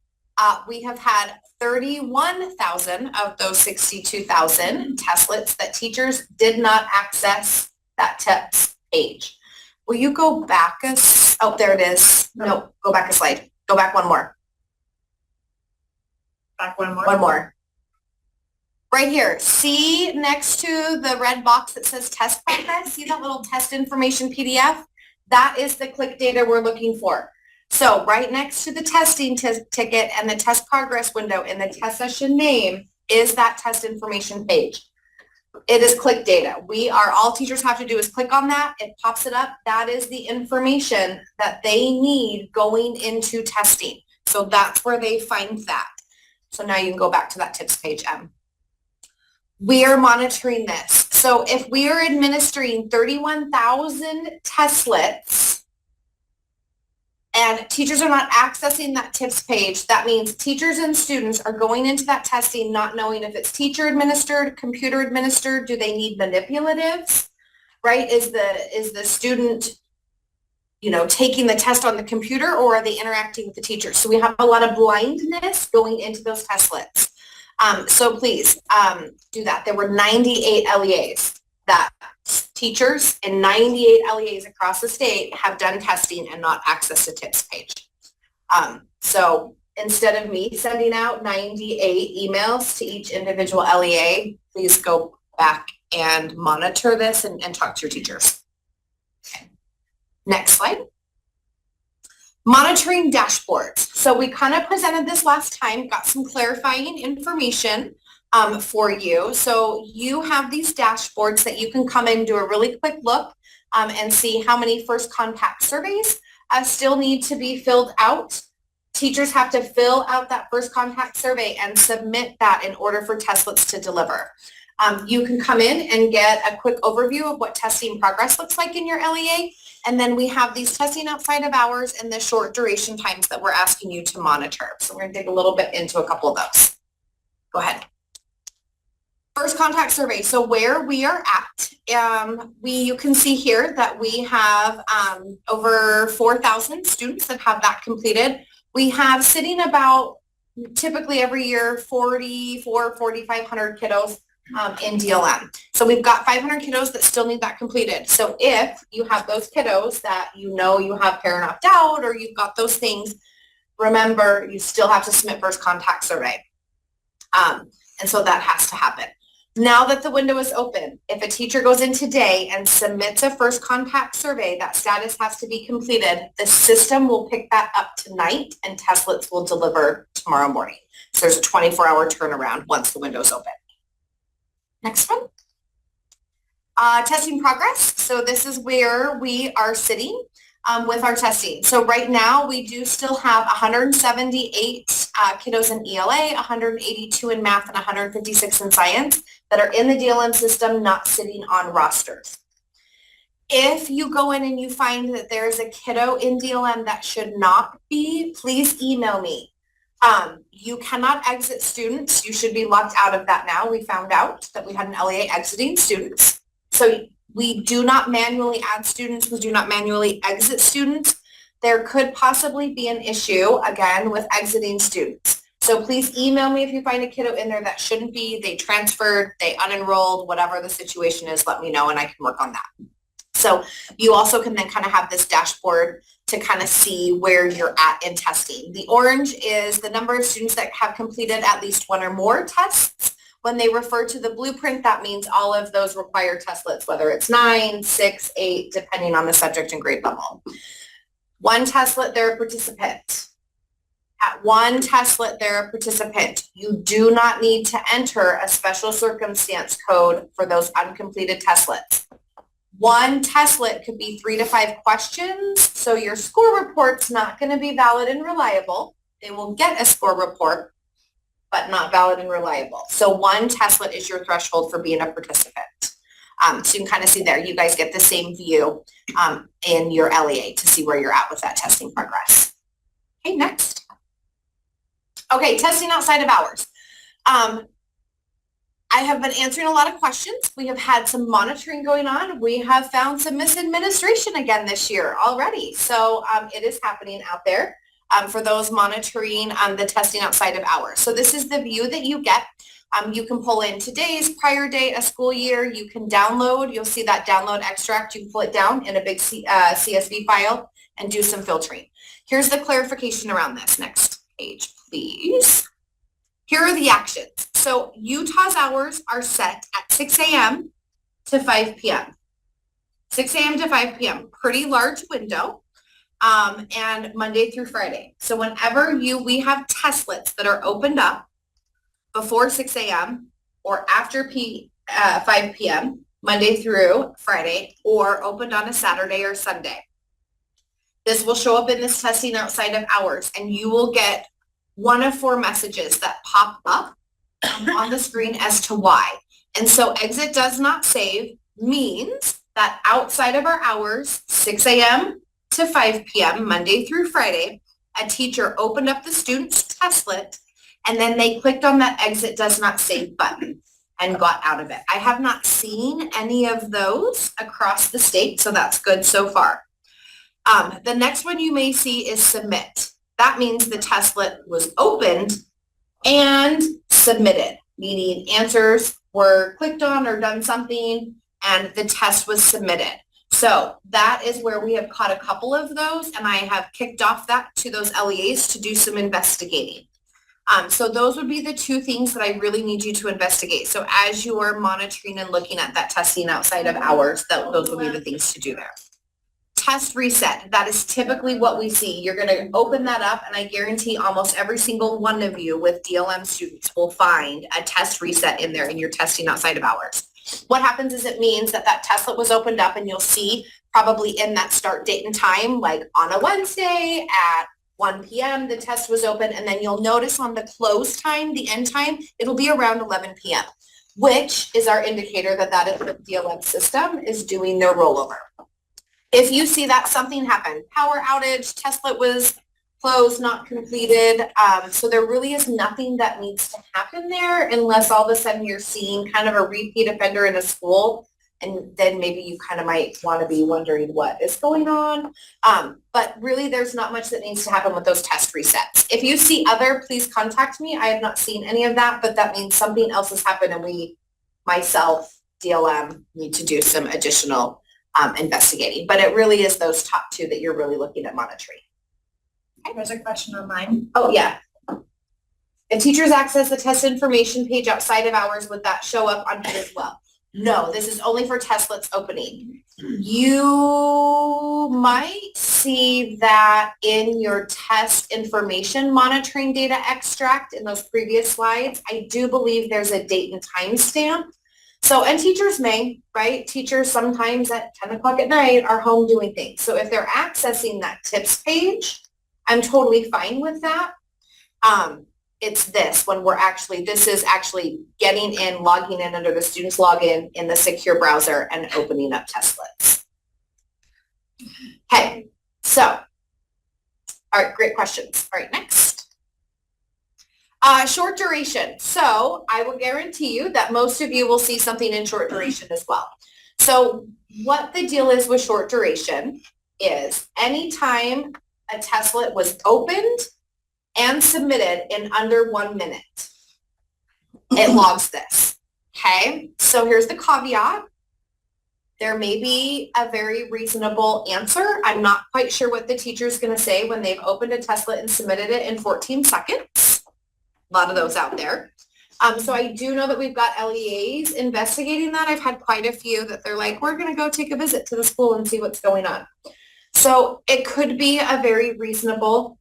We have had 31,000 of those 62,000 testlets that teachers did not access that tips page. Will you go back oh, there it is. No, go back a slide. Go back one more. Back one more. One more. Right here. See next to the red box that says test progress? See that little test information PDF? That is the click data we're looking for. So right next to the testing ticket and the test progress window in the test session name is that test information page. It is click data. All teachers have to do is click on that. It pops it up. That is the information that they need going into testing. So that's where they find that. So now you can go back to that tips page, M. We are monitoring this. So if we are administering 31,000 testlets and teachers are not accessing that tips page, that means teachers and students are going into that testing not knowing if it's teacher administered, computer administered, do they need manipulatives, right? Is the student, taking the test on the computer, or are they interacting with the teacher? So we have a lot of blindness going into those testlets. So please do that. There were 98 LEAs that teachers in 98 LEAs across the state have done testing and not accessed the tips page. So instead of me sending out 98 emails to each individual LEA, please go back and monitor this and talk to your teachers. Okay. Next slide. Monitoring dashboards. So we kind of presented this last time, got some clarifying information for you. So you have these dashboards that you can come in and do a really quick look and see how many first contact surveys still need to be filled out. Teachers have to fill out that first contact survey and submit that in order for testlets to deliver. You can come in and get a quick overview of what testing progress looks like in your LEA. And then we have these testing outside of hours and the short duration times that we're asking you to monitor. So we're going to dig a little bit into a couple of those. Go ahead. First contact survey. So where we are at, you can see here that we have over 4,000 students that have that completed. We have sitting about typically every year 4,500 kiddos in DLM. So we've got 500 kiddos that still need that completed. So if you have those kiddos that you have parent opt-out or you've got those things, remember you still have to submit first contact survey. And so that has to happen. Now that the window is open, if a teacher goes in today and submits a first contact survey, that status has to be completed. The system will pick that up tonight and testlets will deliver tomorrow morning. So there's a 24-hour turnaround once the window's open. Next one. Testing progress. So this is where we are sitting with our testing. So right now we do still have 178 kiddos in ELA, 182 in math, and 156 in science that are in the DLM system, not sitting on rosters. If you go in and you find that there's a kiddo in DLM that should not be, please email me. You cannot exit students. You should be locked out of that now. We found out that we had an LEA exiting students. So we do not manually add students. We do not manually exit students. There could possibly be an issue, again, with exiting students. So please email me if you find a kiddo in there that shouldn't be. They transferred, they unenrolled, whatever the situation is, let me know and I can work on that. So you also can then kind of have this dashboard to kind of see where you're at in testing. The orange is the number of students that have completed at least one or more tests. When they refer to the blueprint, that means all of those required testlets, whether it's 9, 6, 8, depending on the subject and grade level. One Testlet, they're a participant. At one Testlet, they're a participant. You do not need to enter a special circumstance code for those uncompleted Testlets. One Testlet could be 3 to 5 questions, so your score report's not going to be valid and reliable. They will get a score report, but not valid and reliable. So one Testlet is your threshold for being a participant. So you can kind of see there, you guys get the same view in your LEA to see where you're at with that testing progress. Okay, next. Okay, testing outside of hours. I have been answering a lot of questions. We have had some monitoring going on. We have found some misadministration again this year already. So it is happening out there for those monitoring the testing outside of hours. So this is the view that you get. You can pull in today's, prior date, a school year. You can download. You'll see that download extract. You can pull it down in a big CSV file and do some filtering. Here's the clarification around this. Next page, please. Here are the actions. So Utah's hours are set at 6 a.m. to 5 p.m. 6 a.m. to 5 p.m. Pretty large window, and Monday through Friday. So whenever we have Testlets that are opened up before 6 a.m. or after 5 p.m., Monday through Friday, or opened on a Saturday or Sunday. This will show up in this testing outside of hours, and you will get one of 4 messages that pop up on the screen as to why. And so exit does not save means that outside of our hours, 6 a.m. to 5 p.m., Monday through Friday, a teacher opened up the student's Testlet, and then they clicked on that exit does not save button and got out of it. I have not seen any of those across the state, so that's good so far. The next one you may see is submit. That means the Testlet was opened and submitted, meaning answers were clicked on or done something and the test was submitted. So that is where we have caught a couple of those, and I have kicked off that to those LEAs to do some investigating. So those would be the 2 things that I really need you to investigate. So as you are monitoring and looking at that testing outside of hours, those would be the things to do there. Test reset, that is typically what we see. You're going to open that up, and I guarantee almost every single one of you with DLM students will find a test reset in there in your testing outside of hours. What happens is it means that that Testlet was opened up, and you'll see probably in that start date and time, like on a Wednesday at 1 p.m. the test was open, and then you'll notice on the close time, the end time, it'll be around 11 p.m., which is our indicator that that is the DLM system is doing their rollover. If you see that something happened, power outage, Testlet was closed, not completed, so there really is nothing that needs to happen there unless all of a sudden you're seeing kind of a repeat offender in a school, and then maybe you kind of might want to be wondering what is going on. But really there's not much that needs to happen with those test resets. If you see other, please contact me. I have not seen any of that, but that means something else has happened, and we, myself, DLM, need to do some additional investigating, but it really is those top 2 that you're really looking at monitoring. Okay. There's a question online. Oh, yeah. If teachers access the test information page outside of hours, would that show up on here as well? No, this is only for Testlets opening. You might see that in your test information monitoring data extract in those previous slides. I do believe there's a date and time stamp. So, and teachers may, right? Teachers sometimes at 10 o'clock at night are home doing things. So if they're accessing that tips page, I'm totally fine with that. It's this, when this is actually getting in, logging in under the student's login in the secure browser and opening up Testlets. Okay, so, all right, great questions. All right, next. Short duration. So I will guarantee you that most of you will see something in short duration as well. So what the deal is with short duration is anytime a Testlet was opened and submitted in under 1 minute, it logs this. Okay, so here's the caveat. There may be a very reasonable answer. I'm not quite sure what the teacher's going to say when they've opened a Testlet and submitted it in 14 seconds. A lot of those out there. So I do know that we've got LEAs investigating that. I've had quite a few that they're like, we're going to go take a visit to the school and see what's going on. So it could be a very reasonable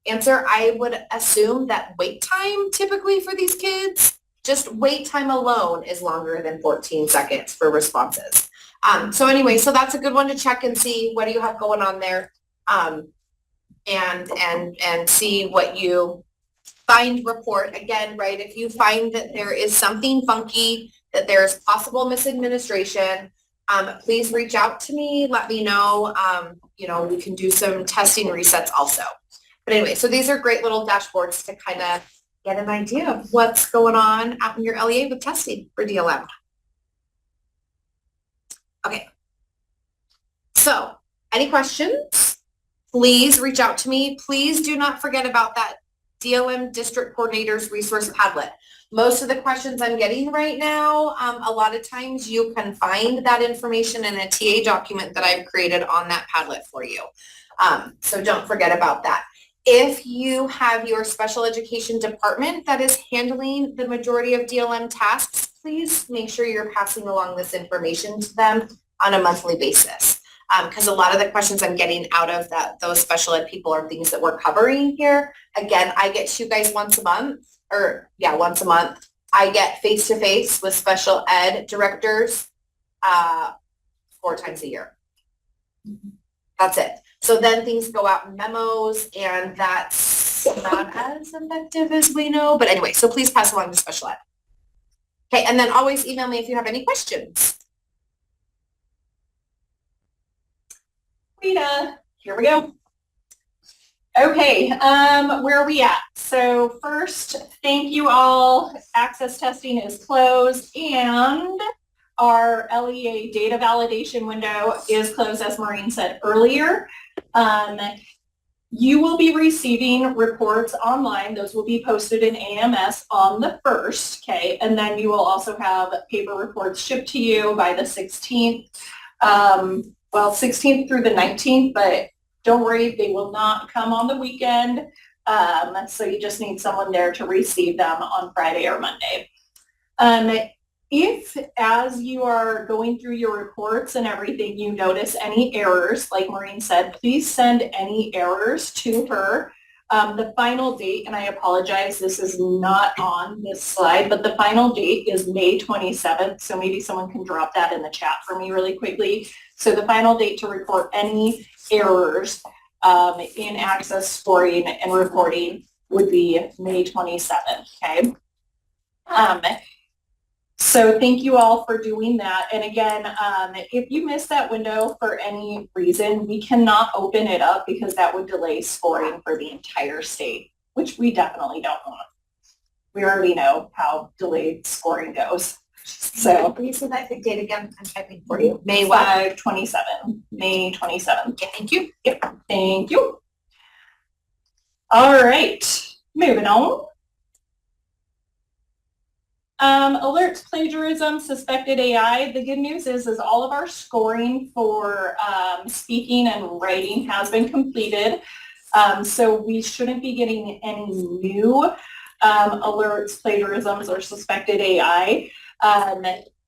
answer. I would assume that wait time typically for these kids, just wait time alone is longer than 14 seconds for responses. So anyway, so that's a good one to check and see what do you have going on there. And see what you find, report again, right? If you find that there is something funky, that there's possible misadministration, please reach out to me, let me know. We can do some testing resets also. But anyway, so these are great little dashboards to kind of get an idea of what's going on out in your LEA with testing for DLM. Okay. So, any questions? Please reach out to me. Please do not forget about that DLM District Coordinators Resource Padlet. Most of the questions I'm getting right now, a lot of times you can find that information in a TA document that I've created on that Padlet for you. So don't forget about that. If you have your special education department that is handling the majority of DLM tasks, please make sure you're passing along this information to them on a monthly basis. Because a lot of the questions I'm getting out of those special ed people are things that we're covering here. Again, I get to you guys once a month. I get face-to-face with special ed directors 4 times a year. That's it. So then things go out in memos, and that's not as effective as we know. But anyway, so please pass along to special ed. Okay, and then always email me if you have any questions. Rita, here we go. Okay, where are we at? So first, thank you all. Access testing is closed and our LEA data validation window is closed, as Maureen said earlier. You will be receiving reports online. Those will be posted in AMS on the 1st, okay? And then you will also have paper reports shipped to you by the 16th. 16th through the 19th, but don't worry, they will not come on the weekend. So you just need someone there to receive them on Friday or Monday. If, as you are going through your reports and everything, you notice any errors, like Maureen said, please send any errors to her. The final date, and I apologize, this is not on this slide, but the final date is May 27th. So maybe someone can drop that in the chat for me really quickly. So the final date to report any errors in access scoring and reporting would be May 27th, okay? So thank you all for doing that. And again, if you miss that window for any reason, we cannot open it up because that would delay scoring for the entire state, which we definitely don't want. We already know how delayed scoring goes. So Can you say that date again? I'm typing for you. May what? 27, May 27th. Okay, thank you. Yep, thank you. All right, moving on. Alerts, plagiarism, suspected AI. The good news is all of our scoring for speaking and writing has been completed. So we shouldn't be getting any new alerts, plagiarisms, or suspected AI.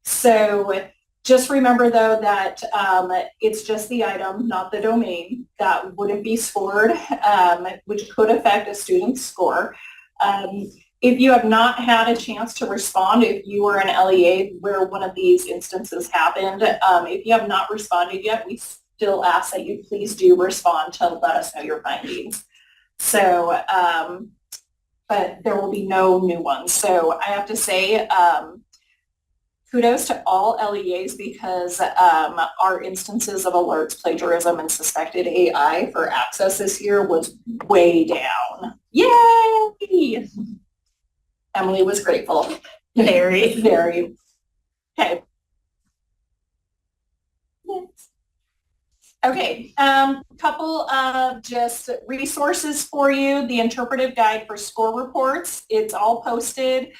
So just remember though that it's just the item, not the domain, that wouldn't be scored, which could affect a student's score. If you have not had a chance to respond, if you were an LEA where one of these instances happened, if you have not responded yet, we still ask that you please do respond to let us know your findings. So, but there will be no new ones. So I have to say, kudos to all LEAs because our instances of alerts, plagiarism, and suspected AI for access this year was way down. Yay! Emily was grateful. Very, very. Okay. Okay, couple of just resources for you. The interpretive guide for score reports, it's all posted.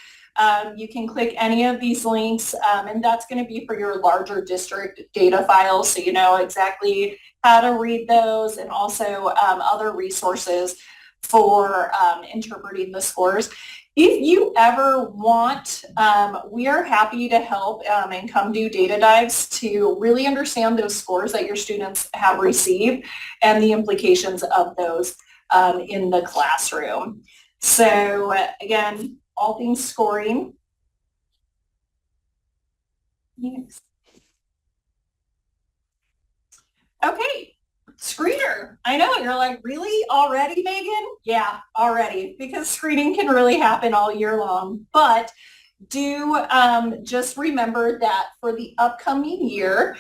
You can click any of these links, and that's going to be for your larger district data files, so you know exactly how to read those, and also other resources for interpreting the scores. If you ever want, we are happy to help and come do data dives to really understand those scores that your students have received and the implications of those in the classroom. So again, all things scoring. Next. Okay, screener. I know, you're like, really? Already, Megan? Yeah, already, because screening can really happen all year long. But do just remember that for the upcoming year,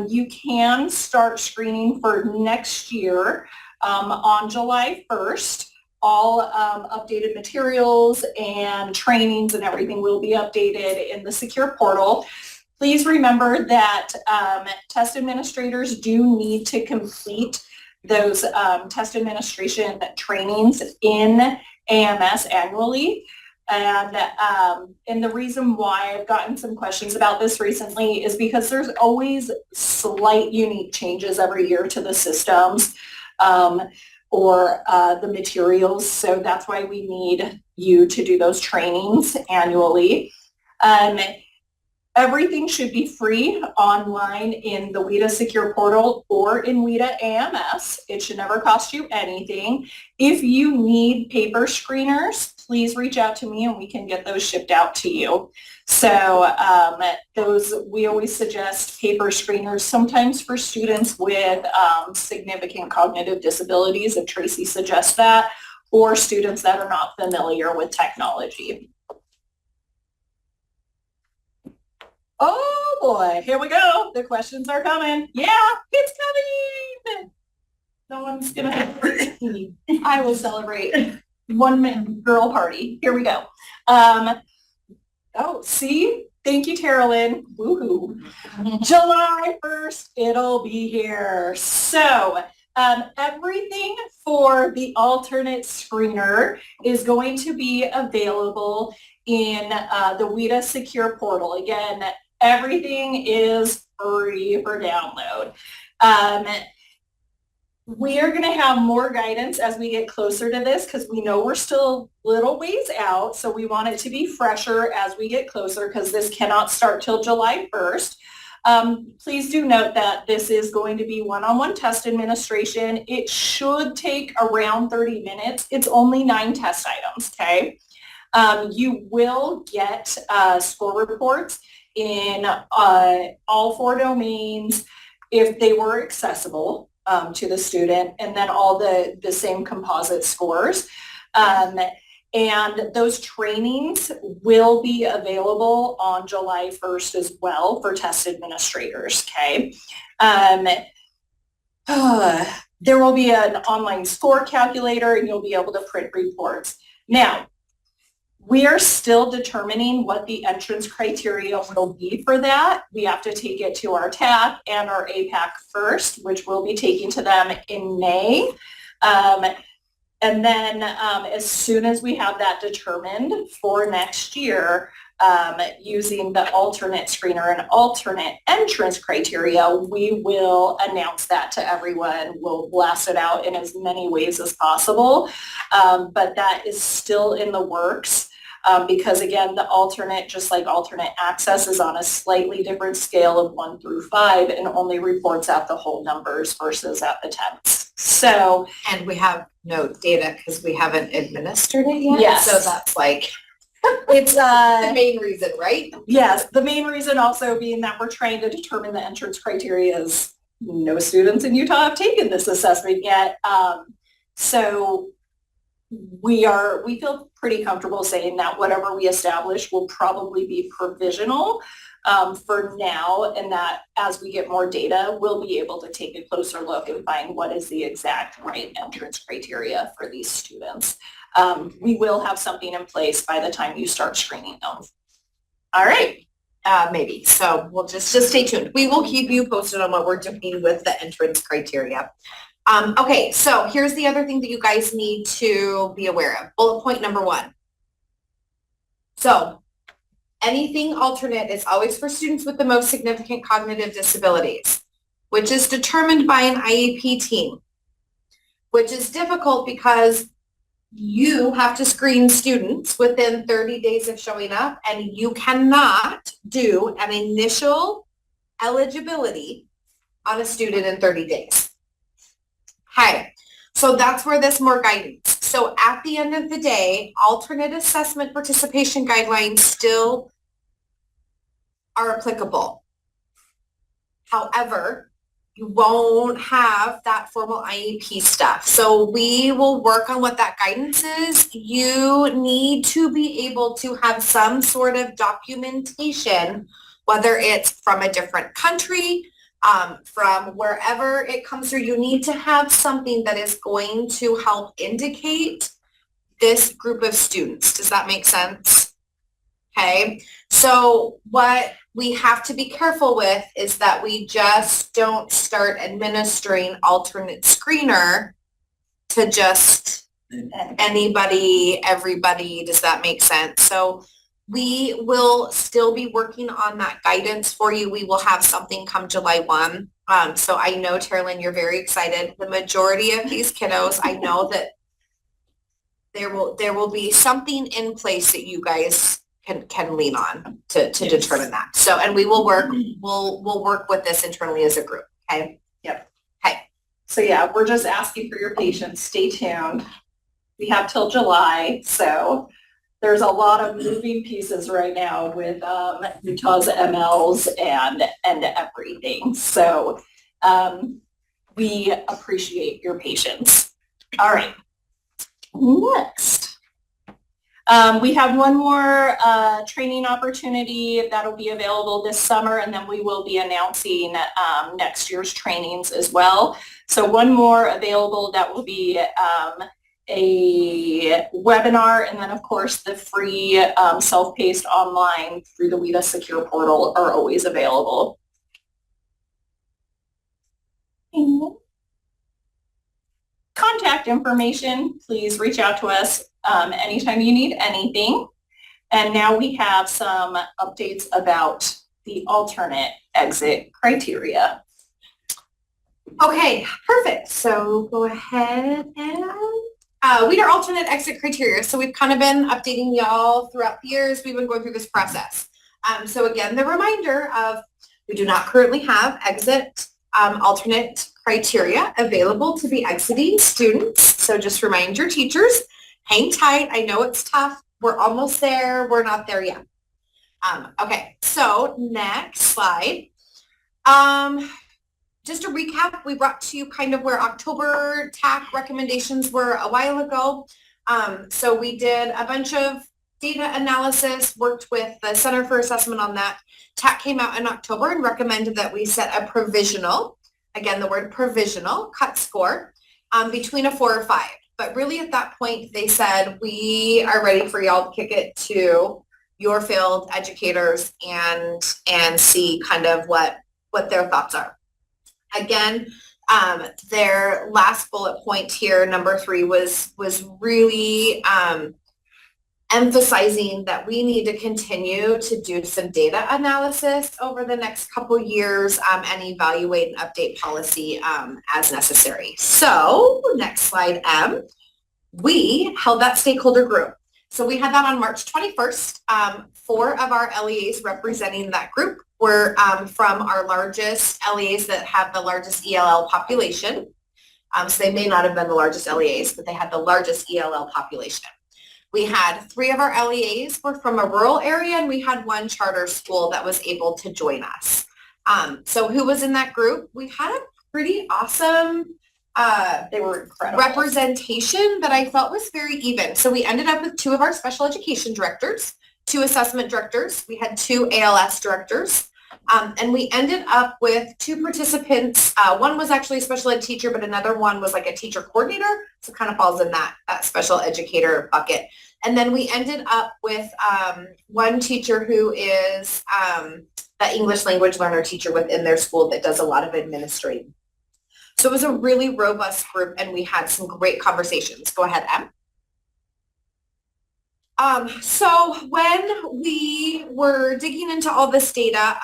you can start screening for next year on July 1st. All updated materials and trainings and everything will be updated in the secure portal. Please remember that test administrators do need to complete those test administration trainings in AMS annually. And the reason why I've gotten some questions about this recently is because there's always slight unique changes every year to the systems or the materials. So that's why we need you to do those trainings annually. Everything should be free online in the WIDA Secure Portal or in WIDA AMS. It should never cost you anything. If you need paper screeners, please reach out to me and we can get those shipped out to you. So we always suggest paper screeners, sometimes for students with significant cognitive disabilities, if Tracy suggests that, or students that are not familiar with technology. Oh boy, here we go. The questions are coming. Yeah, it's coming. No one's gonna, I will celebrate 1 minute girl party. Here we go. Oh, see? Thank you, Terrellyn. Woohoo. July 1st, it'll be here. So everything for the alternate screener is going to be available in the WIDA Secure Portal. Again, everything is free for download. We are going to have more guidance as we get closer to this because we know we're still little ways out. So we want it to be fresher as we get closer because this cannot start till July 1st. Please do note that this is going to be one-on-one test administration. It should take around 30 minutes. It's only 9 test items, okay? You will get score reports in all 4 domains if they were accessible to the student, and then all the same composite scores. And those trainings will be available on July 1st as well for test administrators, okay? There will be an online score calculator and you'll be able to print reports. Now, we are still determining what the entrance criteria will be for that. We have to take it to our TAC and our APAC first, which we'll be taking to them in May. And then as soon as we have that determined for next year, using the alternate screener and alternate entrance criteria, we will announce that to everyone. We'll blast it out in as many ways as possible. But that is still in the works. Because again, the alternate, just like alternate access, is on a slightly different scale of 1 through 5 and only reports out the whole numbers versus at the tenths. So, And we have no data because we haven't administered it yet. Yes. So that's like it's the main reason, right? yes, the main reason also being that we're trying to determine the entrance criteria is no students in Utah have taken this assessment yet. So we feel pretty comfortable saying that whatever we establish will probably be provisional for now, and that as we get more data, we'll be able to take a closer look and find what is the exact right entrance criteria for these students. We will have something in place by the time you start screening them. All right. Maybe. So we'll just stay tuned. We will keep you posted on what we're doing with the entrance criteria. Okay, so here's the other thing that you guys need to be aware of. Bullet point number 1. So anything alternate is always for students with the most significant cognitive disabilities, which is determined by an IEP team, which is difficult because you have to screen students within 30 days of showing up, and you cannot do an initial eligibility on a student in 30 days. Okay, so that's where there's more guidance. So at the end of the day, alternate assessment participation guidelines still are applicable. However, you won't have that formal IEP stuff. So we will work on what that guidance is. You need to be able to have some sort of documentation, whether it's from a different country, from wherever it comes through. You need to have something that is going to help indicate this group of students. Does that make sense? Okay, so what we have to be careful with is that we just don't start administering alternate screener to just anybody, everybody. Does that make sense? So we will still be working on that guidance for you. We will have something come July 1. So I know, Terralyn, you're very excited. The majority of these kiddos, I know that there will be something in place that you guys can lean on to determine that. So, and we will work, we'll work with this internally as a group. Okay. So yeah, we're just asking for your patience. Stay tuned. We have till July, so there's a lot of moving pieces right now with Utah's MLs and everything. So we appreciate your patience. All right. Next. We have one more training opportunity that'll be available this summer, and then we will be announcing next year's trainings as well. So one more available that will be a webinar, and then of course the free self-paced online through the WIDA Secure portal are always available. Contact information, please reach out to us anytime you need anything. And now we have some updates about the alternate exit criteria. Okay, perfect. So go ahead and WIDA alternate exit criteria. So we've kind of been updating y'all throughout the years. We've been going through this process. So again, the reminder of we do not currently have exit alternate criteria available to the exiting students. So just remind your teachers, hang tight. I know it's tough. We're almost there. We're not there yet. Okay, so next slide. Just a recap, we brought to you kind of where October TAC recommendations were a while ago. So we did a bunch of data analysis, worked with the Center for Assessment on that. TAC came out in October and recommended that we set a provisional, again, the word provisional, cut score, between a 4 or 5. But really at that point, they said, we are ready for y'all to kick it to your field educators and see kind of what their thoughts are. Again, their last bullet point here, number 3, was really emphasizing that we need to continue to do some data analysis over the next couple years and evaluate and update policy as necessary. So next slide, M. We held that stakeholder group. So we had that on March 21st. 4 of our LEAs representing that group were from our largest LEAs that have the largest ELL population. So they may not have been the largest LEAs, but they had the largest ELL population. We had 3 of our LEAs were from a rural area, and we had 1 charter school that was able to join us. So who was in that group? We had a pretty awesome They were incredible. representation that I felt was very even. So we ended up with 2 of our special education directors, 2 assessment directors. We had 2 ALS directors. And we ended up with 2 participants. One was actually a special ed teacher, but another one was like a teacher coordinator. So it kind of falls in that special educator bucket. And then we ended up with 1 teacher who is the English language learner teacher within their school that does a lot of administrating. So it was a really robust group, and we had some great conversations. Go ahead, Em. So when we were digging into all this data,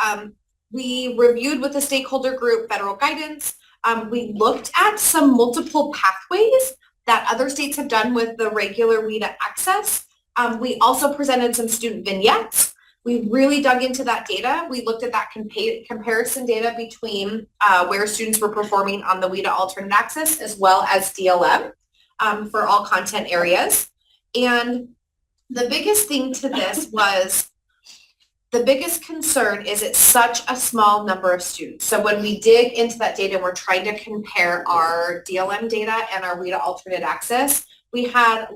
we reviewed with the stakeholder group federal guidance. We looked at some multiple pathways that other states have done with the regular WIDA access. We also presented some student vignettes. We really dug into that data. We looked at that comparison data between where students were performing on the WIDA alternate access as well as DLM for all content areas. And the biggest thing to this was, the biggest concern is it's such a small number of students. So when we dig into that data, we're trying to compare our DLM data and our WIDA alternate access. We had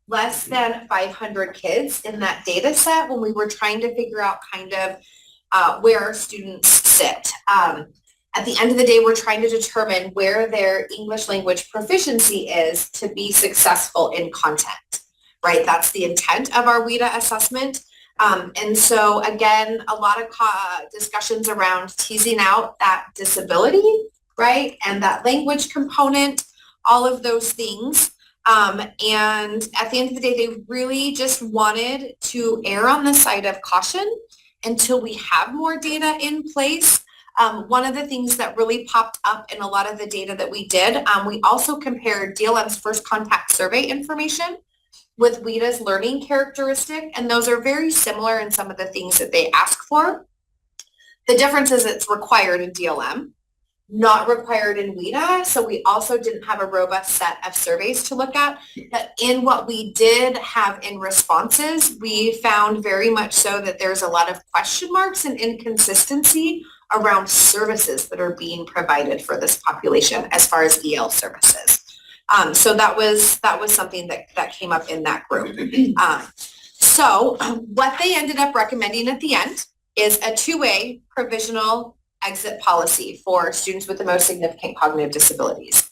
less than 500 kids in that data set when we were trying to figure out kind of where our students sit. At the end of the day, we're trying to determine where their English language proficiency is to be successful in content, right? That's the intent of our WIDA assessment. And so again, a lot of discussions around teasing out that disability, right? And that language component, all of those things. And at the end of the day, they really just wanted to err on the side of caution until we have more data in place. One of the things that really popped up in a lot of the data that we did, we also compared DLM's first contact survey information with WIDA's learning characteristic, and those are very similar in some of the things that they ask for. The difference is it's required in DLM, not required in WIDA, so we also didn't have a robust set of surveys to look at. But in what we did have in responses, we found very much so that there's a lot of question marks and inconsistency around services that are being provided for this population as far as EL services. So that was something that came up in that group. So what they ended up recommending at the end is a two-way provisional exit policy for students with the most significant cognitive disabilities.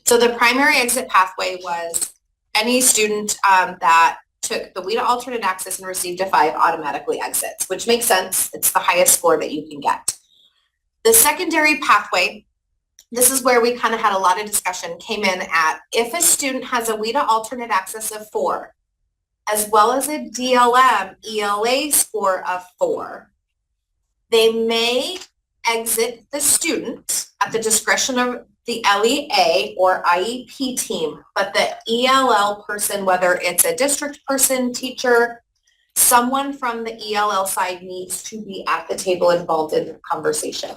So the primary exit pathway was any student that took the WIDA alternate access and received a 5 automatically exits, which makes sense. It's the highest score that you can get. The secondary pathway, this is where we kind of had a lot of discussion, came in at if a student has a WIDA alternate access of 4, as well as a DLM ELA score of 4, they may exit the student at the discretion of the LEA or IEP team, but the ELL person, whether it's a district person, teacher, someone from the ELL side needs to be at the table involved in the conversation,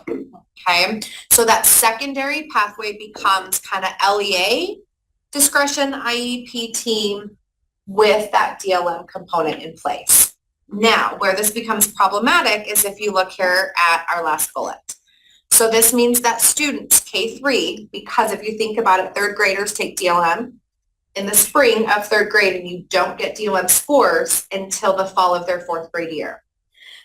okay? So that secondary pathway becomes kind of LEA discretion, IEP team with that DLM component in place. Now, where this becomes problematic is if you look here at our last bullet. So this means that students, K-3, because if you think about it, 3rd graders take DLM in the spring of 3rd grade and you don't get DLM scores until the fall of their 4th grade year.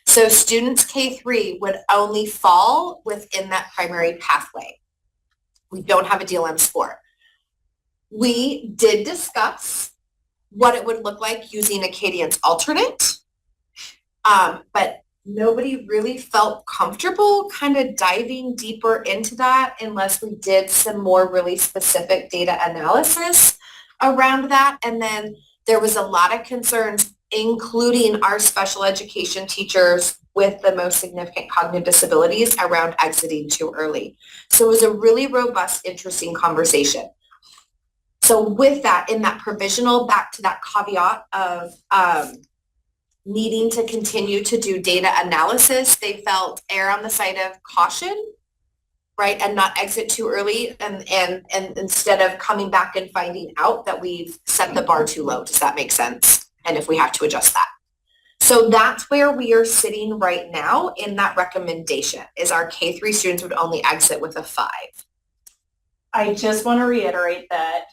So students K-3 would only fall within that primary pathway. We don't have a DLM score. We did discuss what it would look like using Acadian's alternate, but nobody really felt comfortable kind of diving deeper into that unless we did some more really specific data analysis around that. And then there was a lot of concerns, including our special education teachers with the most significant cognitive disabilities around exiting too early. So it was a really robust, interesting conversation. So with that, in that provisional, back to that caveat of needing to continue to do data analysis, they felt err on the side of caution, right, and not exit too early, and instead of coming back and finding out that we've set the bar too low. Does that make sense? And if we have to adjust that. So that's where we are sitting right now in that recommendation, is our K-3 students would only exit with a 5. I just want to reiterate that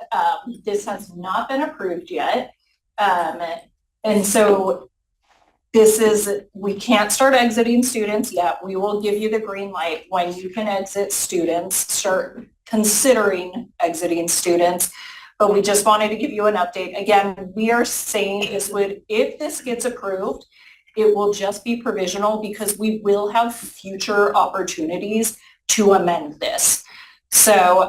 this has not been approved yet. And so we can't start exiting students yet. We will give you the green light when you can exit students, start considering exiting students. But we just wanted to give you an update. Again, we are saying if this gets approved, it will just be provisional because we will have future opportunities to amend this. So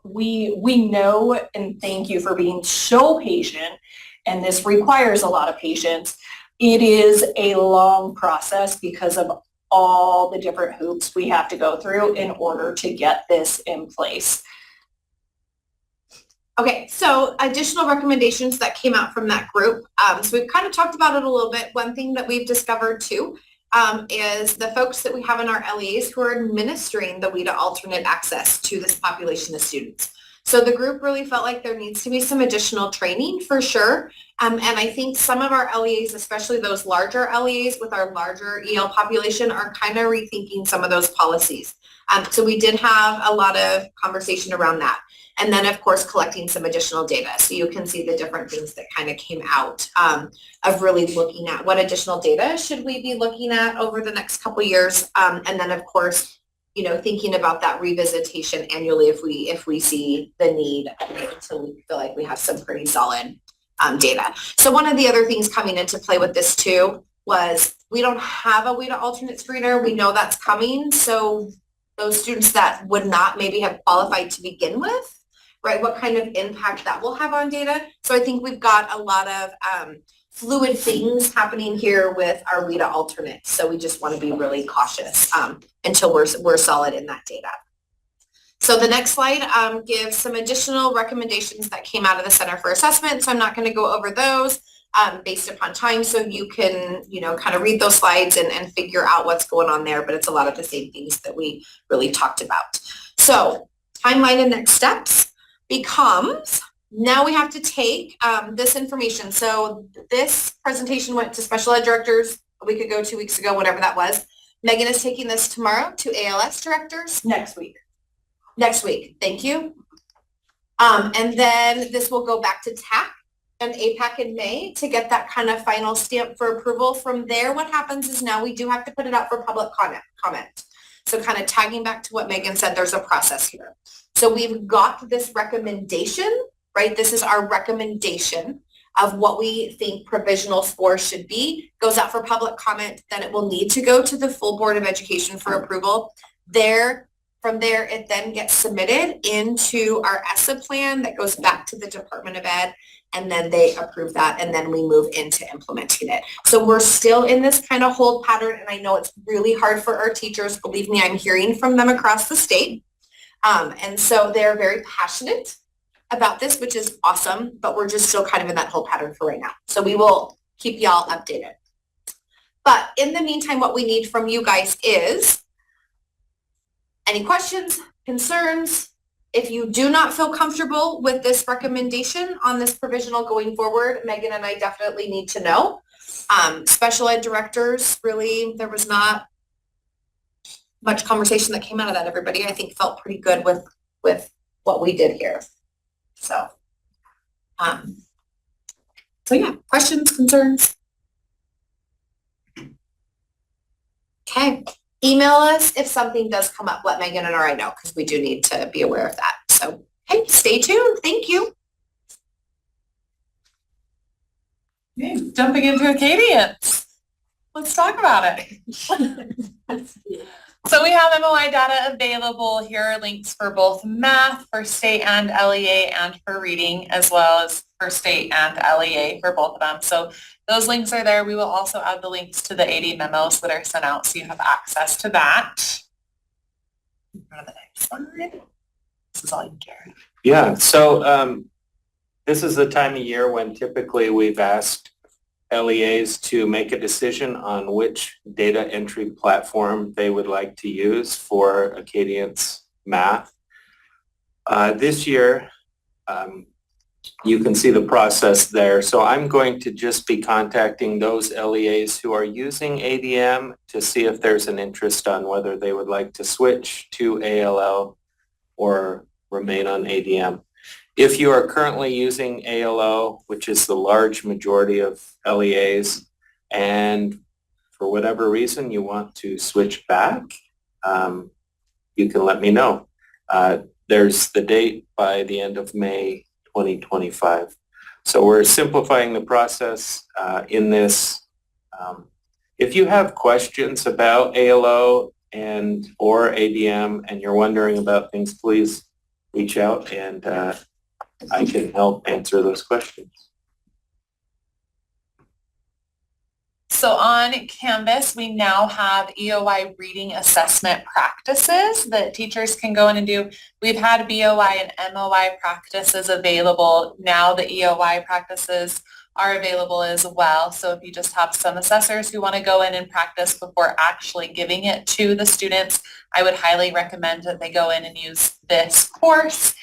we know, and thank you for being so patient, and this requires a lot of patience. It is a long process because of all the different hoops we have to go through in order to get this in place. Okay, so additional recommendations that came out from that group. So we've kind of talked about it a little bit. One thing that we've discovered too is the folks that we have in our LEAs who are administering the WIDA alternate access to this population of students. So the group really felt like there needs to be some additional training for sure. And I think some of our LEAs, especially those larger LEAs with our larger EL population, are kind of rethinking some of those policies. So we did have a lot of conversation around that. And then, of course, collecting some additional data. So you can see the different things that kind of came out of really looking at what additional data should we be looking at over the next couple of years. And then, of course, you know, thinking about that revisitation annually if we see the need until we feel like we have some pretty solid data. So one of the other things coming into play with this too was we don't have a WIDA alternate screener. We know that's coming. So those students that would not maybe have qualified to begin with, right? What kind of impact that will have on data. So I think we've got a lot of fluid things happening here with our WIDA alternates. So we just want to be really cautious until we're solid in that data. So the next slide gives some additional recommendations that came out of the Center for Assessment. So I'm not going to go over those based upon time. So you can, you know, kind of read those slides and figure out what's going on there. But it's a lot of the same things that we really talked about. So timeline and next steps becomes now we have to take this information. So this presentation went to special ed directors a week ago, 2 weeks ago, whatever that was. Megan is taking this tomorrow to ALS directors. Next week. Next week, thank you. And then this will go back to TAC and APAC in May to get that kind of final stamp for approval. From there, what happens is now we do have to put it out for public comment. So kind of tagging back to what Megan said, there's a process here. So we've got this recommendation, right? This is our recommendation of what we think provisional scores should be, goes out for public comment, then it will need to go to the full Board of Education for approval. From there, it then gets submitted into our ESSA plan that goes back to the Department of Ed, and then they approve that, and then we move into implementing it. So we're still in this kind of hold pattern, and I know it's really hard for our teachers. Believe me, I'm hearing from them across the state. And so they're very passionate about this, which is awesome, but we're just still kind of in that hold pattern for right now. So we will keep y'all updated. But in the meantime, what we need from you guys is any questions, concerns? If you do not feel comfortable with this recommendation on this provisional going forward, Megan and I definitely need to know. Special ed directors, really, there was not much conversation that came out of that. Everybody, I think, felt pretty good with what we did here. So yeah, questions, concerns? Okay. Email us if something does come up. Let Megan and I know because we do need to be aware of that. So, hey, stay tuned. Thank you. Okay, jumping into Acadians. Let's talk about it. So we have MOI data available. Here are links for both math, for state and LEA, and for reading, as well as for state and LEA for both of them. So those links are there. We will also add the links to the AD memos that are sent out so you have access to that. Go to the next slide. This is all you care. Yeah, so this is the time of year when typically we've asked LEAs to make a decision on which data entry platform they would like to use for Acadians math. This year, you can see the process there. So I'm going to just be contacting those LEAs who are using ADM to see if there's an interest on whether they would like to switch to ALL or remain on ADM. If you are currently using ALO, which is the large majority of LEAs, and for whatever reason you want to switch back, you can let me know. There's the date by the end of May 2025. So we're simplifying the process in this. If you have questions about ALO or ADM and you're wondering about things, please reach out and I can help answer those questions. So on Canvas, we now have EOI reading assessment practices that teachers can go in and do. We've had BOI and MOI practices available. Now the EOI practices are available as well. So if you just have some assessors who want to go in and practice before actually giving it to the students, I would highly recommend that they go in and use this course.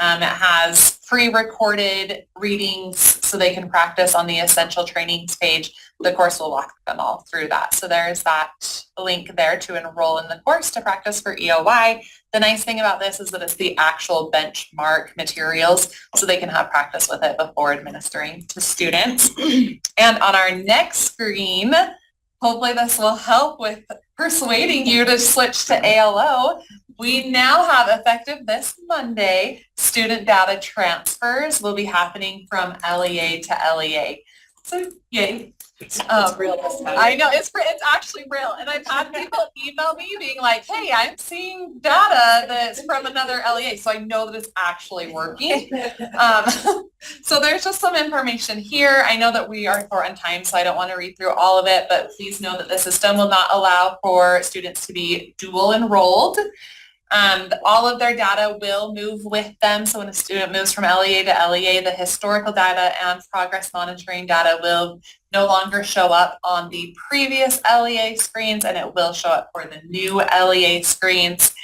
It has pre-recorded readings so they can practice on the essential trainings page. The course will walk them all through that. So there's that link there to enroll in the course to practice for EOI. The nice thing about this is that it's the actual benchmark materials so they can have practice with it before administering to students. And on our next screen, hopefully this will help with persuading you to switch to ALO. We now have, effective this Monday, student data transfers will be happening from LEA to LEA. So yay. I know, it's actually real. And I've had people email me being like, hey, I'm seeing data that's from another LEA. So I know that it's actually working. So there's just some information here. I know that we are short on time, so I don't want to read through all of it, but please know that the system will not allow for students to be dual enrolled. All of their data will move with them. So when a student moves from LEA to LEA, the historical data and progress monitoring data will no longer show up on the previous LEA screens, and it will show up for the new LEA screens.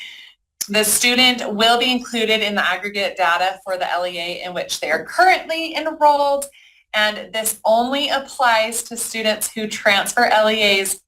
The student will be included in the aggregate data for the LEA in which they are currently enrolled, and this only applies to students who transfer LEAs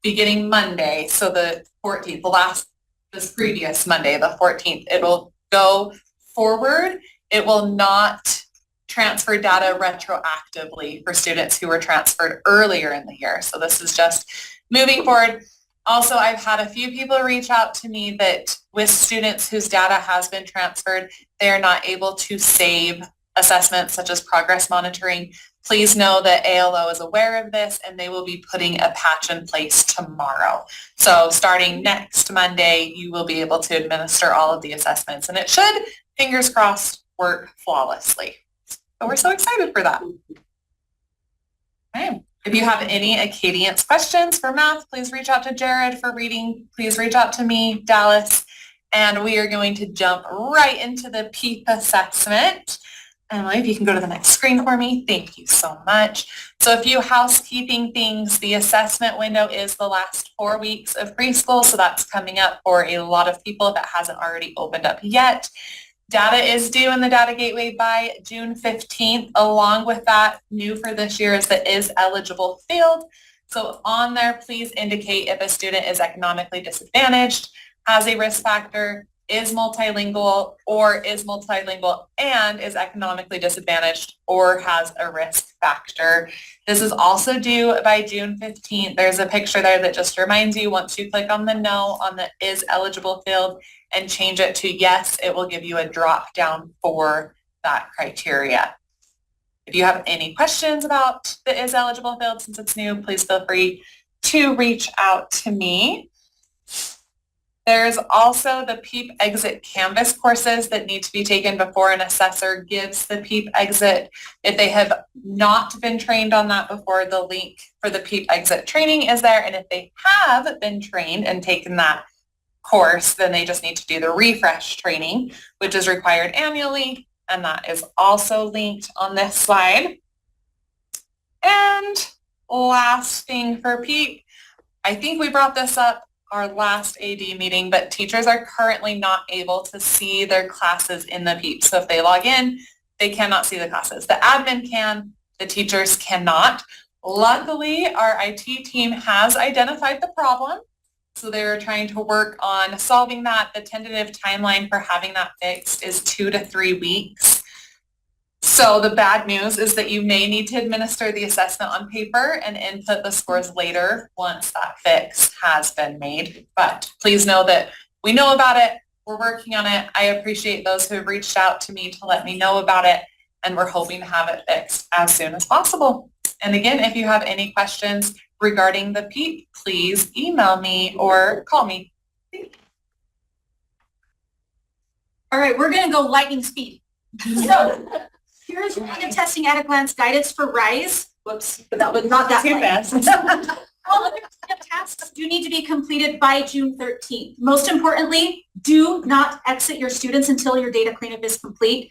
beginning Monday, so the 14th, this previous Monday, the 14th. It'll go forward. It will not transfer data retroactively for students who were transferred earlier in the year. So this is just moving forward. Also, I've had a few people reach out to me that with students whose data has been transferred, they are not able to save assessments such as progress monitoring. Please know that ALO is aware of this and they will be putting a patch in place tomorrow. So starting next Monday, you will be able to administer all of the assessments, and it should, fingers crossed, work flawlessly. So we're so excited for that. Okay. If you have any Acadience questions for math, please reach out to Jared. For reading, please reach out to me, Dallas. And we are going to jump right into the PEEP assessment. Emily, if you can go to the next screen for me. Thank you so much. So a few housekeeping things. The assessment window is the last 4 weeks of preschool, so that's coming up for a lot of people if it hasn't already opened up yet. Data is due in the Data Gateway by June 15th. Along with that, new for this year is the is eligible field. So on there, please indicate if a student is economically disadvantaged, has a risk factor, is multilingual, or is multilingual and is economically disadvantaged or has a risk factor. This is also due by June 15th. There's a picture there that just reminds you, once you click on the no on the is eligible field and change it to yes, it will give you a drop down for that criteria. If you have any questions about the is eligible field since it's new, please feel free to reach out to me. There's also the PEEP Exit Canvas courses that need to be taken before an assessor gives the PEEP Exit. If they have not been trained on that before, the link for the PEEP Exit training is there. And if they have been trained and taken that course, then they just need to do the refresh training, which is required annually. And that is also linked on this slide. And last thing for PEEP, I think we brought this up our last AD meeting, but teachers are currently not able to see their classes in the PEEP. So if they log in, they cannot see the classes. The admin can, the teachers cannot. Luckily, our IT team has identified the problem. So they're trying to work on solving that. The tentative timeline for having that fixed is 2 to 3 weeks. So the bad news is that you may need to administer the assessment on paper and input the scores later once that fix has been made. But please know that we know about it. We're working on it. I appreciate those who have reached out to me to let me know about it, and we're hoping to have it fixed as soon as possible. And again, if you have any questions regarding the PEEP, please email me or call me. All right, we're gonna go lightning speed. So here's your testing at a glance guidance for RISE. whoops, but that was not that Too line. fast. All of your tasks do need to be completed by June 13th. Most importantly, do not exit your students until your data cleanup is complete.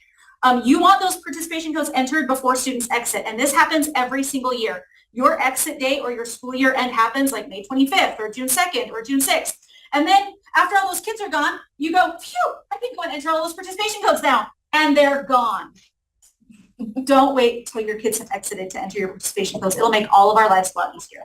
You want those participation codes entered before students exit, and this happens every single year. Your exit date or your school year end happens like May 25th or June 2nd or June 6th. And then after all those kids are gone, you go, phew, I can go and enter all those participation codes now. And they're gone. Don't wait till your kids have exited to enter your participation codes. It'll make all of our lives a lot easier.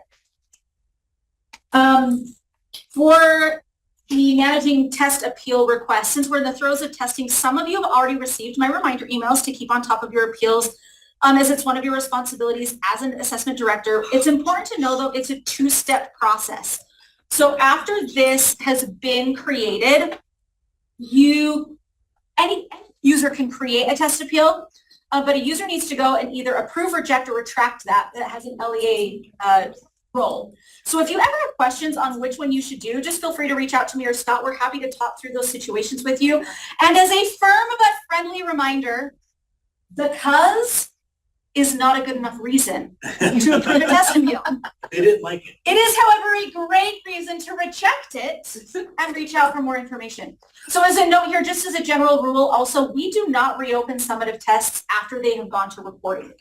For the managing test appeal requests, since we're in the throes of testing, some of you have already received my reminder emails to keep on top of your appeals, as it's one of your responsibilities as an assessment director. It's important to know, though, it's a two-step process. So after this has been created, any user can create a test appeal, but a user needs to go and either approve, reject, or retract that has an LEA role. So if you ever have questions on which one you should do, just feel free to reach out to me or Scott. We're happy to talk through those situations with you. And as a firm but friendly reminder, because is not a good enough reason to approve a test appeal. They didn't like it. It is, however, a great reason to reject it and reach out for more information. So as a note here, just as a general rule, also, we do not reopen summative tests after they have gone to reporting.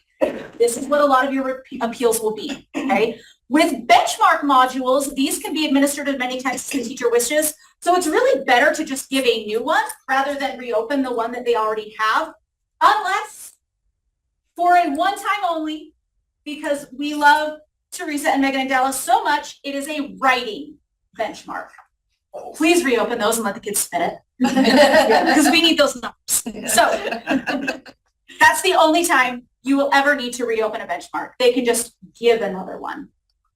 This is what a lot of your appeals will be, okay? With benchmark modules, these can be administered as many times as the teacher wishes. So it's really better to just give a new one rather than reopen the one that they already have, unless for a one-time only, because we love Teresa and Megan and Dallas so much, it is a writing benchmark. Please reopen those and let the kids spin it, because we need those numbers. So that's the only time you will ever need to reopen a benchmark. They can just give another one.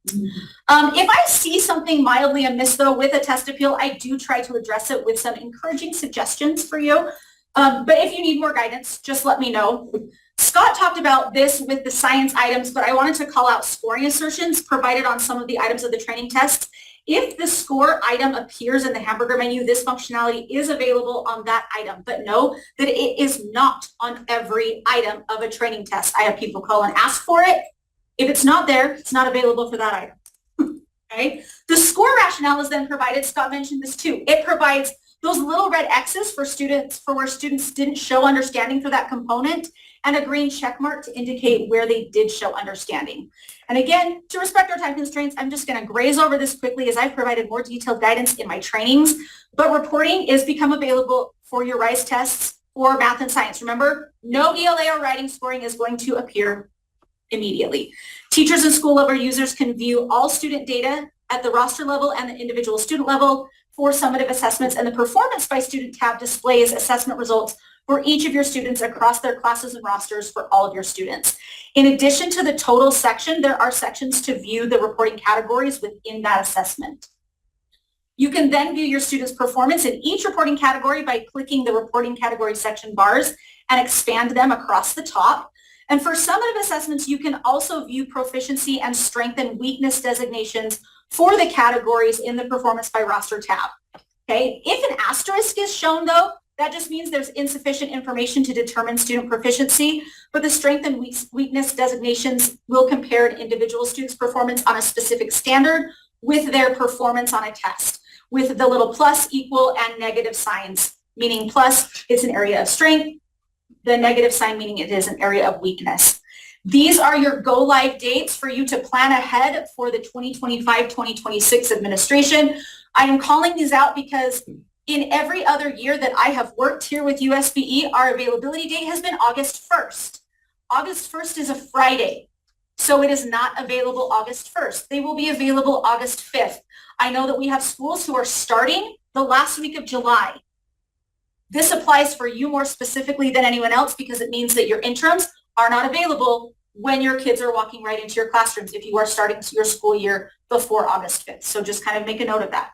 If I see something mildly amiss, though, with a test appeal, I do try to address it with some encouraging suggestions for you. But if you need more guidance, just let me know. Scott talked about this with the science items, but I wanted to call out scoring assertions provided on some of the items of the training test. If the score item appears in the hamburger menu, this functionality is available on that item, but know that it is not on every item of a training test. I have people call and ask for it. If it's not there, it's not available for that item. Okay? The score rationale is then provided. Scott mentioned this too. It provides those little red X's for students, for where students didn't show understanding for that component, and a green check mark to indicate where they did show understanding. And again, to respect our time constraints, I'm just going to graze over this quickly as I've provided more detailed guidance in my trainings, but reporting is become available for your RISE tests for math and science. Remember, no ELA or writing scoring is going to appear immediately. Teachers and school level users can view all student data at the roster level and the individual student level for summative assessments, and the Performance by Student tab displays assessment results for each of your students across their classes and rosters for all of your students. In addition to the total section, there are sections to view the reporting categories within that assessment. You can then view your students' performance in each reporting category by clicking the reporting category section bars and expand them across the top. And for summative assessments, you can also view proficiency and strength and weakness designations for the categories in the Performance by Roster tab. Okay, if an asterisk is shown, though, that just means there's insufficient information to determine student proficiency, but the strength and weakness designations will compare an individual student's performance on a specific standard with their performance on a test, with the little plus, equal, and negative signs, meaning plus is an area of strength, the negative sign meaning it is an area of weakness. These are your go live dates for you to plan ahead for the 2025-2026 administration. I am calling these out because in every other year that I have worked here with USBE, our availability date has been August 1st. August 1st is a Friday, so it is not available August 1st. They will be available August 5th. I know that we have schools who are starting the last week of July. This applies for you more specifically than anyone else because it means that your interims are not available when your kids are walking right into your classrooms if you are starting your school year before August 5th. So just kind of make a note of that.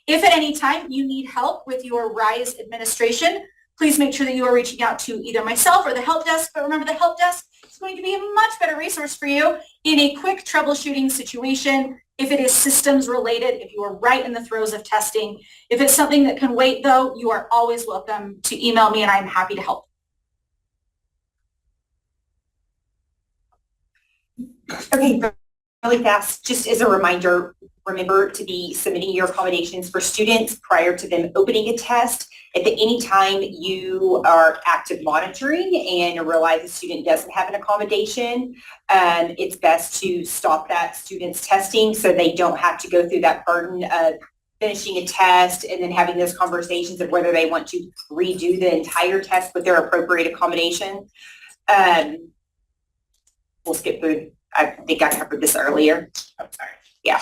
If at any time you need help with your RISE administration, please make sure that you are reaching out to either myself or the help desk. But remember, the help desk is going to be a much better resource for you in a quick troubleshooting situation. If it is systems related, if you are right in the throes of testing, if it's something that can wait, though, you are always welcome to email me and I'm happy to help. Okay, really fast, just as a reminder, remember to be submitting your accommodations for students prior to them opening a test. If at any time you are active monitoring and realize a student doesn't have an accommodation, it's best to stop that student's testing so they don't have to go through that burden of finishing a test and then having those conversations of whether they want to redo the entire test with their appropriate accommodation. We'll skip through. I think I covered this earlier. I'm sorry. Yeah.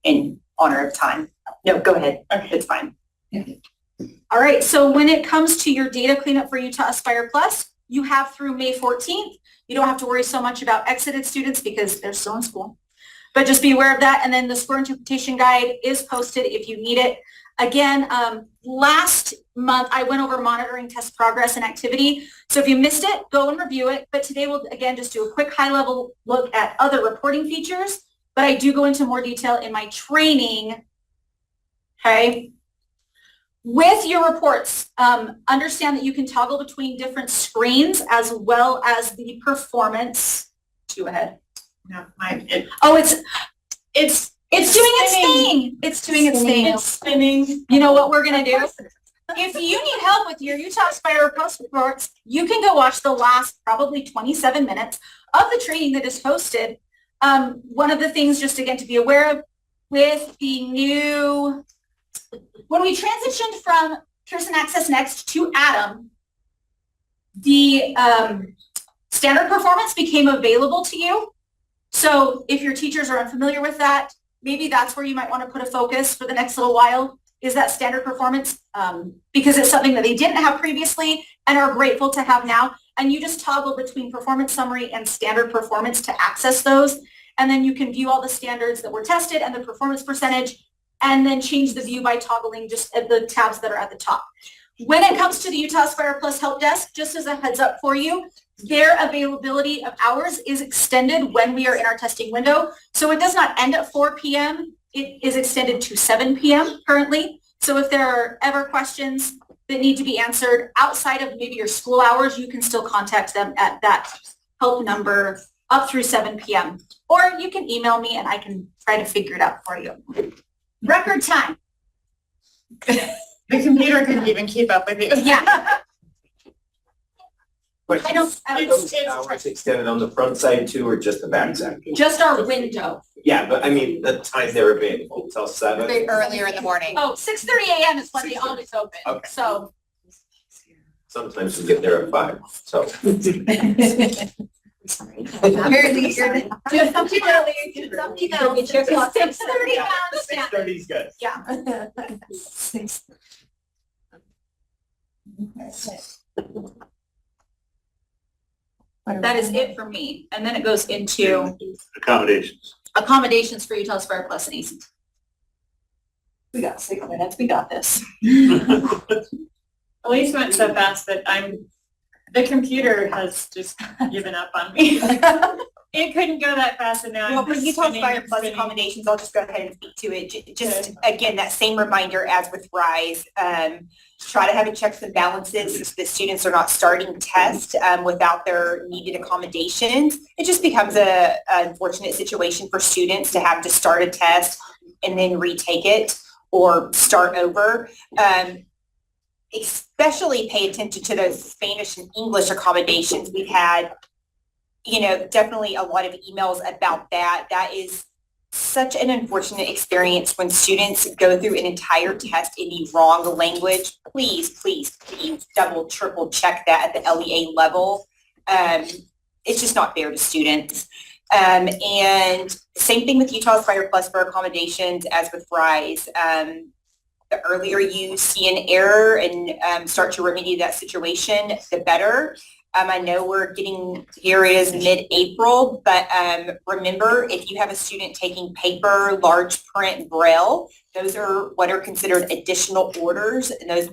In honor of time. No, go ahead. It's fine. All right, so when it comes to your data cleanup for Utah Aspire Plus, you have through May 14th. You don't have to worry so much about exited students because they're still in school. But just be aware of that. And then the score interpretation guide is posted if you need it. Again, last month I went over monitoring test progress and activity. So if you missed it, go and review it. But today we'll again just do a quick high-level look at other reporting features. But I do go into more detail in my training. Okay. With your reports, understand that you can toggle between different screens as well as the performance. Two ahead. No, it's It's doing its thing. It's doing its thing. It's spinning. You know what we're gonna do? If you need help with your Utah Aspire Plus reports, you can go watch the last probably 27 minutes of the training that is posted. One of the things just again to be aware of with the new, when we transitioned from Pearson Access Next to Atom, the standard performance became available to you. So if your teachers are unfamiliar with that, maybe that's where you might want to put a focus for the next little while, is that standard performance, because it's something that they didn't have previously and are grateful to have now. And you just toggle between performance summary and standard performance to access those. And then you can view all the standards that were tested and the performance percentage, and then change the view by toggling just at the tabs that are at the top. When it comes to the Utah Aspire Plus Help Desk, just as a heads up for you, their availability of hours is extended when we are in our testing window. So it does not end at 4 p.m. It is extended to 7 p.m. currently. So if there are ever questions that need to be answered outside of maybe your school hours, you can still contact them at that help number up through 7 p.m. Or you can email me and I can try to figure it out for you. Record time. The computer couldn't even keep up with you. Yeah. I don't It's Hours extended on the front side too, or just the back side? just our window. Yeah, but I mean, the time they're available till 7. Very earlier in the morning. Oh, 6:30 a.m. is when they always open. Okay. So Sometimes we get there at 5, so. apparently you're do something early, do something else. Get your 6:30 on standard. 6:30 is good. Yeah. That is it for me. And then it goes into Accommodations. accommodations for Utah Aspire Plus and ACT. We got 6 minutes. We got this. Elise went so fast that the computer has just given up on me. It couldn't go that fast and now Well, I'm for just Utah spinning Aspire and Plus spinning. accommodations, I'll just go ahead and speak to it. Just again, that same reminder as with RISE, try to have a checks and balances so that students are not starting tests without their needed accommodations. It just becomes a unfortunate situation for students to have to start a test and then retake it or start over. Especially pay attention to those Spanish and English accommodations. We've had definitely a lot of emails about that. That is such an unfortunate experience when students go through an entire test in the wrong language. Please, please, please double, triple check that at the LEA level. It's just not fair to students. And same thing with Utah Aspire Plus for accommodations as with RISE. The earlier you see an error and start to remedy that situation, the better. I know we're getting, here it is mid-April, but remember, if you have a student taking paper, large print, Braille, those are what are considered additional orders, and those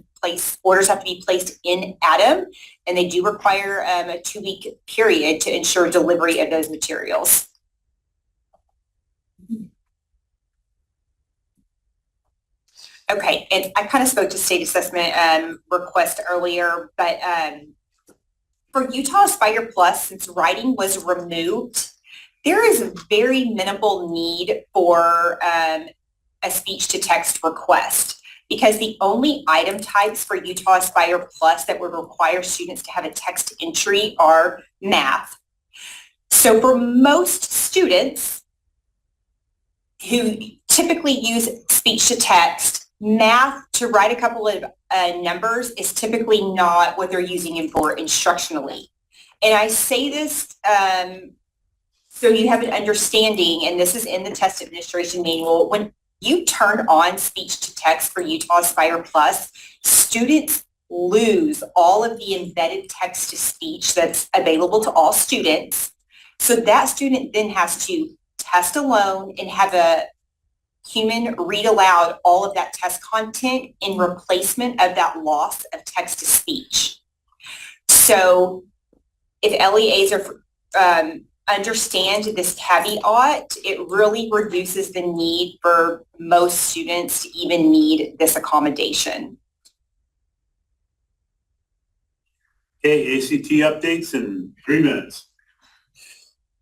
orders have to be placed in Atom, and they do require a 2-week period to ensure delivery of those materials. Okay, and I kind of spoke to state assessment request earlier, but for Utah Aspire Plus, since writing was removed, there is a very minimal need for a speech to text request, because the only item types for Utah Aspire Plus that would require students to have a text entry are math. So for most students who typically use speech to text, math to write a couple of numbers is typically not what they're using it for instructionally. And I say this so you have an understanding, and this is in the test administration manual, when you turn on speech to text for Utah Aspire Plus, students lose all of the embedded text to speech that's available to all students. So that student then has to test alone and have a human read aloud all of that test content in replacement of that loss of text to speech. So if LEAs are understand this caveat, it really reduces the need for most students to even need this accommodation. Okay, ACT updates in 3 minutes.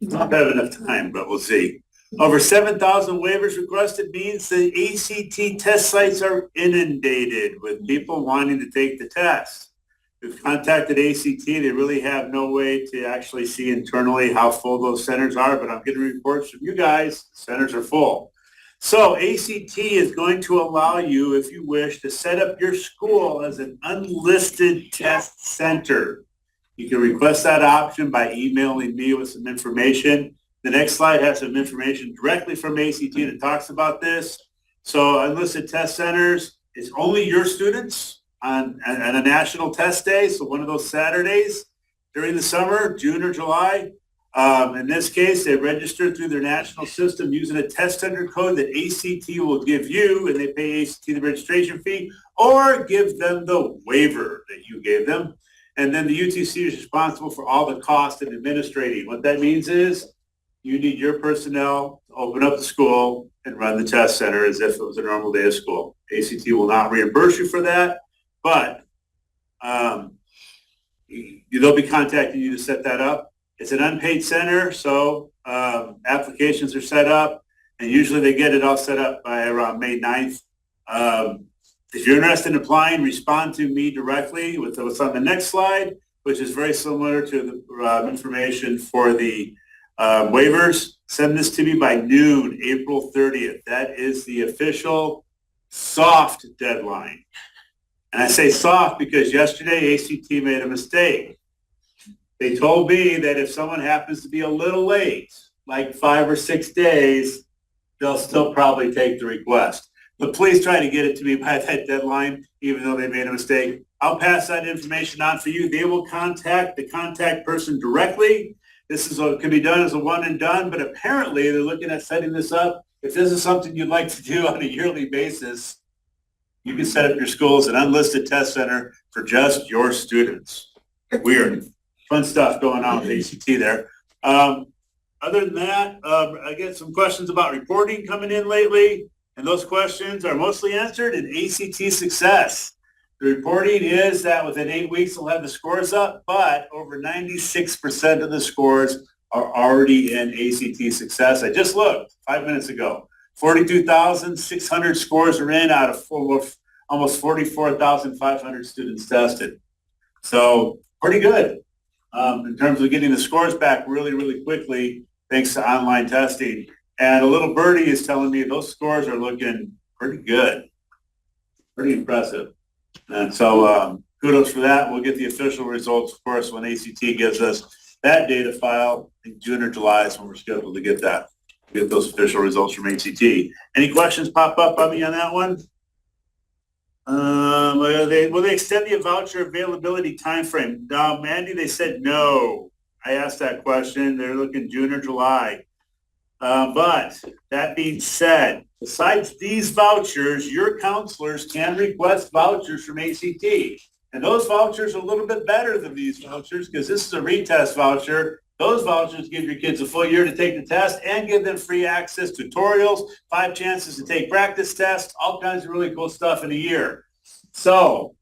Not have enough time, but we'll see. Over 7,000 waivers requested means the ACT test sites are inundated with people wanting to take the test. We've contacted ACT. They really have no way to actually see internally how full those centers are, but I'm getting reports from you guys, centers are full. So ACT is going to allow you, if you wish, to set up your school as an unlisted test center. You can request that option by emailing me with some information. The next slide has some information directly from ACT that talks about this. So unlisted test centers is only your students on a national test day. So one of those Saturdays during the summer, June or July. In this case, they register through their national system using a test center code that ACT will give you, and they pay ACT the registration fee, or give them the waiver that you gave them. And then the UTC is responsible for all the cost and administrating. What that means is you need your personnel to open up the school and run the test center as if it was a normal day of school. ACT will not reimburse you for that, but they'll be contacting you to set that up. It's an unpaid center, so applications are set up, and usually they get it all set up by around May 9th. If you're interested in applying, respond to me directly with what's on the next slide, which is very similar to the information for the waivers. Send this to me by noon, April 30th. That is the official soft deadline. And I say soft because yesterday ACT made a mistake. They told me that if someone happens to be a little late, like 5 or 6 days, they'll still probably take the request. But please try to get it to me by that deadline, even though they made a mistake. I'll pass that information on for you. They will contact the contact person directly. This is what can be done as a one and done, but apparently they're looking at setting this up. If this is something you'd like to do on a yearly basis, you can set up your school as an unlisted test center for just your students. Weird. Fun stuff going on with ACT there. Other than that, I get some questions about reporting coming in lately, and those questions are mostly answered in ACT Success. The reporting is that within 8 weeks we'll have the scores up, but over 96% of the scores are already in ACT Success. I just looked 5 minutes ago. 42,600 scores are in out of almost 44,500 students tested. So pretty good in terms of getting the scores back really, really quickly, thanks to online testing. And a little birdie is telling me those scores are looking pretty good, pretty impressive. And so kudos for that. We'll get the official results, of course, when ACT gives us that data file. I think June or July is when we're scheduled to get that. Get those official results from ACT. Any questions pop up on me on that one? Will they extend the voucher availability timeframe? Mandy, they said no. I asked that question. They're looking June or July. But that being said, besides these vouchers, your counselors can request vouchers from ACT. And those vouchers are a little bit better than these vouchers because this is a retest voucher. Those vouchers give your kids a full year to take the test and give them free access to tutorials, 5 chances to take practice tests, all kinds of really cool stuff in a year. So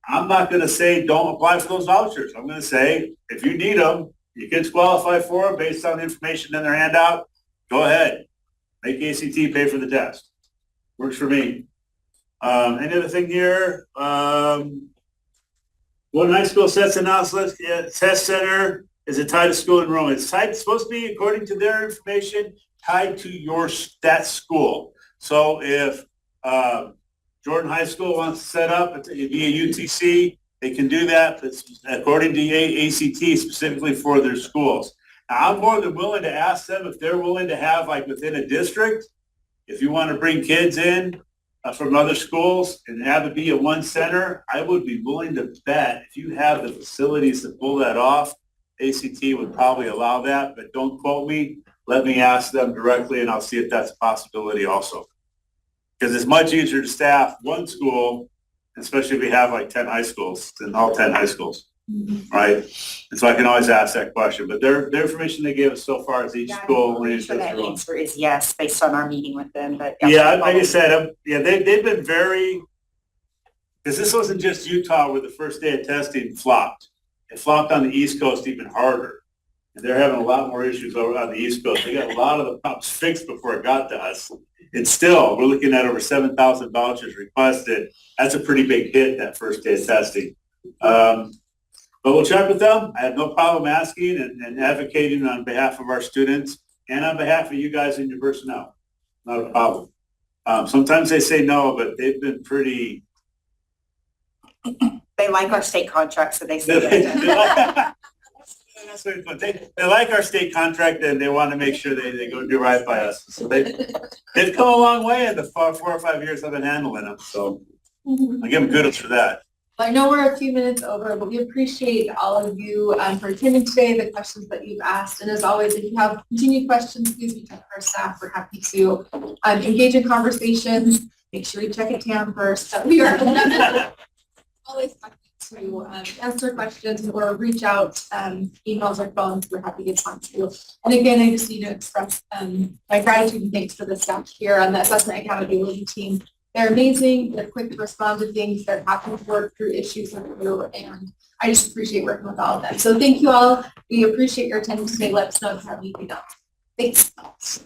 I'm not going to say don't apply for those vouchers. I'm going to say if you need them, your kids qualify for them based on the information in their handout, go ahead. Make ACT pay for the test. Works for me. Any other thing here? One high school sets analysis test center is it tied to school enrollment? It's supposed to be, according to their information, tied to that school. So if Jordan High School wants to set up via UTC, they can do that, but according to ACT, specifically for their schools. Now, I'm more than willing to ask them if they're willing to have, like within a district, if you want to bring kids in from other schools and have it be a one center, I would be willing to bet if you have the facilities to pull that off, ACT would probably allow that, but don't quote me. Let me ask them directly and I'll see if that's a possibility also. Because it's much easier to staff one school, especially if we have like 10 high schools, than all 10 high schools, right? And so I can always ask that question, but their information they gave us so far is each school. That answer is yes, based on our meeting with them, but. Yeah, like I said, they've been very, because this wasn't just Utah where the first day of testing flopped. It flopped on the East Coast even harder. And they're having a lot more issues over on the East Coast. They got a lot of the problems fixed before it got to us. And still, we're looking at over 7,000 vouchers requested. That's a pretty big hit that first day of testing. But we'll check with them. I have no problem asking and advocating on behalf of our students and on behalf of you guys and your personnel. Not a problem. Sometimes they say no, but they've been pretty. They like our state contract, so they say that. They like our state contract and they want to make sure they go do right by us. So they've come a long way in the 4 or 5 years I've been handling them. So I give them kudos for that. I know we're a few minutes over, but we appreciate all of you for attending today, the questions that you've asked. And as always, if you have continued questions, please reach out to our staff. We're happy to engage in conversations. Make sure you check it TAM first. We are always happy to answer questions or reach out, emails or phones. We're happy to respond to you. And again, I just need to express my gratitude and thanks for the staff here on the assessment accountability team. They're amazing. They're quick to respond to things. They're happy to work through issues with you. And I just appreciate working with all of them. So thank you all. We appreciate your attendance today. Let us know if you have anything else. Thanks.